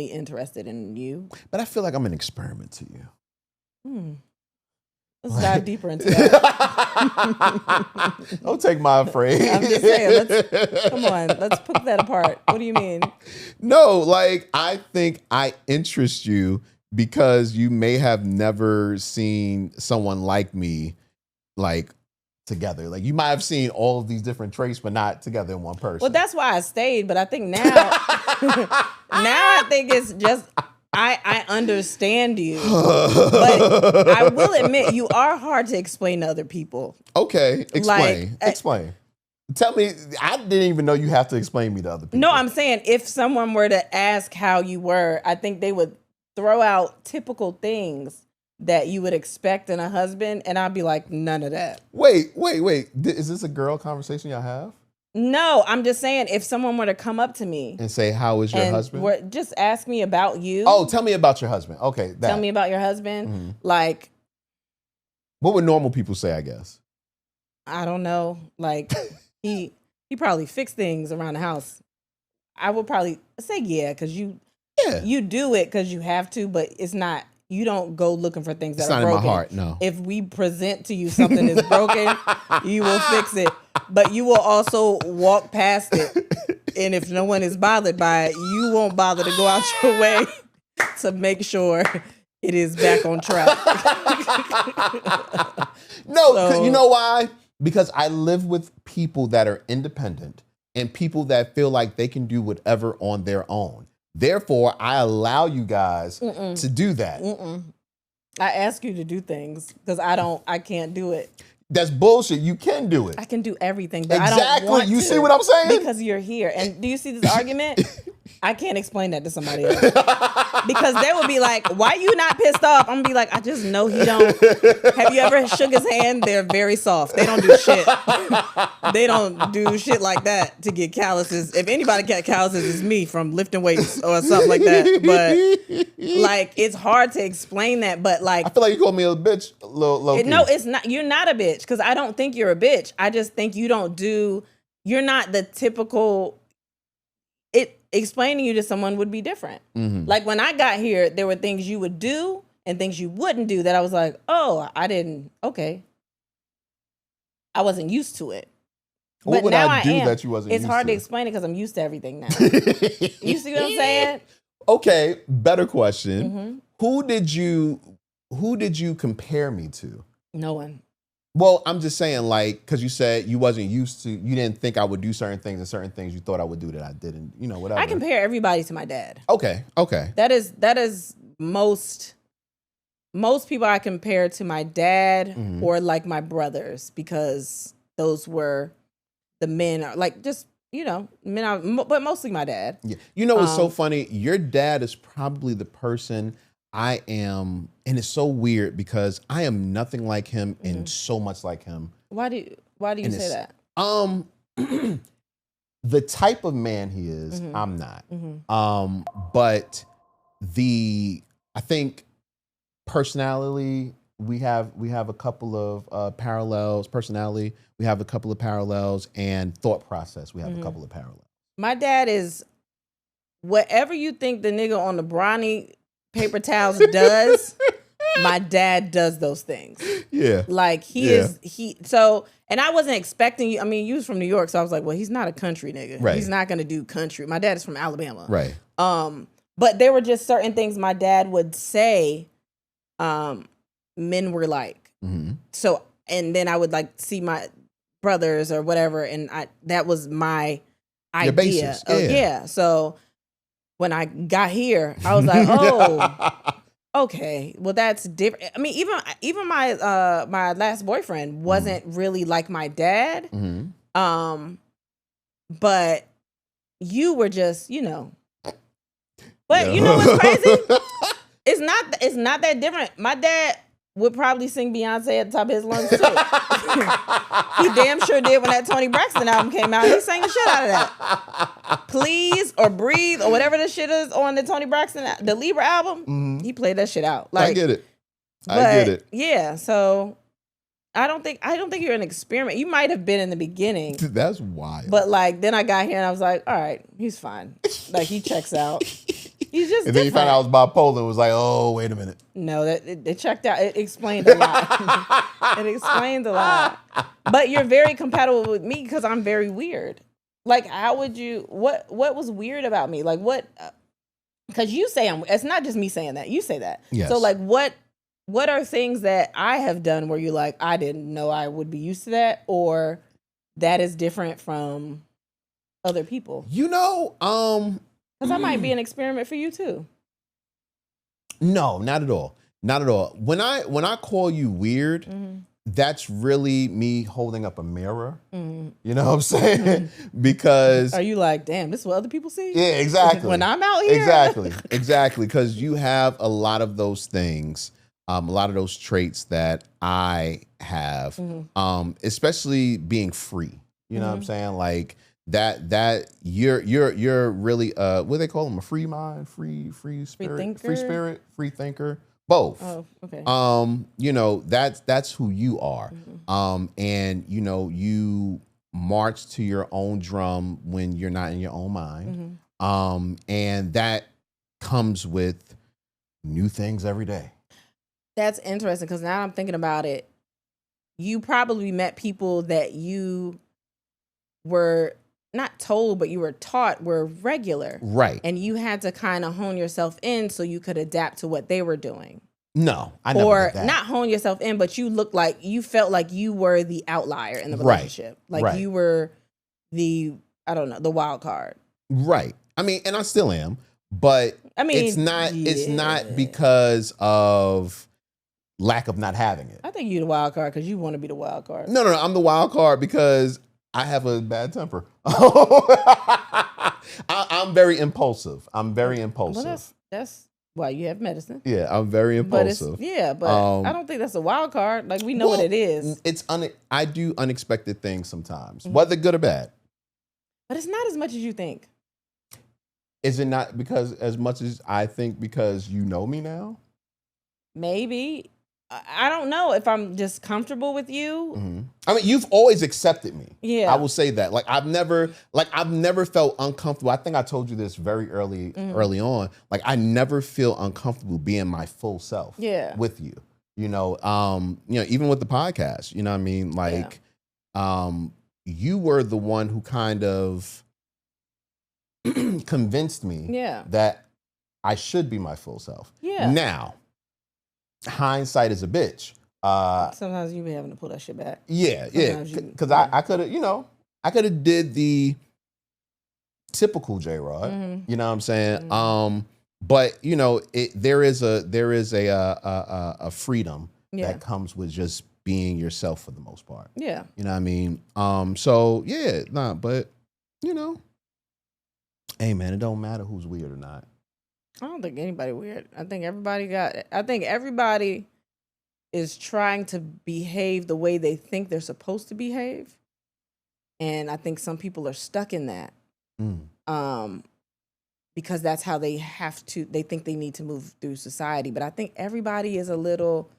interested in you. But I feel like I'm an experiment to you. Let's dive deeper into that. Don't take my phrase. I'm just saying, let's put that apart. What do you mean? No, like I think I interest you because you may have never seen someone like me, like together. Like you might have seen all of these different traits, but not together in one person. Well, that's why I stayed. But I think now, I think it's just I understand you. But I will admit, you are hard to explain to other people. Okay, explain. Explain. Tell me. I didn't even know you have to explain me to other people. No, I'm saying if someone were to ask how you were, I think they would throw out typical things that you would expect in a husband, and I'd be like, none of that. Wait. Is this a girl conversation y'all have? No, I'm just saying if someone were to come up to me and say, how is your husband? Just ask me about you. Oh, tell me about your husband. Okay. Tell me about your husband. Like. What would normal people say, I guess? I don't know. Like, he probably fixed things around the house. I would probably say, yeah, because you do it because you have to, but it's not. You don't go looking for things that are broken. It's not in my heart, no. If we present to you something that's broken, you will fix it. But you will also walk past it. And if no one is bothered by it, you won't bother to go out your way to make sure it is back on track. No, you know why? Because I live with people that are independent and people that feel like they can do whatever on their own. Therefore, I allow you guys to do that. I ask you to do things because I can't do it. That's bullshit. You can do it. I can do everything, but exactly. I don't want to. You see what I'm saying? Because you're here. And do you see this argument? I can't explain that to somebody else. Because they would be like, why you not pissed off? I'm going to be like, I just know he don't. Have you ever shook his hand? They're very soft. They don't do shit. They don't do shit like that to get calluses. If anybody got calluses, it's me from lifting weights or something like that. But like, it's hard to explain that. But like, I feel like you called me a bitch. Low no, it's not. You're not a bitch because I don't think you're a bitch. I just think you're not the typical. Explaining you to someone would be different. Like when I got here, there were things you would do and things you wouldn't do that I was like, oh, okay. I wasn't used to it. What would I do that you wasn't used to? It's hard to explain it because I'm used to everything now. You see what I'm saying? Okay, better question. Who did you compare me to? No one. Well, I'm just saying, like, because you said you wasn't used to, you didn't think I would do certain things and certain things you thought I would do that I didn't, whatever. I compare everybody to my dad. Okay. That is most people I compare to my dad or like my brothers because those were the men, like just men, but mostly my dad. Yeah. You know what's so funny? Your dad is probably the person I am, and it's so weird because I am nothing like him and so much like him. Why do you say that? The type of man he is, I'm not. But I think personality, we have a couple of parallels. Personality, we have a couple of parallels, and thought process, we have a couple of parallels. My dad is whatever you think the nigga on the Brawny paper towels does. My dad does those things. Yeah. Like and I wasn't expecting you. I mean, you was from New York, so I was like, well, he's not a country nigga. Right. He's not gonna do country. My dad is from Alabama. Right. But there were just certain things my dad would say men were like. So, and then I would like see my brothers or whatever, and that was my idea. Your basis. Yeah. So when I got here, I was like, oh, okay, well that's different. I mean, even my my last boyfriend wasn't really like my dad. But you were just, But you know what's crazy? It's not that different. My dad would probably sing Beyonce at the top of his lungs too. He damn sure did when that Toni Braxton album came out. He sang the shit out of that. Please or Breathe or whatever the shit is on the Toni Braxton, the Libra album. He played that shit out. Like, I get it. Yeah, so I don't think you're an experiment. You might have been in the beginning. That's wild. But like then I got here and I was like, all right, he's fine. Like he checks out. He's just and then you found out I was bipolar. It was like, oh, wait a minute. No, it checked out. It explained a lot. It explained a lot. But you're very compatible with me because I'm very weird. Like, how would you? What was weird about me? Like, what? Because you say it's not just me saying that. You say that. Yes. So, like, what are things that I have done where you're like, I didn't know I would be used to that, or that is different from other people? Because I might be an experiment for you too. No, not at all. Not at all. When I call you weird, that's really me holding up a mirror. You know what I'm saying? Because are you like, damn, this is what other people see? Yeah, exactly. When I'm out here? Exactly. Because you have a lot of those things, a lot of those traits that I have, especially being free. You know what I'm saying? Like that you're really what do they call them? A free mind, free spirit, free spirit, free thinker. Both. Oh, okay. That's who you are. And you march to your own drum when you're not in your own mind. And that comes with new things every day. That's interesting because now I'm thinking about it. You probably met people that you were not told, but you were taught were regular. Right. And you had to kind of hone yourself in so you could adapt to what they were doing. No, I never did that. Not hone yourself in, but you felt like you were the outlier in the relationship. Like you were the wild card. Right. I mean, and I still am, but it's not because of lack of not having it. I think you're the wild card because you want to be the wild card. No, I'm the wild card because I have a bad temper. I'm very impulsive. Well, that's why you have medicine. Yeah, I'm very impulsive. But I don't think that's a wild card. Like, we know what it is. I do unexpected things sometimes, whether good or bad. But it's not as much as you think. Is it not because as much as I think because you know me now? Maybe. I don't know if I'm just comfortable with you. I mean, you've always accepted me. Yeah, I will say that. Like I've never felt uncomfortable. I think I told you this very early on. Like I never feel uncomfortable being my full self. Yeah. With you. Even with the podcast. You know what I mean? Like, you were the one who kind of convinced me. That I should be my full self. Yeah. Now. Hindsight is a bitch. Sometimes you be having to pull that shit back. Yeah. Because I could have did the typical J-Rod. You know what I'm saying? But there is a freedom that comes with just being yourself for the most part. Yeah. You know what I mean? But you know, hey man, it don't matter who's weird or not. I don't think anybody weird. I think everybody is trying to behave the way they think they're supposed to behave. And I think some people are stuck in that. Because that's how they think they need to move through society. But I think everybody is a little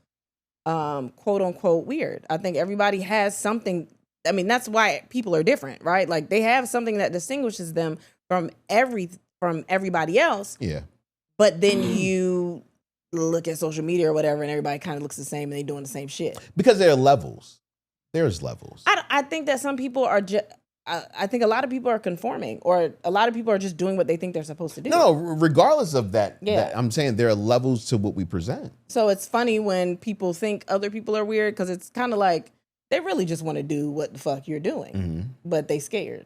quote unquote weird. I think everybody has something. I mean, that's why people are different, right? Like they have something that distinguishes them from everybody else. Yeah. But then you look at social media or whatever, and everybody kind of looks the same, and they doing the same shit. Because there are levels. There's levels. I think that some people are just. I think a lot of people are conforming, or a lot of people are just doing what they think they're supposed to do. No, regardless of that, Yeah. I'm saying there are levels to what we present. So it's funny when people think other people are weird, because it's kind of like they really just want to do what the fuck you're doing, but they scared,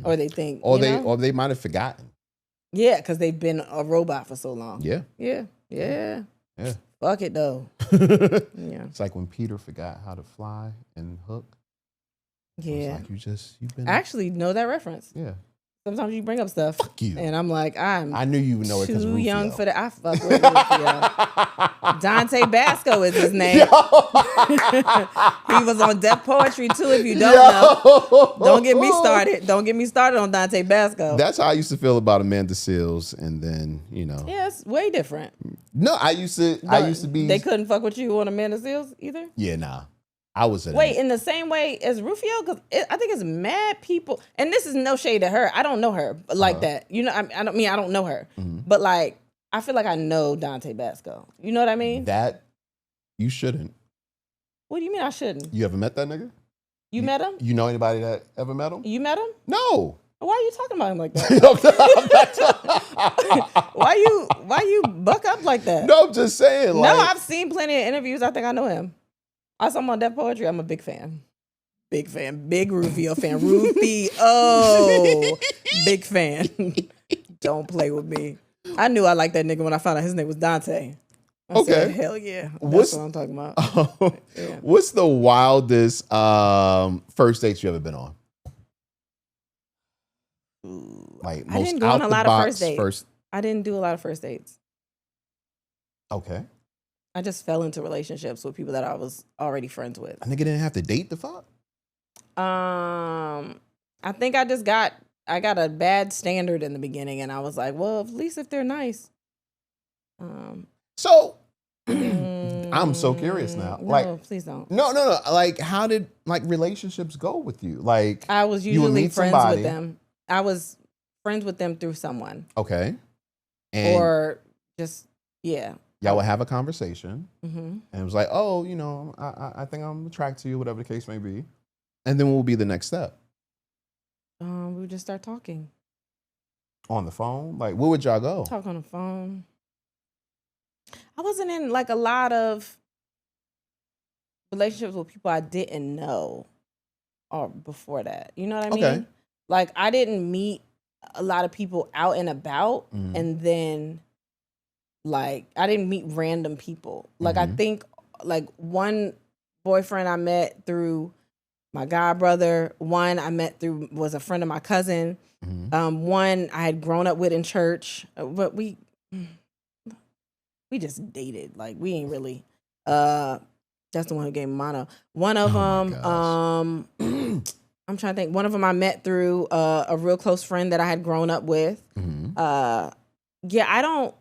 or they think, or they might have forgotten. Yeah, because they've been a robot for so long. Yeah. Fuck it though. Yeah. It's like when Peter forgot how to fly and hook. Yeah. It's like you've been. I actually know that reference. Yeah. Sometimes you bring up stuff. Fuck you. And I'm like, I knew you would know it because too Rufio. young for that. I fuck with Rufio. Dante Basco is his name. He was on Deaf Poetry too, if you don't know. Don't get me started. Don't get me started on Dante Basco. That's how I used to feel about Amanda Seales, and then, you know. Yeah, it's way different. No, I used to be. They couldn't fuck with you on Amanda Seales either? Yeah, nah. I was Wait, in the same way as Rufio? Because I think it's mad people, and this is no shade to her. I don't know her like that. You know, I don't know her. But like, I feel like I know Dante Basco. You know what I mean? That you shouldn't. What do you mean I shouldn't? You ever met that nigga? You met him? You know anybody that ever met him? You met him? No. Why are you talking about him like that? why you buck up like that? No, I'm just saying. Like, No, I've seen plenty of interviews. I think I know him. I saw him on Deaf Poetry. I'm a big fan. Big fan. Big Rufio fan. Rufio. Big fan. Don't play with me. I knew I liked that nigga when I found out his name was Dante. I said, hell yeah. That's what I'm talking about. Yeah. What's the wildest first dates you ever been on? Like most I didn't go on a lot of first dates. I didn't do a lot of first dates. Okay. I just fell into relationships with people that I was already friends with. A nigga didn't have to date the fuck? I think I got a bad standard in the beginning, and I was like, well, at least if they're nice. So I'm so curious now. No, like, please don't. No. Like, how did like relationships go with you? Like, I was usually friends with them. I was friends with them through someone. Okay. And or just, yeah. Y'all would have a conversation, and it was like, oh, you know, I think I'm attracted to you, whatever the case may be. And then what will be the next step? We would just start talking. On the phone? Like, where would y'all go? Talk on the phone. I wasn't in like a lot of relationships with people I didn't know or before that. You know what I mean? Okay. Like, I didn't meet a lot of people out and about, and then like I didn't meet random people. Like I think like one boyfriend I met through my god brother. One I met through was a friend of my cousin. One I had grown up with in church, but we just dated. Like we ain't really. That's the one who gave me mono. One of them. I'm trying to think. One of them I met through a real close friend that I had grown up with. Yeah, I don't.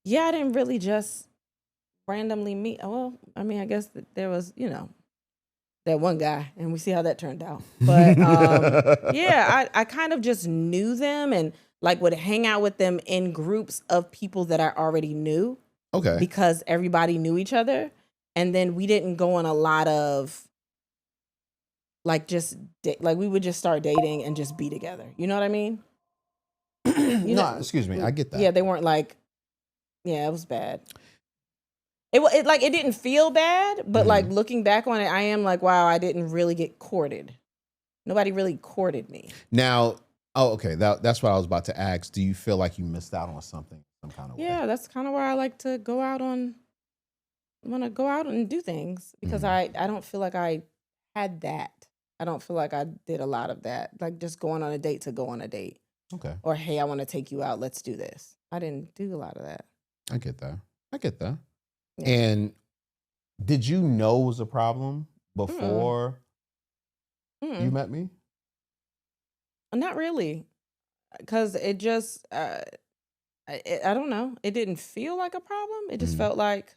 Yeah, I didn't really just randomly meet. Well, I mean, I guess there was, you know, that one guy, and we see how that turned out. But yeah, I kind of just knew them and like would hang out with them in groups of people that I already knew. Okay. Because everybody knew each other, and then we didn't go on a lot of like just like we would just start dating and just be together. You know what I mean? No, excuse me. I get that. Yeah, they weren't like, yeah, it was bad. It like it didn't feel bad, but like looking back on it, I am like, wow, I didn't really get courted. Nobody really courted me. Now, okay, that's what I was about to ask. Do you feel like you missed out on something, some kind of way? Yeah, that's kind of where I like to go out on. I want to go out and do things because I don't feel like I had that. I don't feel like I did a lot of that. Like just going on a date to go on a date. Okay. Or, hey, I want to take you out. Let's do this. I didn't do a lot of that. I get that. Yeah. And did you know it was a problem before you met me? Not really. Because it just, I don't know. It didn't feel like a problem. It just felt like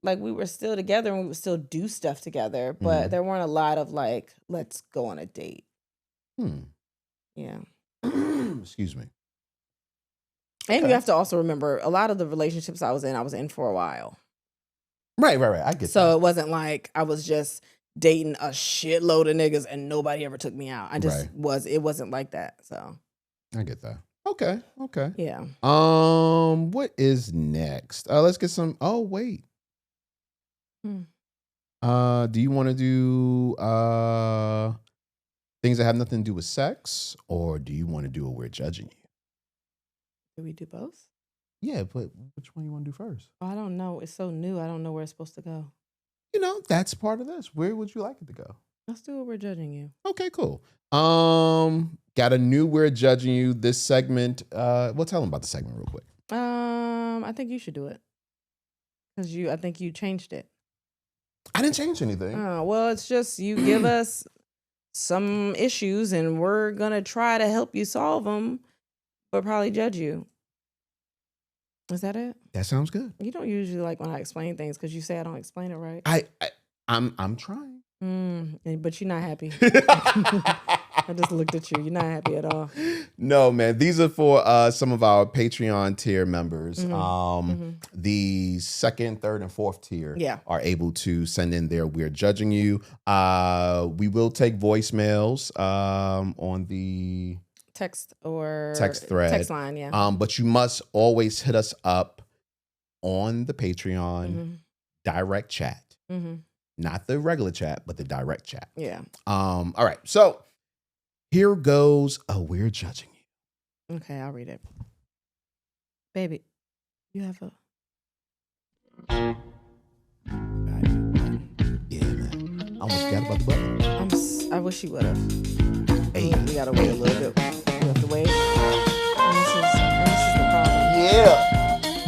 we were still together and we would still do stuff together. But there weren't a lot of like, let's go on a date. Yeah. Excuse me. And you have to also remember, a lot of the relationships I was in for a while. Right. I get that. So it wasn't like I was just dating a shitload of niggas and nobody ever took me out. It wasn't like that. So I get that. Okay. yeah. What is next? Let's get some. Oh wait. Do you want to do things that have nothing to do with sex, or do you want to do a We're Judging You? Do we do both? Yeah, but which one you want to do first? I don't know. It's so new. I don't know where it's supposed to go. You know, that's part of this. Where would you like it to go? Let's do it. We're Judging You. Okay, cool. Got a new We're Judging You. This segment. Well, tell them about the segment real quick. I think you should do it because I think you changed it. I didn't change anything. Well, it's just you give us some issues and we're gonna try to help you solve them, but probably judge you. Is that it? That sounds good. You don't usually like when I explain things because you say I don't explain it right. I'm trying. But you're not happy. I just looked at you. You're not happy at all. No, man. These are for some of our Patreon tier members. The second, third, and fourth tier are able to send in their We're Judging You. We will take voicemails on the text thread. Text line, yeah. But you must always hit us up on the Patreon direct chat. Not the regular chat, but the direct chat. Yeah. All right. So here goes a We're Judging You. Okay, I'll read it. Baby, you have a... Yeah, man. I almost forgot about the button. I wish you would have. Hey. We gotta wait a little bit. We have to wait. And this is the problem. Yeah.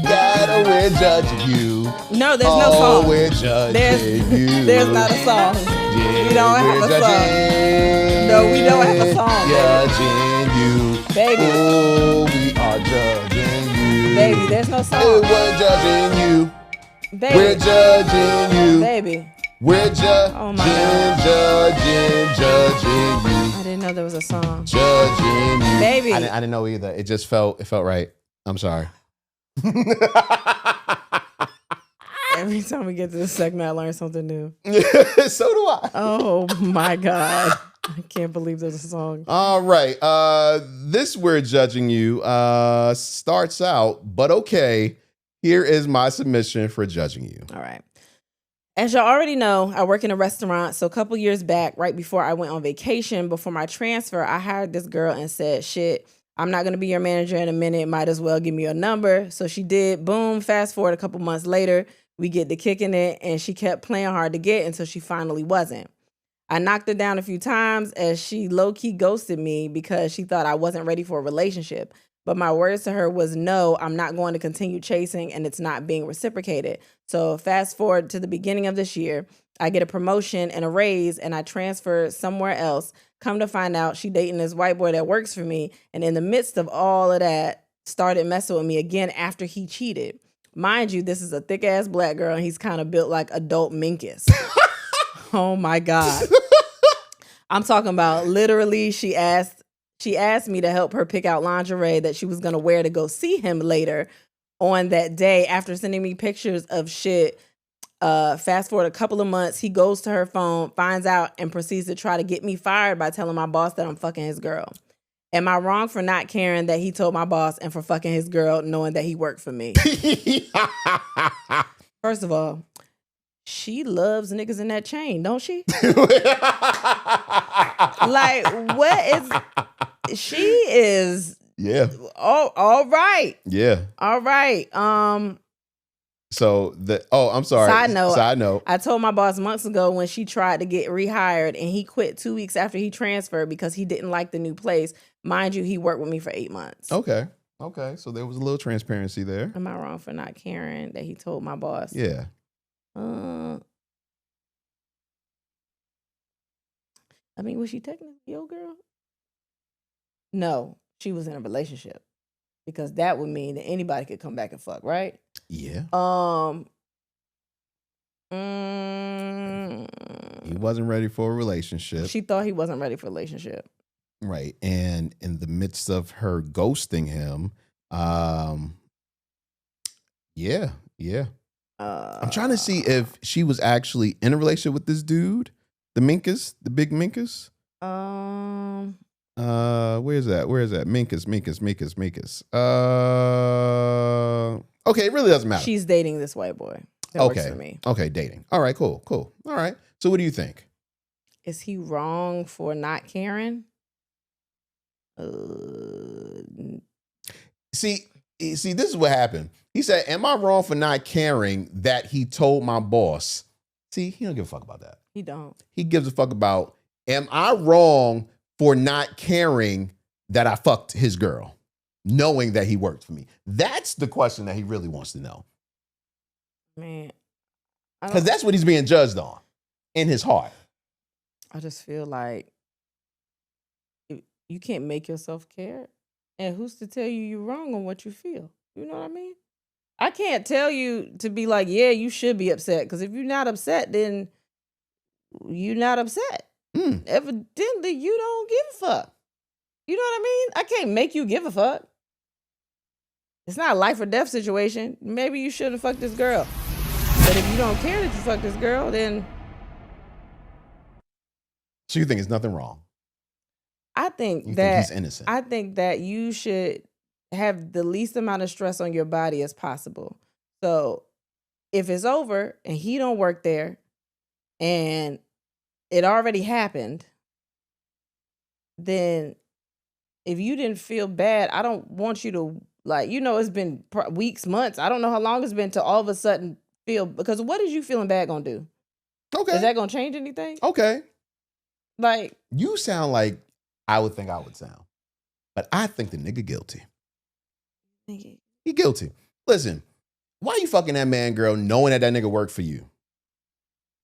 Gotta We're Judging You. No, there's no song. We're judging you. There's not a song. Yeah, we don't have a song. No, we don't have a song. Judging you. Baby. Oh, we are judging you. Baby, there's no song. We're judging you. Baby. We're judging you. Baby. We're judging you. I didn't know there was a song. Judging you. Baby. I didn't know either. It just felt right. I'm sorry. Every time we get to this segment, I learn something new. So do I. Oh my God. I can't believe there's a song. All right. This We're Judging You starts out, but okay. Here is my submission for judging you. All right. As y'all already know, I work in a restaurant. So a couple years back, right before I went on vacation, before my transfer, I hired this girl and said, shit, I'm not going to be your manager in a minute. Might as well give me your number. So she did. Boom. Fast forward a couple months later, we get to kicking it, and she kept playing hard to get until she finally wasn't. I knocked her down a few times as she low-key ghosted me because she thought I wasn't ready for a relationship. But my words to her was, no, I'm not going to continue chasing, and it's not being reciprocated. So fast forward to the beginning of this year, I get a promotion and a raise, and I transfer somewhere else. Come to find out, she dating this white boy that works for me, and in the midst of all of that, started messing with me again after he cheated. Mind you, this is a thick-ass black girl, and he's kind of built like adult Minkus. Oh, my God. I'm talking about literally she asked me to help her pick out lingerie that she was going to wear to go see him later on that day after sending me pictures of shit. Fast forward a couple of months, he goes to her phone, finds out, and proceeds to try to get me fired by telling my boss that I'm fucking his girl. Am I wrong for not caring that he told my boss and for fucking his girl knowing that he worked for me? First of all, she loves niggas in that chain, don't she? Like, what is... She is... Yeah. Oh, all right. Yeah. All right. So I'm sorry. Side note. I told my boss months ago when she tried to get rehired and he quit 2 weeks after he transferred because he didn't like the new place. Mind you, he worked with me for 8 months. Okay. So there was a little transparency there. Am I wrong for not caring that he told my boss? Yeah. I mean, was she technically your girl? No, she was in a relationship. Because that would mean that anybody could come back and fuck, right? Yeah. He wasn't ready for a relationship. She thought he wasn't ready for a relationship. Right. And in the midst of her ghosting him, yeah. I'm trying to see if she was actually in a relationship with this dude, the big Minkus. Where's that? Minkus. Okay, it really doesn't matter. She's dating this white boy. That works for me. Okay, dating. All right, cool. All right. So what do you think? Is he wrong for not caring? See, this is what happened. He said, am I wrong for not caring that he told my boss? See, he don't give a fuck about that. He don't. He gives a fuck about, am I wrong for not caring that I fucked his girl, knowing that he worked for me? That's the question that he really wants to know. Man. Because that's what he's being judged on in his heart. I just feel like you can't make yourself care. And who's to tell you you're wrong on what you feel? You know what I mean? I can't tell you to be like, yeah, you should be upset. Because if you're not upset, then you're not upset. Evidently, you don't give a fuck. You know what I mean? I can't make you give a fuck. It's not a life or death situation. Maybe you shouldn't fuck this girl. But if you don't care that you fuck this girl, then... So you think there's nothing wrong? I think you that... think he's innocent? I think that you should have the least amount of stress on your body as possible. So if it's over and he don't work there and it already happened, then if you didn't feel bad, I don't want you to, like, it's been weeks, months. I don't know how long it's been to all of a sudden feel, because what is you feeling bad gonna do? Okay. Is that gonna change anything? Okay. Like, you sound like I would think I would sound, but I think the nigga guilty. He guilty. Listen, why you fucking that man, girl, knowing that nigga worked for you?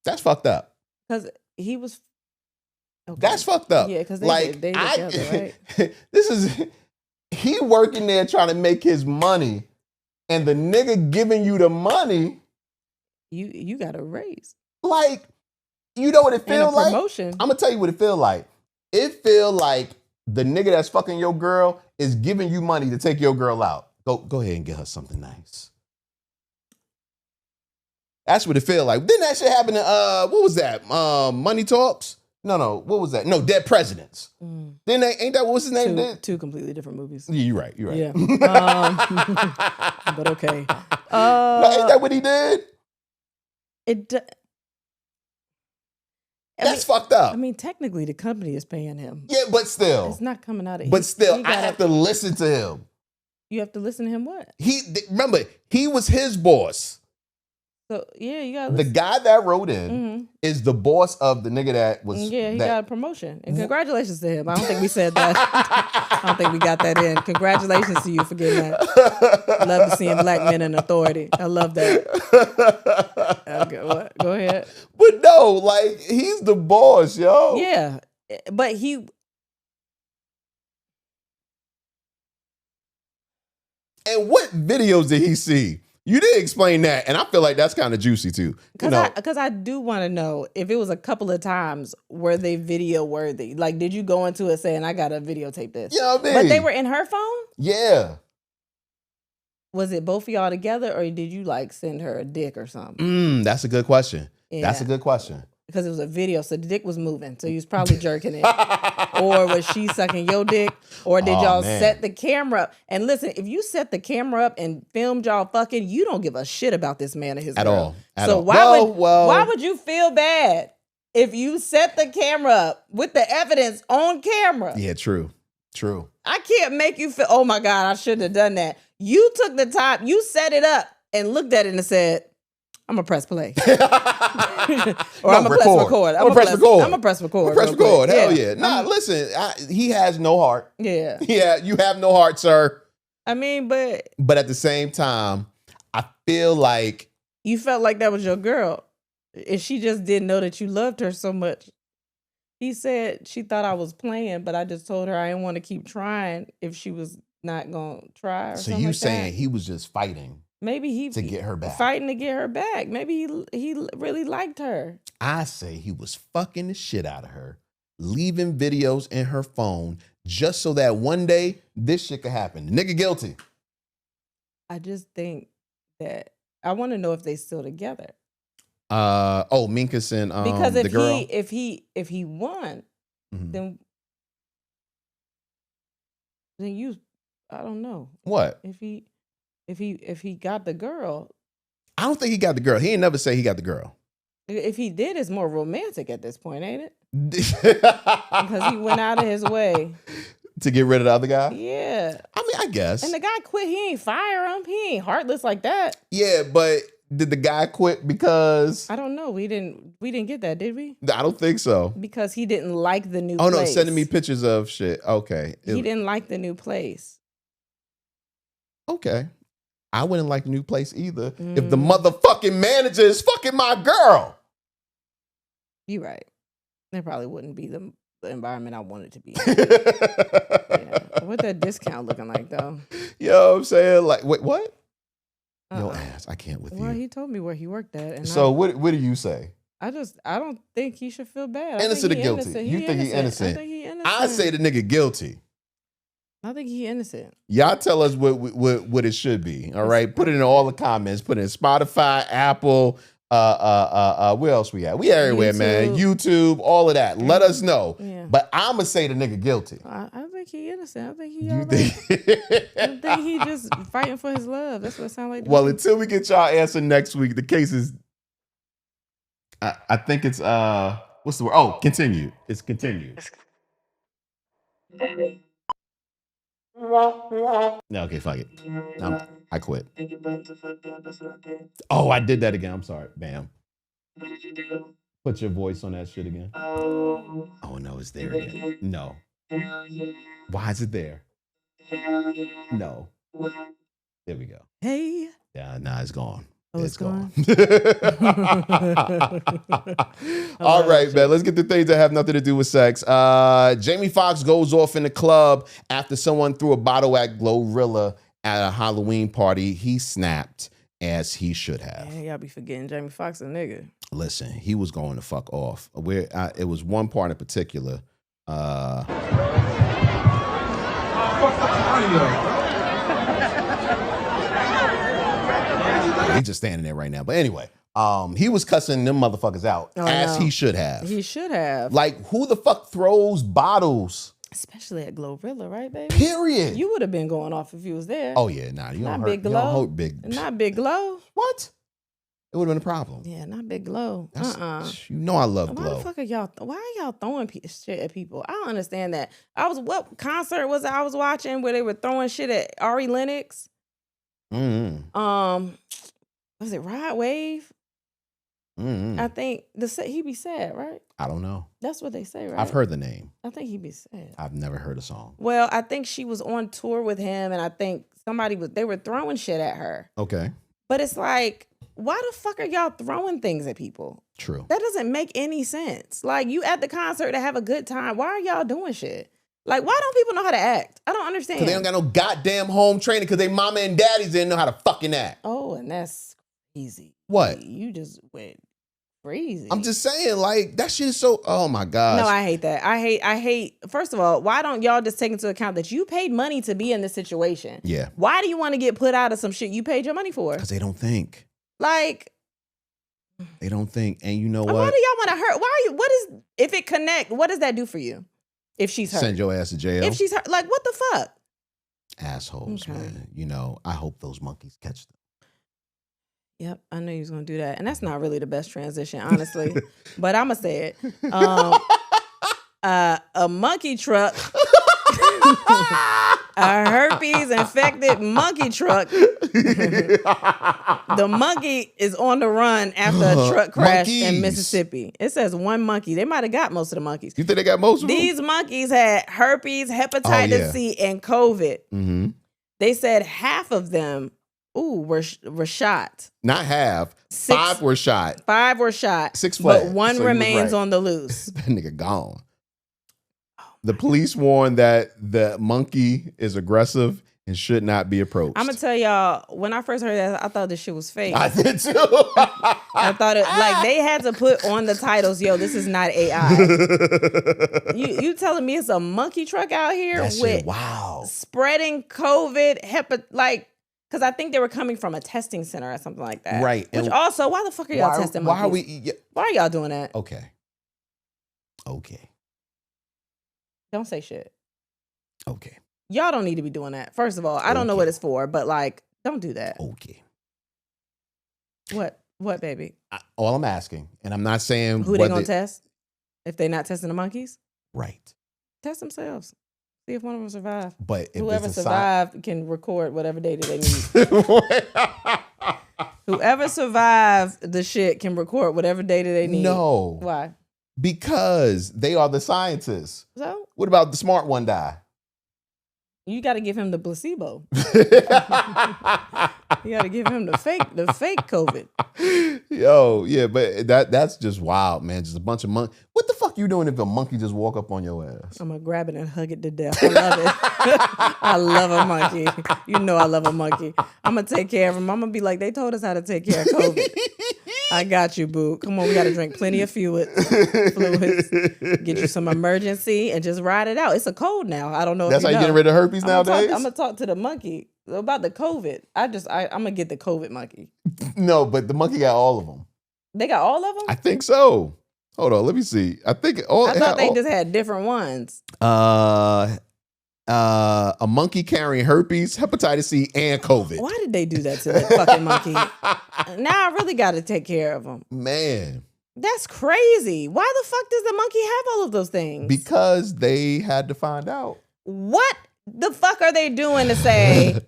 That's fucked up. Because he was... Okay. That's fucked up. Yeah, because they together, right? He working there trying to make his money, and the nigga giving you the money. You got a raise. Like, you know what it feel like? Promotion. I'm gonna tell you what it feel like. It feel like the nigga that's fucking your girl is giving you money to take your girl out. Go ahead and get her something nice. That's what it feel like. Didn't that shit happen in what was that? Money Talks? No, what was that? No, Dead Presidents. Then ain't that what was his name? Two completely different movies. Yeah, you're right. Yeah. But okay. No, ain't that what he did? That's fucked up. I mean, technically, the company is paying him. Yeah, but still. It's not coming out of... But still, I have to listen to him. You have to listen to him what? Remember, he was his boss. So, yeah, you got the guy that wrote in is the boss of the nigga that was... Yeah, he got a promotion. And congratulations to him. I don't think we said that. I don't think we got that in. Congratulations to you for getting that. Love to see black men in authority. I love that. Okay, what? Go ahead. But no, like, he's the boss, yo. Yeah, but he... And what videos did he see? You did explain that, and I feel like that's kind of juicy too. Because I do want to know if it was a couple of times were they video worthy. Like, did you go into it saying I gotta videotape this? You know what I mean? But they were in her phone. Yeah. Was it both of y'all together, or did you like send her a dick or something? That's a good question. Yeah. That's a good question. Because it was a video, so the dick was moving, so you was probably jerking it. Or was she sucking your dick? Or did y'all set the camera up? And listen, if you set the camera up and filmed y'all fucking, you don't give a shit about this man or his girl. At all. Why would you feel bad if you set the camera up with the evidence on camera? Yeah, true. I can't make you feel, oh my God, I shouldn't have done that. You took the time, you set it up and looked at it and said, I'm going to press play. Or No, I'm going to press record. I'm going to press record. I'm going to press record. Press record. Hell Yeah. yeah. Nah, listen, he has no heart. Yeah. Yeah, you have no heart, sir. I mean, but at the same time, I feel like you felt like that was your girl. And she just didn't know that you loved her so much. He said she thought I was playing, but I just told her I didn't want to keep trying if she was not going to try. Or so something you like saying that. he was just fighting Maybe he to get her back. fighting to get her back. Maybe he really liked her. I say he was fucking the shit out of her, leaving videos in her phone just so that one day this shit could happen. The nigga guilty. I just think that I want to know if they still together. Minkus and Because the girl. if he won, Mhm. then you, I don't know. What? If he got the girl, I don't think he got the girl. He ain't never say he got the girl. if he did, it's more romantic at this point, ain't it? Because he went out of his way to get rid of the other guy. Yeah. I mean, I guess. And the guy quit. He ain't fire him. He ain't heartless like that. Yeah, but did the guy quit because? I don't know. We didn't get that, did we? I don't think so. Because he didn't like the new Oh place. no, sending me pictures of shit. Okay. He didn't like the new place. Okay. I wouldn't like the new place either if the motherfucking manager is fucking my girl. You're right. That probably wouldn't be the environment I wanted to be in. Yeah. What that discount looking like, though? You know what I'm saying? Like, wait, what? Yo, ass, I can't with you. Well, he told me where he worked at. And so what do you say? I don't think he should feel bad. Innocent or guilty? You think he innocent? I think he innocent. I say the nigga guilty. I think he innocent. Y'all tell us what it should be. All right. Put it in all the comments. Put it in Spotify, Apple, where else we at? We everywhere, man. YouTube, all of that. Let us know. Yeah. But I'ma say the nigga guilty. I think he innocent. I think he You all right. think? I think he just fighting for his love. That's what it sounds like. to Well, me. until we get y'all answer next week, the case is I think it's what's the word? Oh, continued. It's continued. No, okay, fuck it. I quit. Oh, I did that again. I'm sorry. Bam. Put your voice on that shit again. Oh no, it's there again. No. Why is it there? No. There we go. Hey. Yeah, nah, it's gone. Oh, it's gone. All right, man. Let's get to things that have nothing to do with sex. Jamie Foxx goes off in the club after someone threw a bottle at Glorilla at a Halloween party. He snapped, as he should have. Yeah, y'all be forgetting Jamie Foxx a nigga. Listen, he was going to fuck off. It was one part in particular. He's just standing there right now. But anyway, he was cussing them motherfuckers out, as he should have. He should have. Like, who the fuck throws bottles? Especially at Glorilla, right, baby? Period. You would have been going off if you was there. Oh, yeah. Nah, you Not don't hurt. Big You Glow. don't hurt big. Not Big Glow. What? It would have been a problem. Yeah, not Big Glow. You know I love Why Glow. the fuck are y'all? Why are y'all throwing shit at people? I don't understand that. What concert was I was watching where they were throwing shit at Ari Lennox? Mm-hmm. Was it Rod Wave? Mm-hmm. I think he be sad, right? I don't know. That's what they say, right? I've heard the name. I think he be sad. I've never heard a song. Well, I think she was on tour with him, and I think they were throwing shit at her. Okay. But it's like, why the fuck are y'all throwing things at people? True. That doesn't make any sense. Like, you at the concert to have a good time. Why are y'all doing shit? Like, why don't people know how to act? I don't understand. Because they don't got no goddamn home training because they mama and daddies didn't know how to fucking act. Oh, and that's crazy. What? You just went crazy. I'm just saying, like, that shit is so, oh my gosh. No, I hate that. I hate, first of all, why don't y'all just take into account that you paid money to be in this situation? Yeah. Why do you want to get put out of some shit you paid your money for? Because they don't think. Like, They don't think. And you know why what? do y'all want to hurt? If it connect, what does that do for you? If she's hurt. Send your ass to jail. If she's hurt, like, what the fuck? Assholes, Okay. man. You know, I hope those monkeys catch them. Yep, I knew you was gonna do that, and that's not really the best transition, honestly. But I'ma say it. A monkey truck A herpes infected monkey truck. The monkey is on the run after a truck crash in Mississippi. It says one monkey. They might have got most of the monkeys. You think they got most of them? These monkeys had herpes, hepatitis C, and COVID. Mm-hmm. They said half of them, were shot. Not half. 5 were shot. 5 were shot. 6 fled. But one remains on the loose. That nigga gone. The police warned that the monkey is aggressive and should not be approached. I'm gonna tell y'all, when I first heard that, I thought this shit was fake. I did too. I thought it like they had to put on the titles, yo, this is not AI. you telling me it's a monkey truck out here with spreading COVID, because I think they were coming from a testing center or something like that. Right. Which also, why the fuck are y'all testing monkeys? Why are y'all doing that? Okay. Don't say shit. Okay. Y'all don't need to be doing that. First of all, I don't know what it's for, but don't do that. Okay. What, baby? All I'm asking, and I'm not saying who they gonna test if they're not testing the monkeys. Right. Test themselves. See if one of them survive. But if whoever survived can record whatever data they need. Whoever survived the shit can record whatever data they need. No. Why? Because they are the scientists. So? What about the smart one die? You got to give him the placebo. You got to give him the fake COVID. Yo, yeah, but that's just wild, man. Just a bunch of monkeys. What the fuck you doing if a monkey just walk up on your ass? I'm going to grab it and hug it to death. I love it. I love a monkey. You know I love a monkey. I'm going to take care of him. I'm going to be like, they told us how to take care of COVID. I got you, boo. Come on, we got to drink plenty of fluids. Get you some emergency and just ride it out. It's a cold now. I don't know. That's how you getting rid of herpes nowadays? I'm gonna talk to the monkey about the COVID. I'm gonna get the COVID monkey. No, but the monkey got all of them. They got all of them? I think so. Hold on, let me see. I thought they just had different ones. A monkey carrying herpes, hepatitis C, and COVID. Why did they do that to that fucking monkey? Now I really got to take care of him. Man. That's crazy. Why the fuck does the monkey have all of those things? Because they had to find out. What the fuck are they doing to say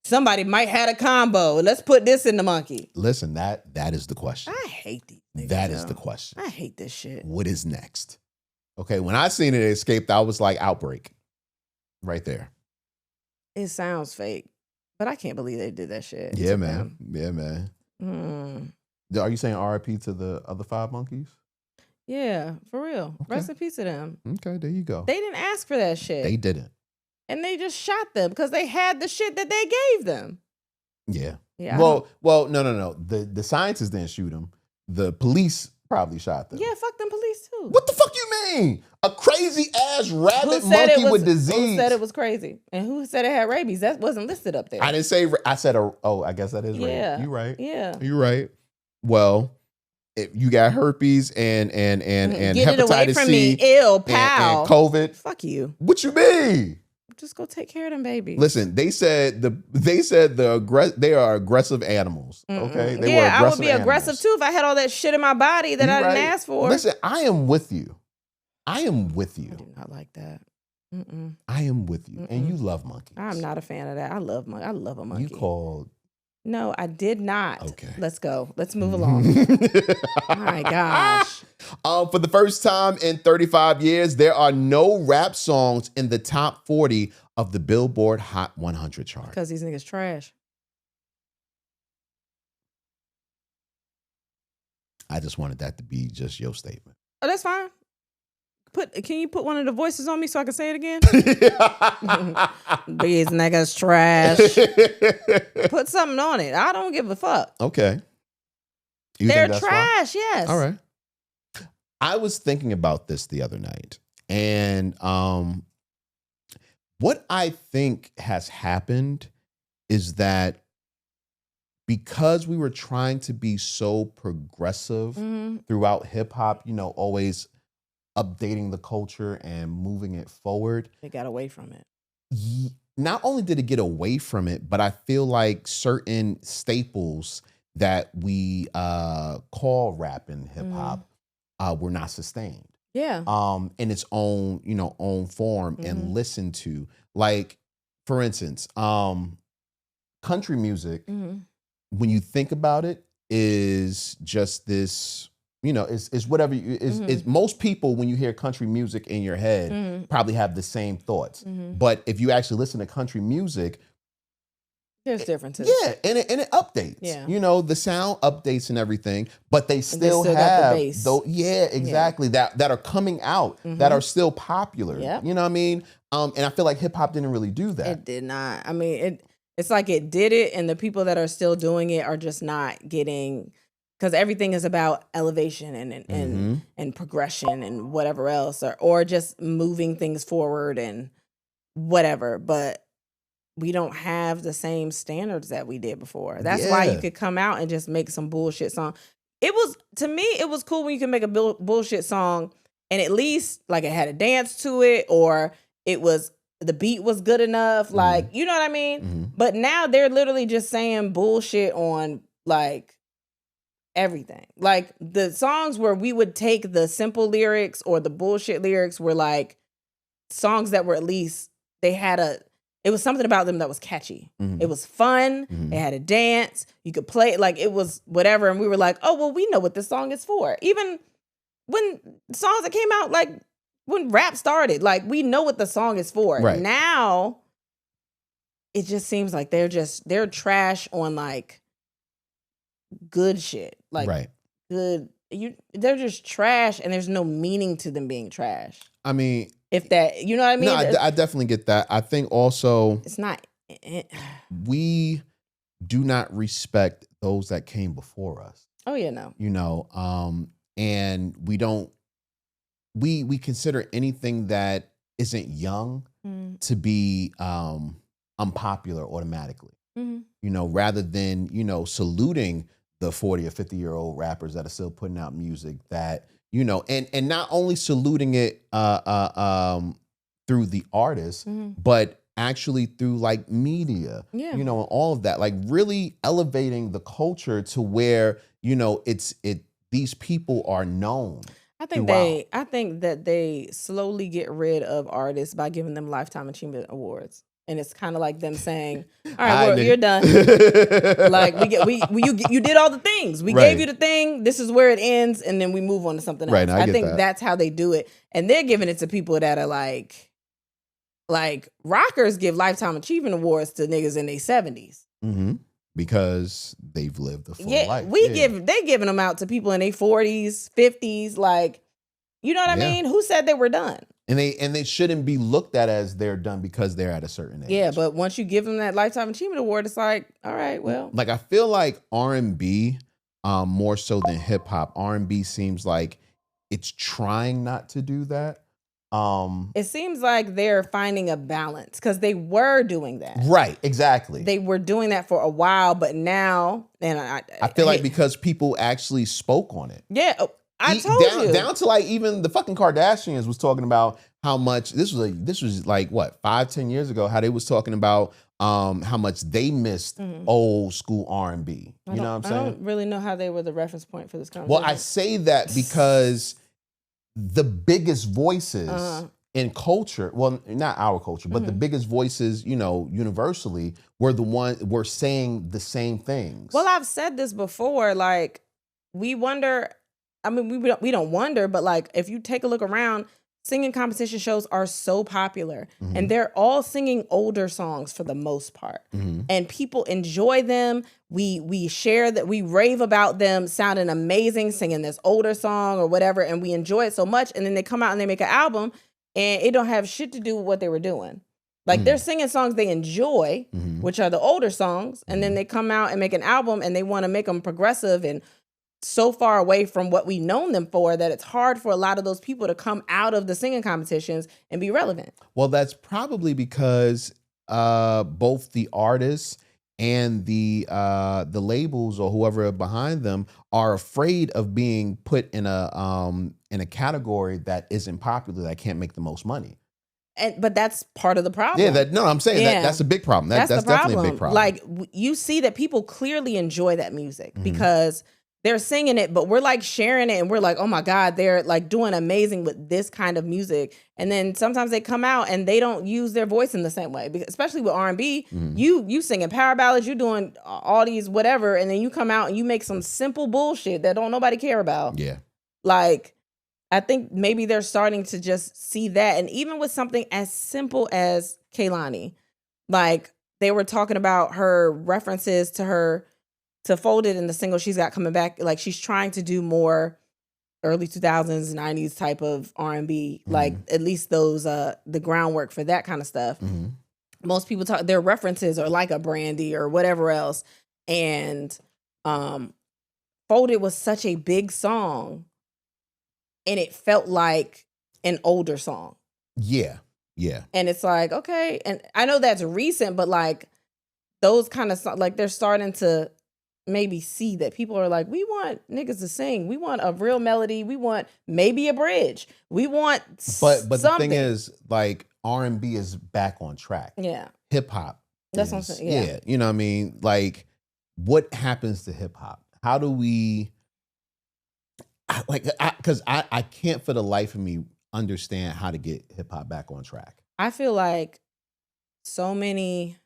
somebody might have a combo? Let's put this in the monkey. Listen, that is the question. I hate these things. That is the question. I hate this shit. What is next? Okay, when I seen it escaped, I was like, outbreak. Right there. It sounds fake, but I can't believe they did that shit. Yeah, man. Yeah, man. Mm. Are you saying RIP to the other 5 monkeys? Yeah, for real. Okay. Rest in peace to them. Okay, there you go. They didn't ask for that shit. They didn't. And they just shot them because they had the shit that they gave them. Yeah. Yeah. Well, no. The scientists didn't shoot them. The police probably shot them. Yeah, fuck them police too. What the fuck you mean? A crazy ass rabbit monkey with disease. Who said it was crazy? And who said it had rabies? That wasn't listed up there. I didn't say. I said. I guess that is yeah. rabies. You're right. Yeah. You're right. Well, if you got herpes and Get hepatitis it away from C, me. Ill, pal. and COVID. Fuck you. What you mean? Just go take care of them, baby. Listen, they said they are aggressive animals. Okay, I would be aggressive too if I had all that shit in my body that I didn't ask for. Listen, I am with you. I do not like that. I am with you, and you love monkeys. I'm not a fan of that. I love a monkey. You called. No, I did not. Okay. Let's go. Let's move along. My gosh. For the first time in 35 years, there are no rap songs in the top 40 of the Billboard Hot 100 chart. Because these niggas trash. I just wanted that to be just your statement. Oh, that's fine. Can you put one of the voices on me so I can say it again? These niggas trash. Put something on it. I don't give a fuck. Okay. They're trash, yes. All right. I was thinking about this the other night, and what I think has happened is that because we were trying to be so progressive throughout hip hop, always updating the culture and moving it forward. They got away from it. Not only did it get away from it, but I feel like certain staples that we call rap and hip hop were not sustained. Yeah. In its own, own form and listened to. Like, for instance, country music, Mm-hmm. when you think about it, is just this, it's whatever it's most people, when you hear country music in your head, probably have the same thoughts. But if you actually listen to country music, There's differences. yeah, and it updates. Yeah. The sound updates and everything, but they still got the have bass. yeah, exactly. That are coming out that are still popular. Yep. You know what I mean? And I feel like hip hop didn't really do that. It did not. I mean, it's like it did it, and the people that are still doing it are just not getting, because everything is about elevation and progression and whatever else, or just moving things forward and whatever. But we don't have the same standards that we did before. That's why you could come out and just make some bullshit song. To me, it was cool when you could make a bullshit song and at least like it had a dance to it, or the beat was good enough. Like, you know what I mean? But now they're literally just saying bullshit on like everything. Like the songs where we would take the simple lyrics or the bullshit lyrics were like songs that were at least, it was something about them that was catchy. It was fun. It had a dance. You could play it like it was whatever. And we were like, oh, well, we know what this song is for. Even when songs that came out, like when rap started, like we know what the song is for. Right. Now, it just seems like they're trash on like good shit. Like good, they're just trash and there's no meaning to them being trash. I mean, if that, you know what I mean? No, I definitely get that. I think also it's not. We do not respect those that came before us. Oh yeah, no. And we don't. We consider anything that isn't young to be unpopular automatically. Rather than saluting the 40 or 50-year-old rappers that are still putting out music that. And not only saluting it through the artist, but actually through like media, and all of that, like really elevating the culture to where, these people are known. I think that they slowly get rid of artists by giving them Lifetime Achievement Awards. And it's kind of like them saying, "All right, well, you're done. Like you did all the things. We gave you the thing. This is where it ends, and then we move on to something else." Right, I think that's how they do it, and they're giving it to people that are like rockers give Lifetime Achievement Awards to niggas in their 70s because they've lived a full life. They giving them out to people in their 40s, 50s, like, you know what I mean? Who said they were done? And they shouldn't be looked at as they're done because they're at a certain age. Yeah, but once you give them that Lifetime Achievement Award, it's like, all right, well. Like, I feel like R&B, more so than hip hop, R&B seems like it's trying not to do that. It seems like they're finding a balance because they were doing that. Right, exactly. They were doing that for a while, but now, and I feel like because people actually spoke on it. Yeah. I told you. Down to like even the fucking Kardashians was talking about how much this was like what 5-10 years ago, how they was talking about how much they missed old school R&B. You know what I'm saying? I don't really know how they were the reference point for this conversation. Well, I say that because the biggest voices in culture, well, not our culture, but the biggest voices, universally were saying the same things. Well, I've said this before, like we wonder. I mean, we don't wonder, but like if you take a look around, singing competition shows are so popular and they're all singing older songs for the most part. And people enjoy them. We share that, we rave about them sounding amazing, singing this older song or whatever, and we enjoy it so much. And then they come out and they make an album and it don't have shit to do with what they were doing. Like they're singing songs they enjoy, which are the older songs, and then they come out and make an album and they want to make them progressive and so far away from what we've known them for that it's hard for a lot of those people to come out of the singing competitions and be relevant. Well, that's probably because both the artists and the labels or whoever behind them are afraid of being put in a category that isn't popular, that can't make the most money. But that's part of the problem. Yeah, I'm saying that's a big problem. That's definitely a big problem. Like you see that people clearly enjoy that music because they're singing it, but we're like sharing it and we're like, oh my God, they're like doing amazing with this kind of music. And then sometimes they come out and they don't use their voice in the same way, because especially with R&B, you singing power ballads, you doing all these whatever, and then you come out and you make some simple bullshit that don't nobody care about. Yeah. Like, I think maybe they're starting to just see that. And even with something as simple as Kehlani, like they were talking about her references to Folded in the single she's got coming back. Like she's trying to do more early 2000s, 90s type of R&B, like at least those, the groundwork for that kind of stuff. Most people talk, their references are like a Brandy or whatever else. And Folded was such a big song. And it felt like an older song. Yeah. Yeah. And it's like, okay. And I know that's recent, but like those kind of songs, like they're starting to maybe see that people are like, we want niggas to sing. We want a real melody. We want maybe a bridge. We want But something. The thing is, like, R&B is back on track. Yeah. Hip hop. That's what I'm saying. Yeah. You know what I mean? Like, what happens to hip hop? How do we, because I can't for the life of me understand how to get hip hop back on track. I feel like so many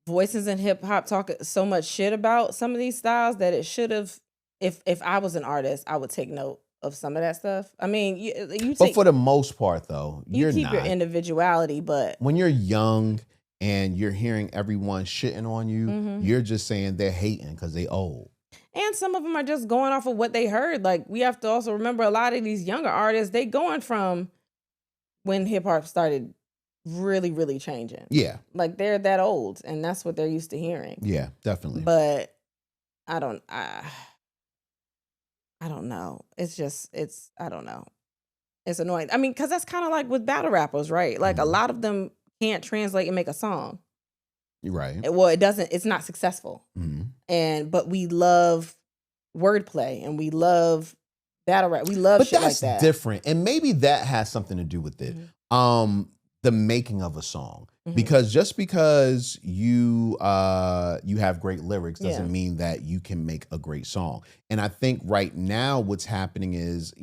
voices in hip hop talk so much shit about some of these styles that it should have. If I was an artist, I would take note of some of that stuff. I mean, but for the most part, though, you keep your individuality. But when you're young and you're hearing everyone shitting on you, you're just saying they're hating because they old. And some of them are just going off of what they heard. Like, we have to also remember a lot of these younger artists, they going from when hip hop started really, really changing. Yeah. Like, they're that old and that's what they're used to hearing. Yeah, definitely. But I don't know. I don't know. It's annoying. I mean, because that's kind of like with battle rappers, right? Like a lot of them can't translate and make a song. You're right. Well, it's not successful. But we love wordplay and we love battle rap. We love shit like that. But that's different. And maybe that has something to do with it. The making of a song. Because just because you have great lyrics doesn't mean that you can make a great song. And I think right now what's happening is,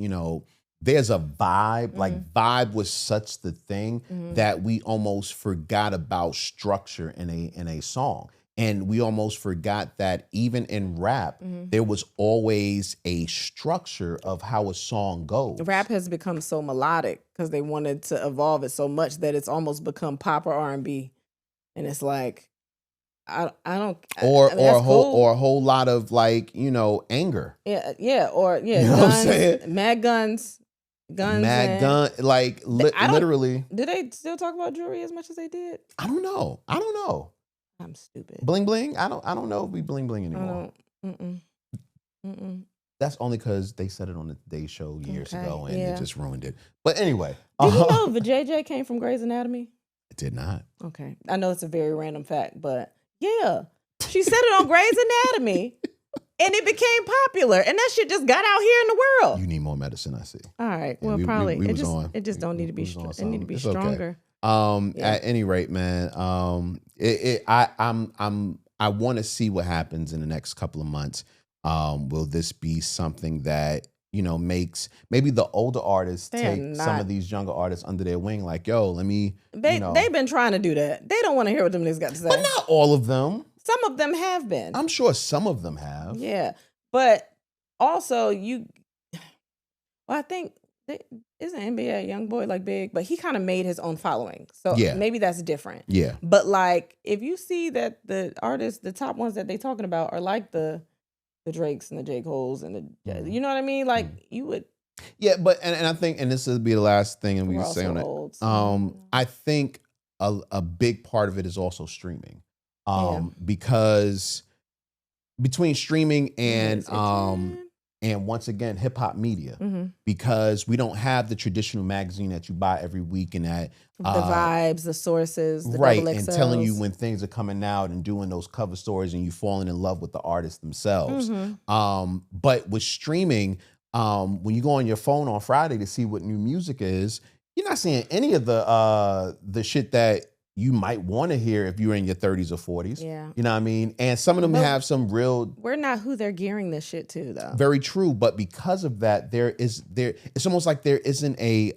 there's a vibe. Like, vibe was such the thing that we almost forgot about structure in a song. And we almost forgot that even in rap, there was always a structure of how a song goes. Rap has become so melodic because they wanted to evolve it so much that it's almost become pop or R&B. And it's like, I don't. Or a whole lot of anger. Yeah. Or you know what I'm saying? Mad guns. Literally. Do they still talk about jewelry as much as they did? I don't know. I'm stupid. Bling bling. I don't know if we bling bling anymore. That's only because they said it on the Today Show years ago and it just ruined it. But anyway, did you know VJJ came from Grey's Anatomy? I did not. Okay, I know it's a very random fact, but yeah, she said it on Grey's Anatomy. And it became popular, and that shit just got out here in the world. You need more medicine, I see. All right, well, probably it just don't need to be. It need to be stronger. Okay. At any rate, man, I want to see what happens in the next couple of months. Will this be something that makes maybe the older artists take some of these younger artists under their wing? Like, yo, let me. They've been trying to do that. They don't want to hear what them niggas got to say. But not all of them. Some of them have been. I'm sure some of them have. Yeah. But also I think, isn't NBA YoungBoy like big? But he kind of made his own following. So maybe that's different. Yeah. But like, if you see that the artists, the top ones that they talking about are like the Drakes and the J. Coles and you know what I mean? Like you would. Yeah, but and I think, and this will be the last thing and we can say on it. Old, so. I think a big part of it is also streaming. Because between streaming and once again hip hop media, because we don't have the traditional magazine that you buy every week and that the vibes, the sources, the right, XXLs. and telling you when things are coming out and doing those cover stories and you falling in love with the artists themselves. But with streaming, when you go on your phone on Friday to see what new music is, you're not seeing any of the shit that you might want to hear if you're in your 30s or 40s. Yeah. You know what I mean? And some of them have some real. We're not who they're gearing this shit to, though. Very true. But because of that, it's almost like there isn't any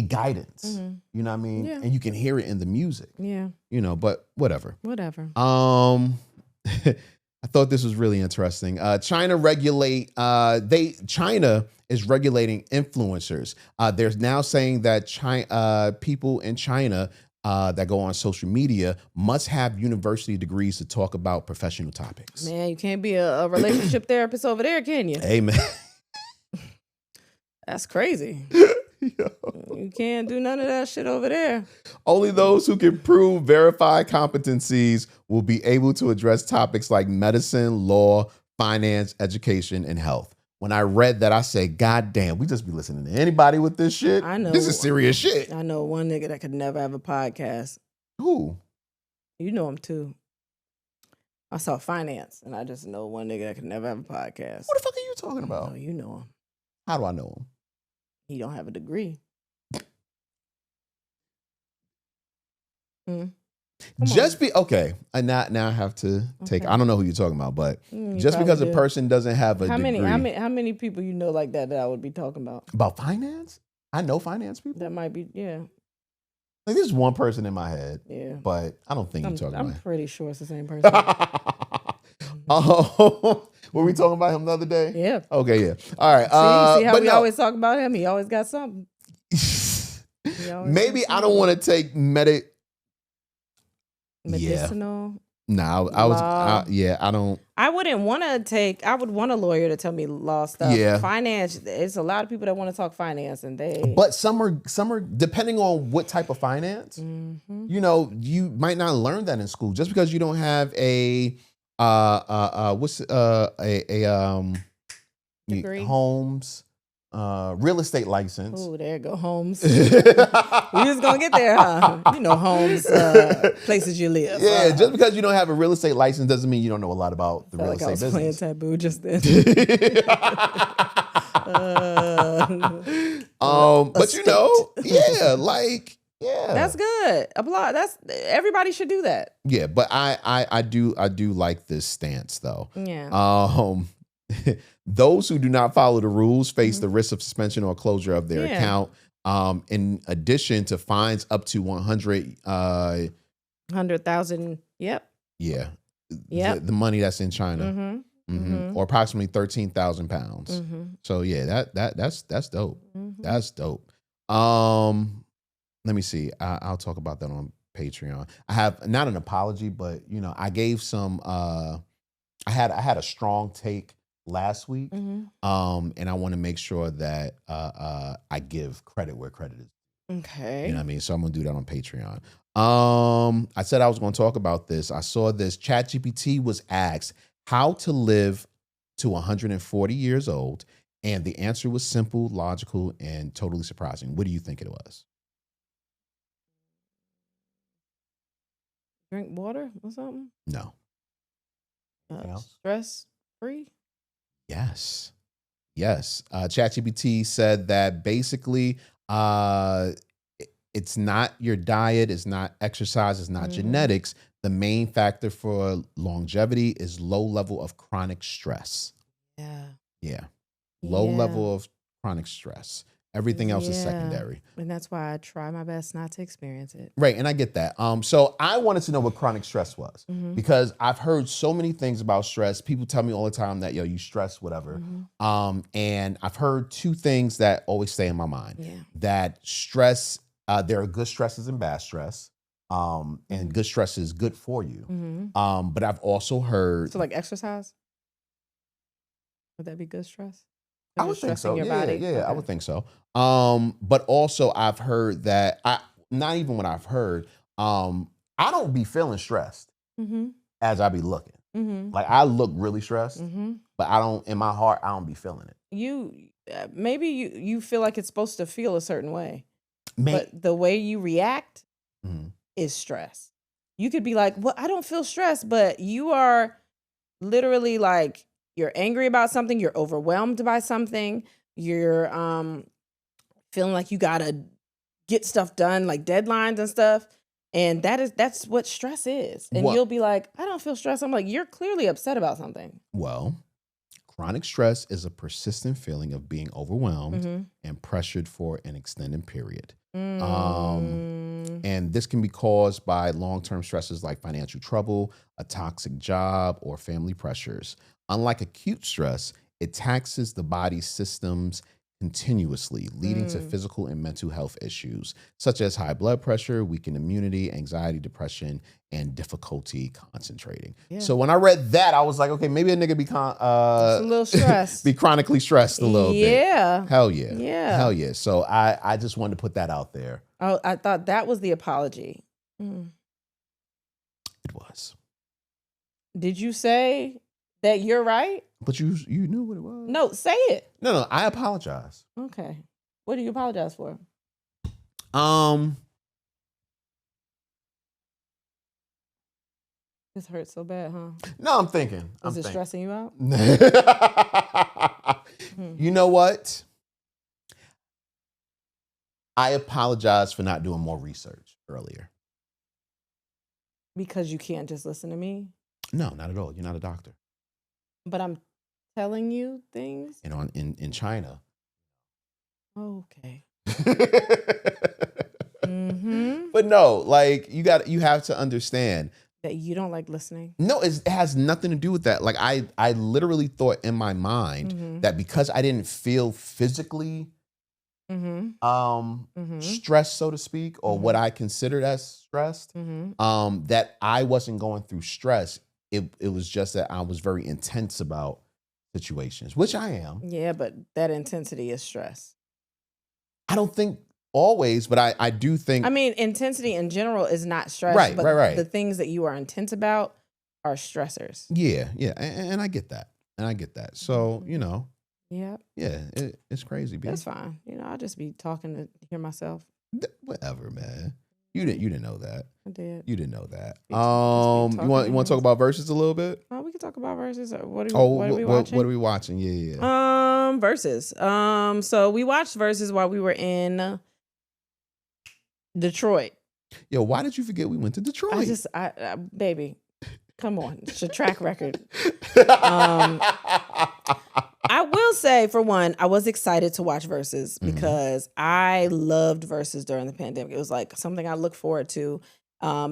guidance. Mm-hmm. You know what I mean? Yeah. And you can hear it in the music. Yeah. You know, but whatever. I thought this was really interesting. China is regulating influencers. They're now saying that people in China that go on social media must have university degrees to talk about professional topics. Man, you can't be a relationship therapist over there, can you? Amen. That's crazy. Yo. You can't do none of that shit over there. Only those who can prove verified competencies will be able to address topics like medicine, law, finance, education, and health. When I read that, I said, God damn, we just be listening to anybody with this shit. I know. This is serious shit. I know one nigga that could never have a podcast. Who? You know him too. I saw finance, and I just know one nigga that could never have a podcast. What the fuck are you talking about? No, you know him. How do I know him? He don't have a degree. Just be okay. Now I have to take. I don't know who you're talking about, but just because a person doesn't have a degree. How many people you know like that I would be talking about finance? I know finance people. That might be Like there's one person in my head. Yeah, but I don't think you're talking about. I'm pretty sure it's the same person. Oh, were we talking about him the other day? Yeah. Okay. Yeah. All right. See how we always talk about him? He always got something. Maybe I don't want to take medicinal. No, I don't. I wouldn't want to take. I would want a lawyer to tell me law stuff. Yeah, finance. It's a lot of people that want to talk finance, and But some are depending on what type of finance. Mm-hmm. You know, you might not learn that in school just because you don't have a degree? Homes. Real estate license. Oh, there you go, Homes. We just gonna get there, huh? You know, Homes, places you live. Yeah, just because you don't have a real estate license doesn't mean you don't know a lot about the real estate business. I was playing Taboo just then. But you know, that's good. That's everybody should do that. Yeah, but I do like this stance though. Yeah. Those who do not follow the rules face the risk of suspension or closure of their account. In addition to fines up to 100,000. Yep. Yeah. The money that's in China. Or approximately 13,000 pounds. So yeah, that's dope. That's dope. Let me see. I'll talk about that on Patreon. I have not an apology, but you know, I gave some. I had a strong take last week, and I want to make sure that I give credit where credit is. Okay. You know what I mean? So I'm gonna do that on Patreon. I said I was gonna talk about this. I saw this. ChatGPT was asked how to live to 140 years old, and the answer was simple, logical, and totally surprising. What do you think it was? Drink water or something? No. Stress free? Yes. ChatGPT said that basically it's not your diet, it's not exercise, it's not genetics. The main factor for longevity is low level of chronic stress. Yeah. Low level of chronic stress. Everything else is secondary. And that's why I try my best not to experience it. Right, and I get that. So I wanted to know what chronic stress was because I've heard so many things about stress. People tell me all the time that, you stress, whatever. And I've heard two things that always stay in my mind. Yeah. That stress, there are good stresses and bad stress. And good stress is good for you. But I've also heard... So like exercise? Would that be good stress? I would think so. Your Yeah, body? yeah, Okay. I would think so. But also I've heard that not even what I've heard, I don't be feeling stressed as I be looking. Like I look really stressed, but I don't, in my heart, I don't be feeling it. Maybe you feel like it's supposed to feel a certain way, but the way you react is stress. You could be like, well, I don't feel stressed, but you are literally like, you're angry about something, you're overwhelmed by something, you're feeling like you gotta get stuff done, like deadlines and stuff. And that's what stress is. And you'll be like, I don't feel stressed. I'm like, you're clearly upset about something. Well, chronic stress is a persistent feeling of being overwhelmed and pressured for an extended period. And this can be caused by long-term stresses like financial trouble, a toxic job, or family pressures. Unlike acute stress, it taxes the body's systems continuously, leading to physical and mental health issues such as high blood pressure, weakened immunity, anxiety, depression, and difficulty concentrating. Yeah. So when I read that, I was like, okay, maybe a nigga be a little stressed, be chronically stressed a little bit. Yeah, hell yeah. So I just wanted to put that out there. Oh, I thought that was the apology. It was. Did you say that you're right? But you knew what it was. No, say it. No, I apologize. Okay. What do you apologize for? This hurts so bad, huh? No, I'm thinking. Is it stressing you out? You know what? I apologize for not doing more research earlier. Because you can't just listen to me? No, not at all. You're not a doctor. But I'm telling you things? And in China. Okay. But no, like you have to understand that you don't like listening. No, it has nothing to do with that. Like I literally thought in my mind that because I didn't feel physically stressed, so to speak, or what I considered as stressed, that I wasn't going through stress. It was just that I was very intense about situations, which I am. Yeah, but that intensity is stress. I don't think always, but I do think. I mean, intensity in general is not stress. Right, but right. The things that you are intense about are stressors. Yeah, and I get that. So, Yeah. Yeah, it's crazy, B. That's fine. I'll just be talking to hear myself. Whatever, man. You didn't know that. I did. You didn't know that. You want to talk about Verzuz a little bit? We can talk about Verzuz. What are we watching? What are we watching? Yeah. Verzuz. So we watched Verzuz while we were in Detroit. Yo, why did you forget we went to Detroit? Baby, come on. It's a track record. I will say, for one, I was excited to watch Verzuz because I loved Verzuz during the pandemic. It was like something I look forward to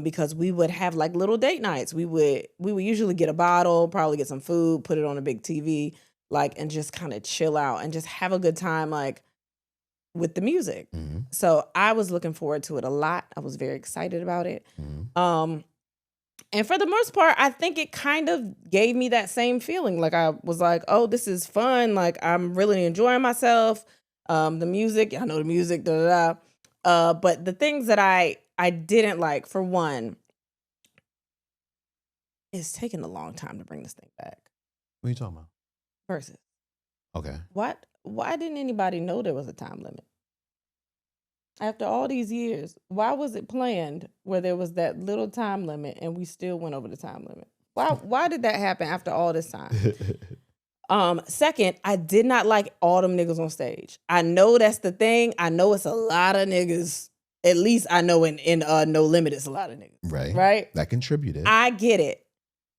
because we would have like little date nights. We would usually get a bottle, probably get some food, put it on a big TV, and just kind of chill out and just have a good time, with the music. So I was looking forward to it a lot. I was very excited about it. And for the most part, I think it kind of gave me that same feeling. Like I was like, oh, this is fun. Like I'm really enjoying myself. The music, I know the music, but the things that I didn't like, for one, it's taking a long time to bring this thing back. What are you talking about? Verzuz. Okay. Why didn't anybody know there was a time limit? After all these years, why was it planned where there was that little time limit and we still went over the time limit? Why did that happen after all this time? Second, I did not like all them niggas on stage. I know that's the thing. I know it's a lot of niggas. At least I know in No Limit it's a lot of niggas. Right? That contributed. I get it.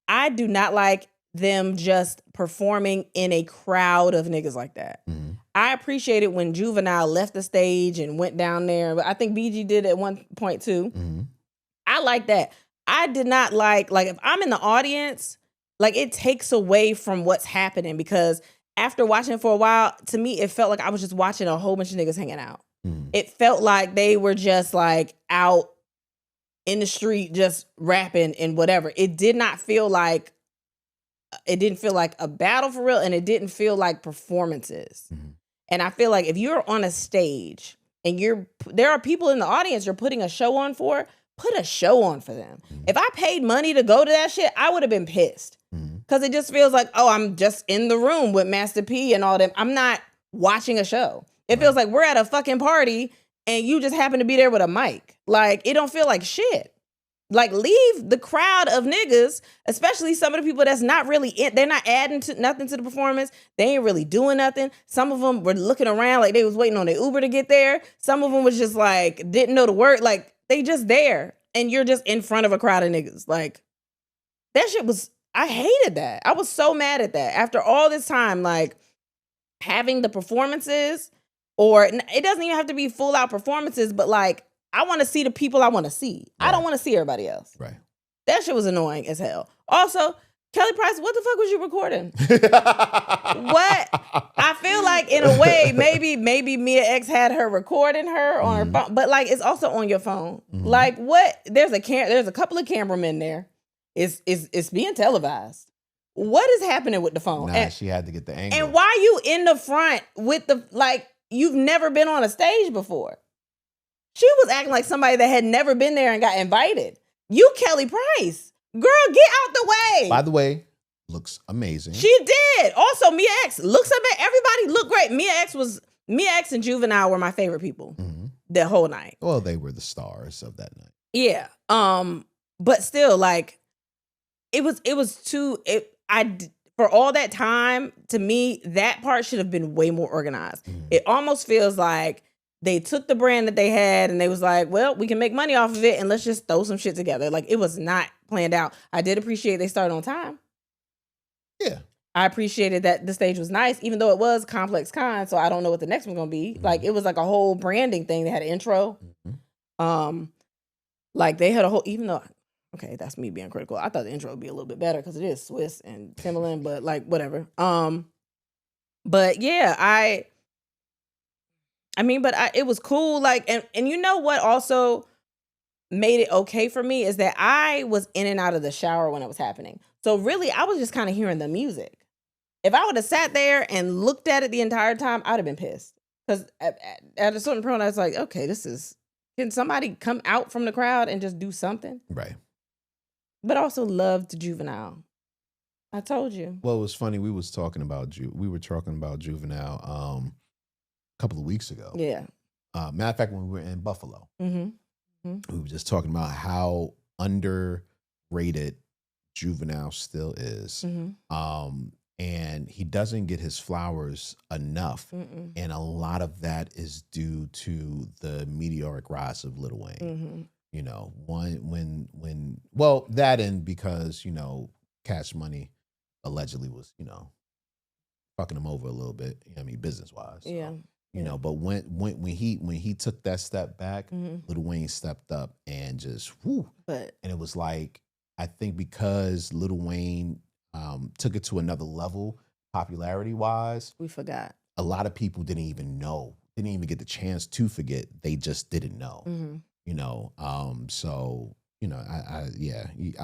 I do not like them just performing in a crowd of niggas like that. I appreciated when Juvenile left the stage and went down there. But I think BG did at one point too. I like that. I did not like if I'm in the audience, it takes away from what's happening because after watching it for a while, to me, it felt like I was just watching a whole bunch of niggas hanging out. It felt like they were just out in the street, just rapping and whatever. It didn't feel like a battle for real. And it didn't feel like performances. And I feel like if you're on a stage and there are people in the audience you're putting a show on for, put a show on for them. If I paid money to go to that shit, I would have been pissed. Because it just feels like, oh, I'm just in the room with Master P and all them. I'm not watching a show. It feels like we're at a fucking party and you just happen to be there with a mic. It don't feel like shit. Like, leave the crowd of niggas, especially some of the people that's not really in, they're not adding to nothing to the performance. They ain't really doing nothing. Some of them were looking around like they was waiting on their Uber to get there. Some of them was just like, didn't know the word. Like, they just there. And you're just in front of a crowd of niggas. Like, that shit was, I hated that. I was so mad at that. After all this time, like, having the performances, or it doesn't even have to be full out performances, but like, I want to see the people I want to see. Right. I don't want to see everybody else. Right. That shit was annoying as hell. Also, Kelly Price, what the fuck was you recording? What? I feel like in a way, maybe Mia X had her recording her on her phone, but like, it's also on your phone. Like, what? There's a couple of cameramen there. It's being televised. What is happening with the phone? Nah, she had to get the angle. And why you in the front with the, like, you've never been on a stage before? She was acting like somebody that had never been there and got invited. You Kelly Price. Girl, get out the way. By the way, looks amazing. She did. Also, Mia X looks amazing. Everybody looked great. Mia X and Juvenile were my favorite people the whole night. Well, they were the stars of that night. Yeah. But still, like, for all that time, to me, that part should have been way more organized. It almost feels like they took the brand that they had and they was like, well, we can make money off of it and let's just throw some shit together. Like, it was not planned out. I did appreciate they started on time. Yeah. I appreciated that the stage was nice, even though it was Complex Con, so I don't know what the next one's gonna be. Like, it was like a whole branding thing. They had an intro. Like, they had a whole, even though, okay, that's me being critical. I thought the intro would be a little bit better because it is Swiss and Timbaland, but like, whatever. But yeah, it was cool. Like, and you know what also made it okay for me is that I was in and out of the shower when it was happening. So really, I was just kind of hearing the music. If I would have sat there and looked at it the entire time, I'd have been pissed. Because at a certain point, I was like, okay, can somebody come out from the crowd and just do something? Right. But also loved Juvenile. I told you. Well, it was funny. We were talking about Juvenile a couple of weeks ago. Yeah. Matter of fact, when we were in Buffalo, we were just talking about how underrated Juvenile still is. And he doesn't get his flowers enough. And a lot of that is due to the meteoric rise of Lil Wayne. You know, that and because, you know, Cash Money allegedly was, you know, fucking him over a little bit, you know what I mean, business-wise. So, yeah. You know, but when he took that step back, Lil Wayne stepped up and just whoo. And it was like, I think because Lil Wayne took it to another level, popularity-wise. We forgot. A lot of people didn't even get the chance to forget. They just didn't know. You know, so, you know, I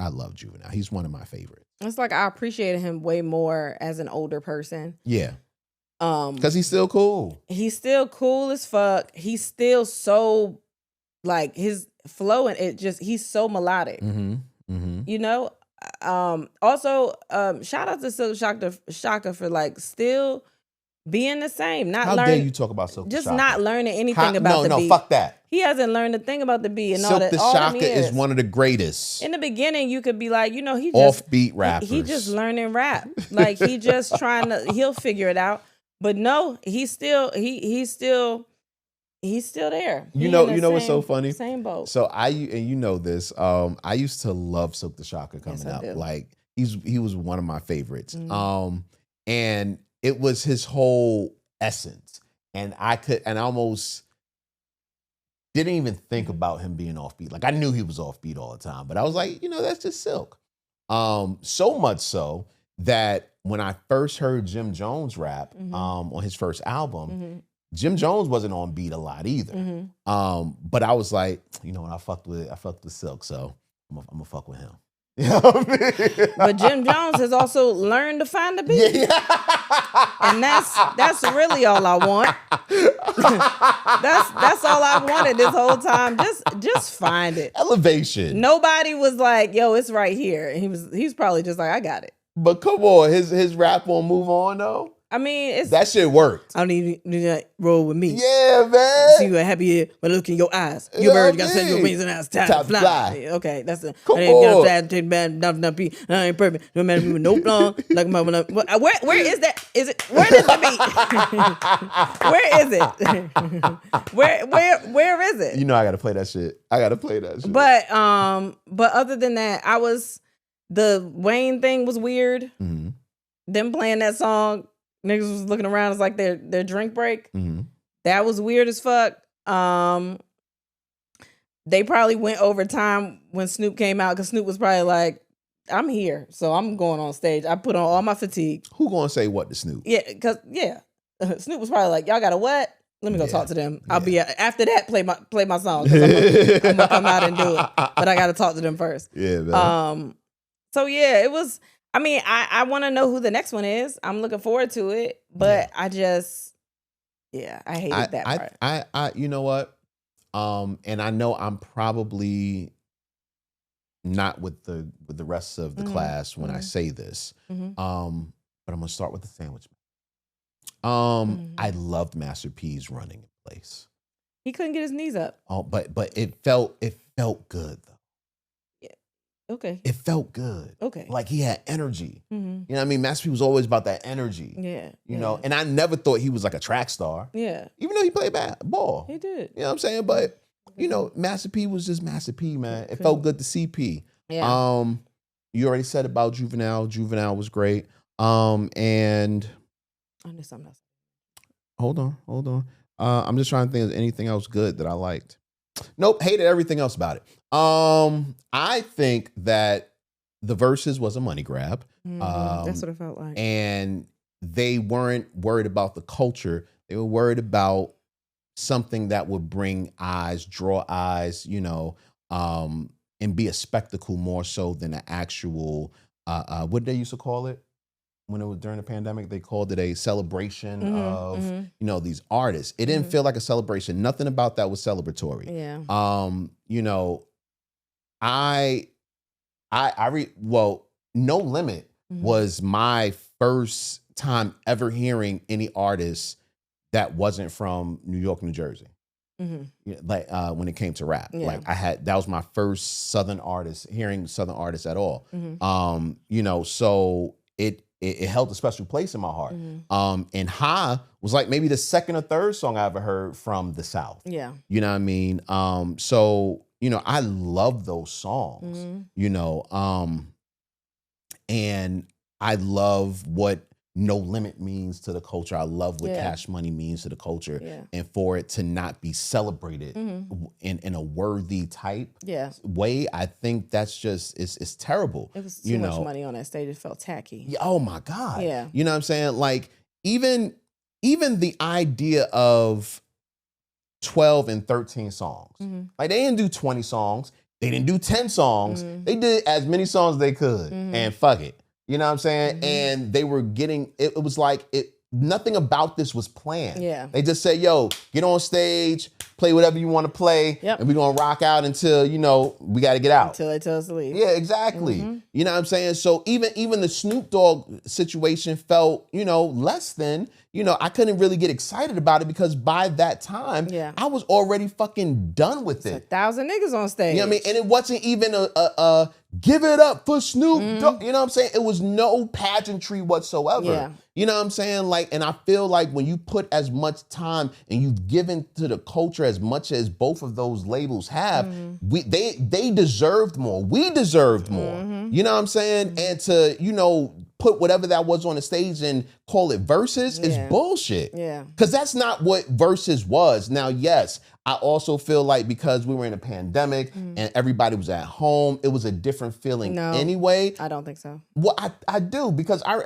love Juvenile. He's one of my favorites. It's like I appreciated him way more as an older person. Yeah. Because he's still cool. He's still cool as fuck. He's still so, like, his flow and he's so melodic. You know? Also, shout out to Silk Shaka for, like, still being the same. How dare you talk about Silk just Shaka? Not learning anything about the beat. No, fuck that. He hasn't learned a thing about the beat and Silk all that. Silk Shaka is one of the greatest. In the beginning, you could be like, you know, he just offbeat rappers. He just learning rap. Like, he just he'll figure it out. But no, he's still there. You know what's so funny? Same boat. So and you know this. I used to love Silk the Shaka coming up. Like, he was one of my favorites. And it was his whole essence. And I almost didn't even think about him being offbeat. Like, I knew he was offbeat all the time, but I was like, you know, that's just Silk. So much so that when I first heard Jim Jones rap on his first album, Jim Jones wasn't on beat a lot either. But I was like, you know what, I fucked with Silk, so I'm gonna fuck with him. You know what I mean? But Jim Jones has also learned to find the beat. And that's really all I want. that's all I wanted this whole time. Just find it. Elevation. Nobody was like, yo, it's right here. And he's probably just like, I got it. But come on, his rap won't move on though. I mean, it's That shit worked. I don't even need to roll with me. Yeah, man. See you happy when I look in your eyes. You Your know bird what got I send your mean? wings and it's time Time to to fly. fly. Okay, that's the. Come I ain't got on. fast, take bad, not be. I ain't perfect. No matter with no long. Like my where is that? Is it where is the beat? Where is it? where is it? You know I gotta play that shit. But other than that, the Wayne thing was weird. Mm-hmm. Them playing that song, niggas was looking around. It's like their drink break. Mm-hmm. That was weird as fuck. They probably went over time when Snoop came out because Snoop was probably like, "I'm here, so I'm going on stage. I put on all my fatigue." Who gonna say what to Snoop? Yeah, Snoop was probably like, "Y'all got a what? Let me go talk to them. I'll be after that. Play my song. 'Cause I'm gonna come out and do it, but I got to talk to them first." Yeah, man. So yeah, it was. I mean, I want to know who the next one is. I'm looking forward to it, but I hated that part. I you know what? And I know I'm probably not with the rest of the class when I say this. But I'm gonna start with the sandwich. I loved Master P's running in place. He couldn't get his knees up. Oh, but it felt good though. Okay. It felt good. Okay. Like he had energy. Mm-hmm. You know what I mean? Master P was always about that energy. Yeah. You know, and I never thought he was like a track star. Yeah. Even though he played ball. He did. You know what I'm saying? But, you know, Master P was just Master P, man. It felt good to see P. Yeah. You already said about Juvenile. Juvenile was great. And I knew something else. Hold on. I'm just trying to think of anything else good that I liked. Nope, hated everything else about it. I think that the Verzuz was a money grab. That's what it felt like. And they weren't worried about the culture. They were worried about something that would bring eyes, draw eyes, you know, and be a spectacle more so than an actual, what did they used to call it? When it was during the pandemic, they called it a celebration of, you know, these artists. It didn't feel like a celebration. Nothing about that was celebratory. Yeah. You know, No Limit was my first time ever hearing any artist that wasn't from New York, New Jersey. You know, like when it came to rap, like that was my first hearing Southern artists at all. You know, so it held a special place in my heart. And Ha was like maybe the second or third song I ever heard from the South. Yeah. You know what I mean? So, you know, I love those songs, you know, and I love what No Limit means to the culture. I love what Cash Money means to the culture. And for it to not be celebrated in a worthy type way, I think that's just, it's terrible. It was too much money on that stage. It felt tacky. Oh my God. Yeah. You know what I'm saying? Like even the idea of 12 and 13 songs. Like they didn't do 20 songs. They didn't do 10 songs. They did as many songs as they could and fuck it. You know what I'm saying? And they were getting, it was like, nothing about this was planned. Yeah. They just said, yo, get on stage, play whatever you want to play, and we're going to rock out until, you know, we got to get out. Until they tell us to leave. Yeah, exactly. You know what I'm saying? So even the Snoop Dogg situation felt, you know, less than, you know, I couldn't really get excited about it because by that time, I was already fucking done with it. 1,000 niggas on stage. You know what I mean? And it wasn't even a give it up for Snoop Dogg. You know what I'm saying? It was no pageantry whatsoever. Yeah. You know what I'm saying? Like, and I feel like when you put as much time and you've given to the culture as much as both of those labels have, they deserved more. We deserved more. You know what I'm saying? And to, you know, put whatever that was on the stage and call it Verzuz is bullshit. Yeah. Because that's not what Verzuz was. Now, yes, I also feel like because we were in a pandemic and everybody was at home, it was a different feeling anyway. I don't think so. Well, I do, because I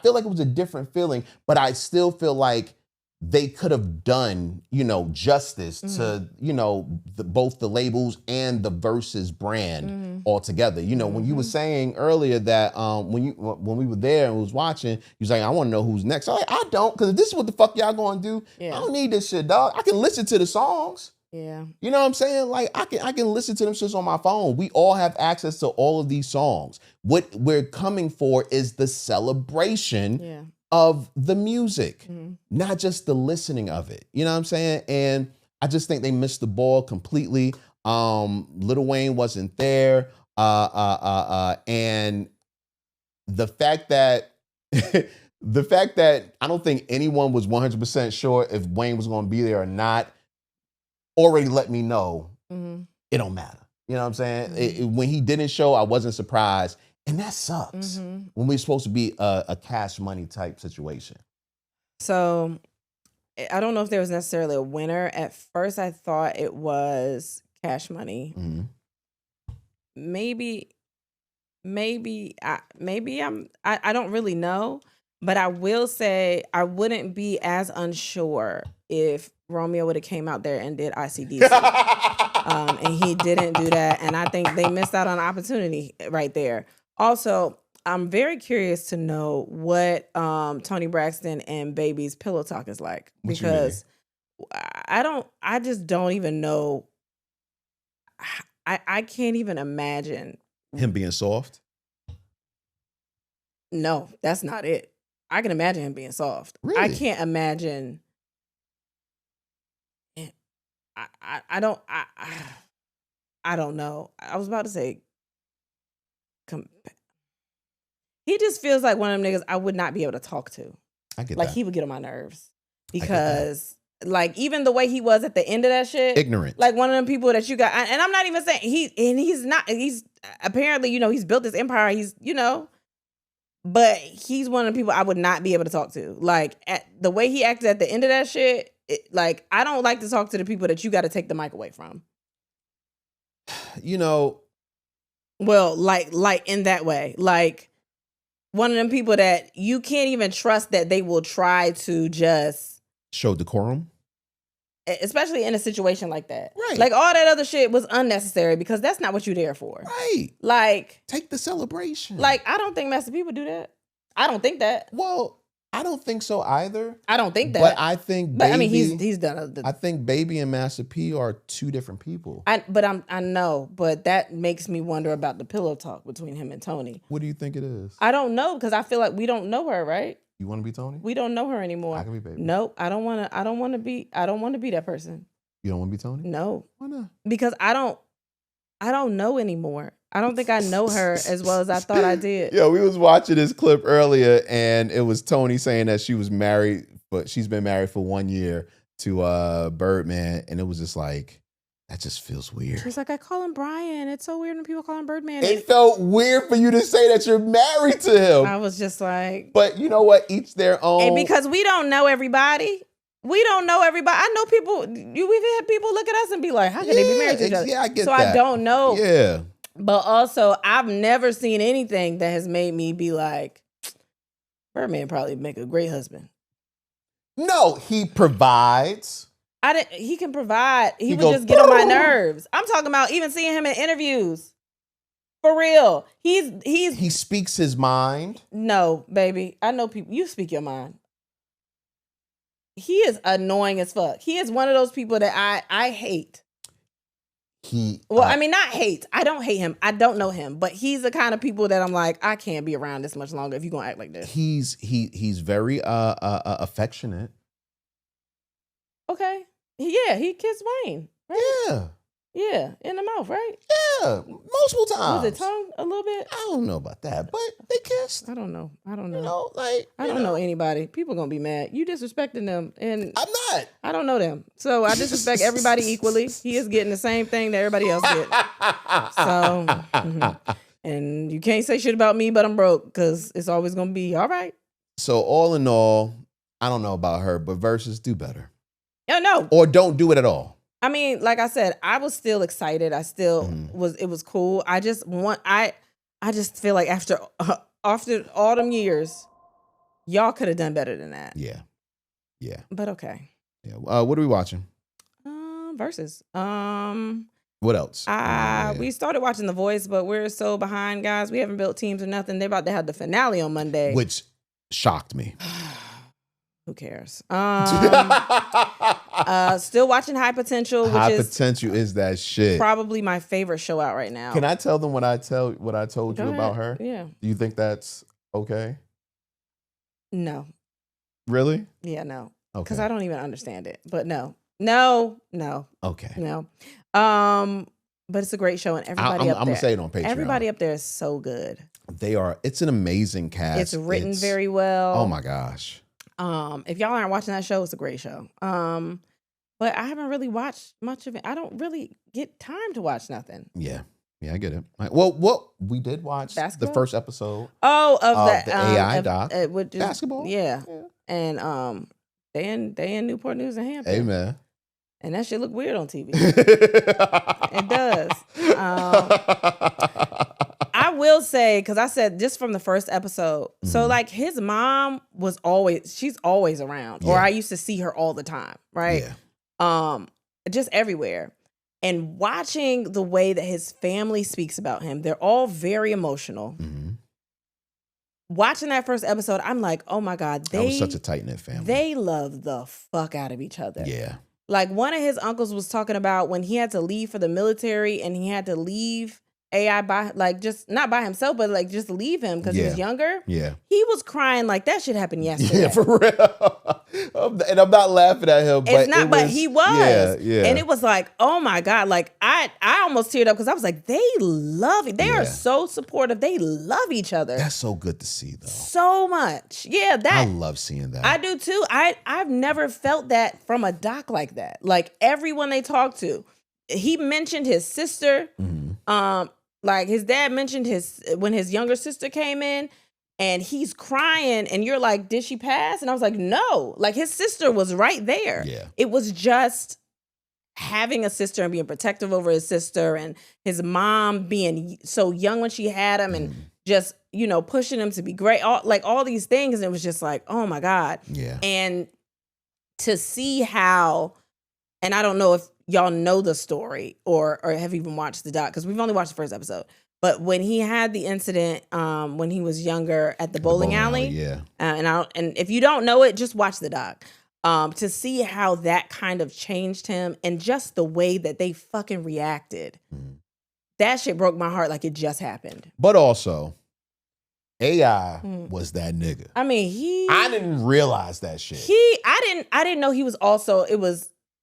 feel like it was a different feeling, but I still feel like they could have done, you know, justice to, you know, both the labels and the Verzuz brand altogether. You know, when you were saying earlier that when we were there and was watching, you was like, I want to know who's next. I'm like, I don't, because if this is what the fuck y'all gonna do, I don't need this shit, dog. I can listen to the songs. Yeah. You know what I'm saying? Like I can listen to them shits on my phone. We all have access to all of these songs. What we're coming for is the celebration of the music, not just the listening of it. You know what I'm saying? And I just think they missed the ball completely. Lil Wayne wasn't there. And the fact that I don't think anyone was 100% sure if Wayne was going to be there or not already let me know it don't matter. You know what I'm saying? When he didn't show, I wasn't surprised. And that sucks when we're supposed to be a cash money type situation. So I don't know if there was necessarily a winner. At first, I thought it was Cash Money. Maybe I don't really know, but I will say I wouldn't be as unsure if Romeo would have came out there and did ICDC. And he didn't do that, and I think they missed out on an opportunity right there. Also, I'm very curious to know what Toni Braxton and Baby's pillow talk is like, because I just don't even know. I can't even imagine him being soft. No, that's not it. I can imagine him being soft. Really? I can't imagine. I don't know. I was about to say. He just feels like one of them niggas I would not be able to talk to. I get like that. He would get on my nerves because like even the way he was at the end of that shit, ignorant. Like one of them people that you got, and I'm not even saying he's not. He's apparently he's built this empire. He's but he's one of the people I would not be able to talk to. Like at the way he acted at the end of that shit, like I don't like to talk to the people that you got to take the mic away from. Well, like in that way, like one of them people that you can't even trust that they will try to just show decorum, especially in a situation like that. Right. Like all that other shit was unnecessary because that's not what you're there for. Right. Like take the celebration. Like I don't think Master P would do that. I don't think that. Well, I don't think so either. I don't think that. But I think Baby, I mean he's done I think Baby and Master P are two different people. I know, but that makes me wonder about the pillow talk between him and Toni. What do you think it is? I don't know, because I feel like we don't know her, right? You want to be Toni? We don't know her anymore. I can be Baby. Nope, I don't want to be that person. You don't want to be Toni? No. Why not? Because I don't know anymore. I don't think I know her as well as I thought I did. Yeah, we was watching this clip earlier, and it was Toni saying that she was married, but she's been married for 1 year to Birdman, and it was just like, that just feels weird. She's like, I call him Brian. It's so weird when people call him Birdman. It felt weird for you to say that you're married to him. I was just like... But you know what? Each their own. And because we don't know everybody. We don't know everybody. I know people... We've had people look at us and be like, how can they be married to each other? Yeah, I get so that. I don't know. Yeah. But also, I've never seen anything that has made me be like, Birdman probably make a great husband. No, he provides. He can provide. He would goes, just get on my nerves. I'm talking about even seeing him in interviews. For real. He speaks his mind. No, baby. I know people. You speak your mind. He is annoying as fuck. He is one of those people that I hate. I mean, not hate. I don't hate him. I don't know him, but he's the kind of people that I'm like, I can't be around this much longer if you're gonna act like this. He's very affectionate. Okay. Yeah, he kissed Wayne. Right? Yeah. Yeah, in the mouth, right? Yeah, multiple times. Was it tongue a little bit? I don't know about that, but they kissed. I don't know. I don't know Anybody. People gonna be mad. You disrespecting them, and I'm not. I don't know them, so I disrespect everybody equally. He is getting the same thing that everybody else gets. So, and you can't say shit about me, but I'm broke because it's always gonna be all right. So all in all, I don't know about her, but Verzuz do better. No, or don't do it at all. I mean, like I said, I was still excited. I still was. It was cool. I just feel like after all them years, y'all could have done better than that. Yeah. But okay. Yeah. What are we watching? Verzuz. What else? We started watching The Voice, but we're so behind, guys. We haven't built teams or nothing. They're about to have the finale on Monday, which shocked me. Who cares? Still watching High Potential, which High Potential is that shit. Probably my favorite show out right now. Can I tell them what I told you about her? Yeah. Do you think that's okay? No. Really? Yeah, no. Okay. Because I don't even understand it. But no. Okay. No. But it's a great show, and everybody I'm up there. gonna say it on Patreon. Everybody up there is so good. They are. It's an amazing cast. It's written very well. Oh my gosh. If y'all aren't watching that show, it's a great show. But I haven't really watched much of it. I don't really get time to watch nothing. Yeah, I get it. Well, we did watch Basketball? the first episode. Oh, of the AI doc. Basketball. Yeah. And they in Newport News and Hampton. Amen. And that shit look weird on TV. It does. I will say, because I said just from the first episode, so like his mom she's always around, or I used to see her all the time, right? Yeah. Just everywhere. And watching the way that his family speaks about him, they're all very emotional. Mm-hmm. Watching that first episode, I'm like, oh my God, that was such a tight-knit family. They love the fuck out of each other. Yeah. Like one of his uncles was talking about when he had to leave for the military and he had to leave AI by, like, just not by himself, but like just leave him because he was younger. Yeah. He was crying like that shit happened yesterday. Yeah, for real. And I'm not laughing at him, but but he was. Yeah. And it was like, oh my God. Like I almost teared up because I was like, they love it. They are so supportive. They love each other. That's so good to see, though. So much. Yeah, I love seeing that. I do too. I've never felt that from a doc like that. Like everyone they talk to, he mentioned his sister. Mm-hmm. Like his dad mentioned when his younger sister came in and he's crying and you're like, did she pass? And I was like, no. Like his sister was right there. Yeah. It was just having a sister and being protective over his sister and his mom being so young when she had him and just, pushing him to be great. All these things. And it was just like, oh my God. Yeah. And to see how, and I don't know if y'all know the story or have even watched the doc, because we've only watched the first episode. But when he had the incident when he was younger at the bowling alley, yeah. And if you don't know it, just watch the doc. To see how that kind of changed him and just the way that they fucking reacted. That shit broke my heart like it just happened. But also, AI was that nigga. I mean, I didn't realize that shit. I didn't know he was also,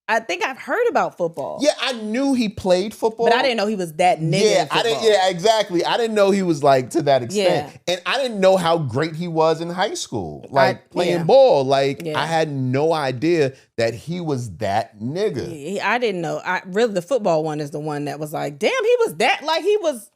I think I've heard about football. Yeah, I knew he played football. But I didn't know he was that nigga in football. Exactly. I didn't know he was like to that extent. Yeah. And I didn't know how great he was in high school. Like playing ball. Like I had no idea that he was that nigga. I didn't know. Really the football one is the one that was like, damn, he was that, like he was.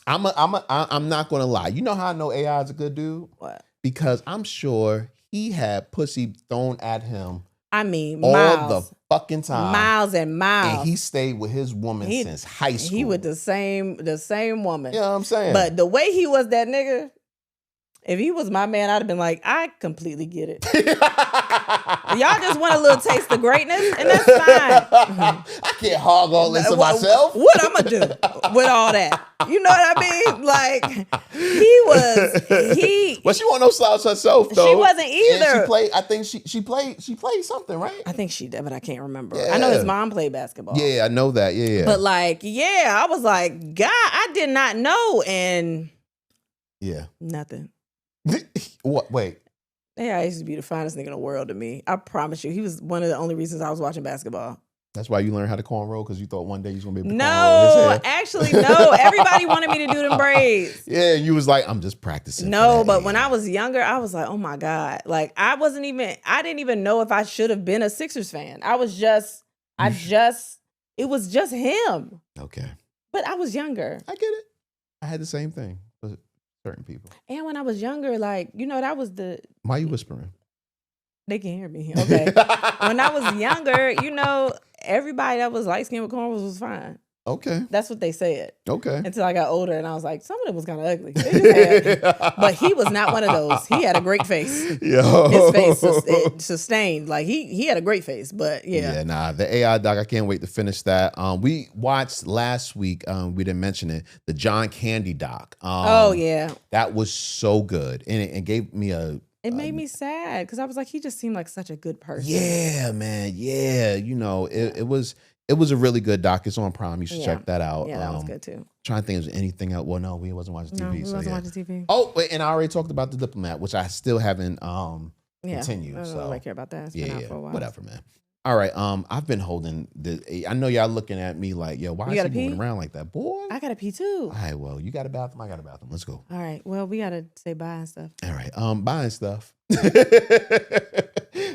I'm not gonna lie. You know how I know AI is a good dude? What? Because I'm sure he had pussy thrown at him. I mean, all miles. the fucking time. Miles and miles. And he stayed with his woman since high school. He with the same woman. You know what I'm saying? But the way he was that nigga, if he was my man, I'd have been like, I completely get it. Y'all just want a little taste of greatness, and that's fine. I can't hog all this to myself. What I'm gonna do with all that? You know what I mean? Like he. Well, she wasn't no slouch herself though. She wasn't either. And she played. I think she played something, right? I think she did, but I can't remember. Yeah. I know his mom played basketball. Yeah, I know that. Yeah. But I was like, God, I did not know, and nothing. What? Wait. Yeah, he used to be the finest nigga in the world to me. I promise you. He was one of the only reasons I was watching basketball. That's why you learned how to cornrow, because you thought one day you was going to be able to cornrow his hair? No, actually, no. Everybody wanted me to do them braids. Yeah, you was like, I'm just practicing. No, but when I was younger, I was like, oh my God. Like, I didn't even know if I should have been a Sixers fan. It was just him. Okay. But I was younger. I get it. I had the same thing. Certain people. And when I was younger, like, that was the... Why are you whispering? They can hear me. Okay. When I was younger, everybody that was light-skinned with cornrows was fine. Okay. That's what they said. Okay. Until I got older and I was like, some of them was kind of ugly. But he was not one of those. He had a great face. Yo. His face sustained. Like he had a great face, but yeah. Yeah, nah, the AI doc, I can't wait to finish that. We watched last week, we didn't mention it, the John Candy doc. Oh yeah. That was so good. And it gave me it made me sad because I was like, he just seemed like such a good person. Yeah, man. Yeah. It was a really good doc. It's on Prime. You should check that out. Yeah, that was good too. Trying to think if there's anything else. Well, no, we wasn't watching TV. We wasn't watching TV. Oh, wait, and I already talked about The Diplomat, which I still haven't continue. I don't So really care about that. It's been out for a while. whatever, man. All right, I've been holding I know y'all looking at me like, yo, why is he moving around like that, boy? I gotta pee too. All right, well, you got a bathroom, I got a bathroom. Let's go. All right, well, we gotta say bye and stuff. All right, buying stuff.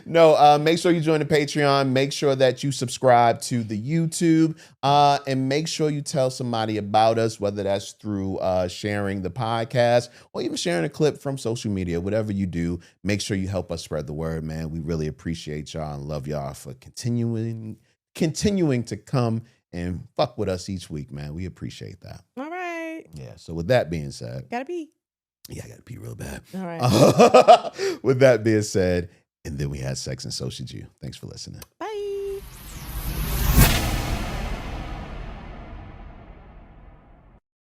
No, make sure you join the Patreon. Make sure that you subscribe to the YouTube, and make sure you tell somebody about us, whether that's through sharing the podcast or even sharing a clip from social media. Whatever you do, make sure you help us spread the word, man. We really appreciate y'all and love y'all for continuing to come and fuck with us each week, man. We appreciate that. All right. Yeah. So with that being said, Gotta pee. yeah, I gotta pee real bad. All right. With that being said, and then we had sex, and so should you. Thanks for listening. Bye.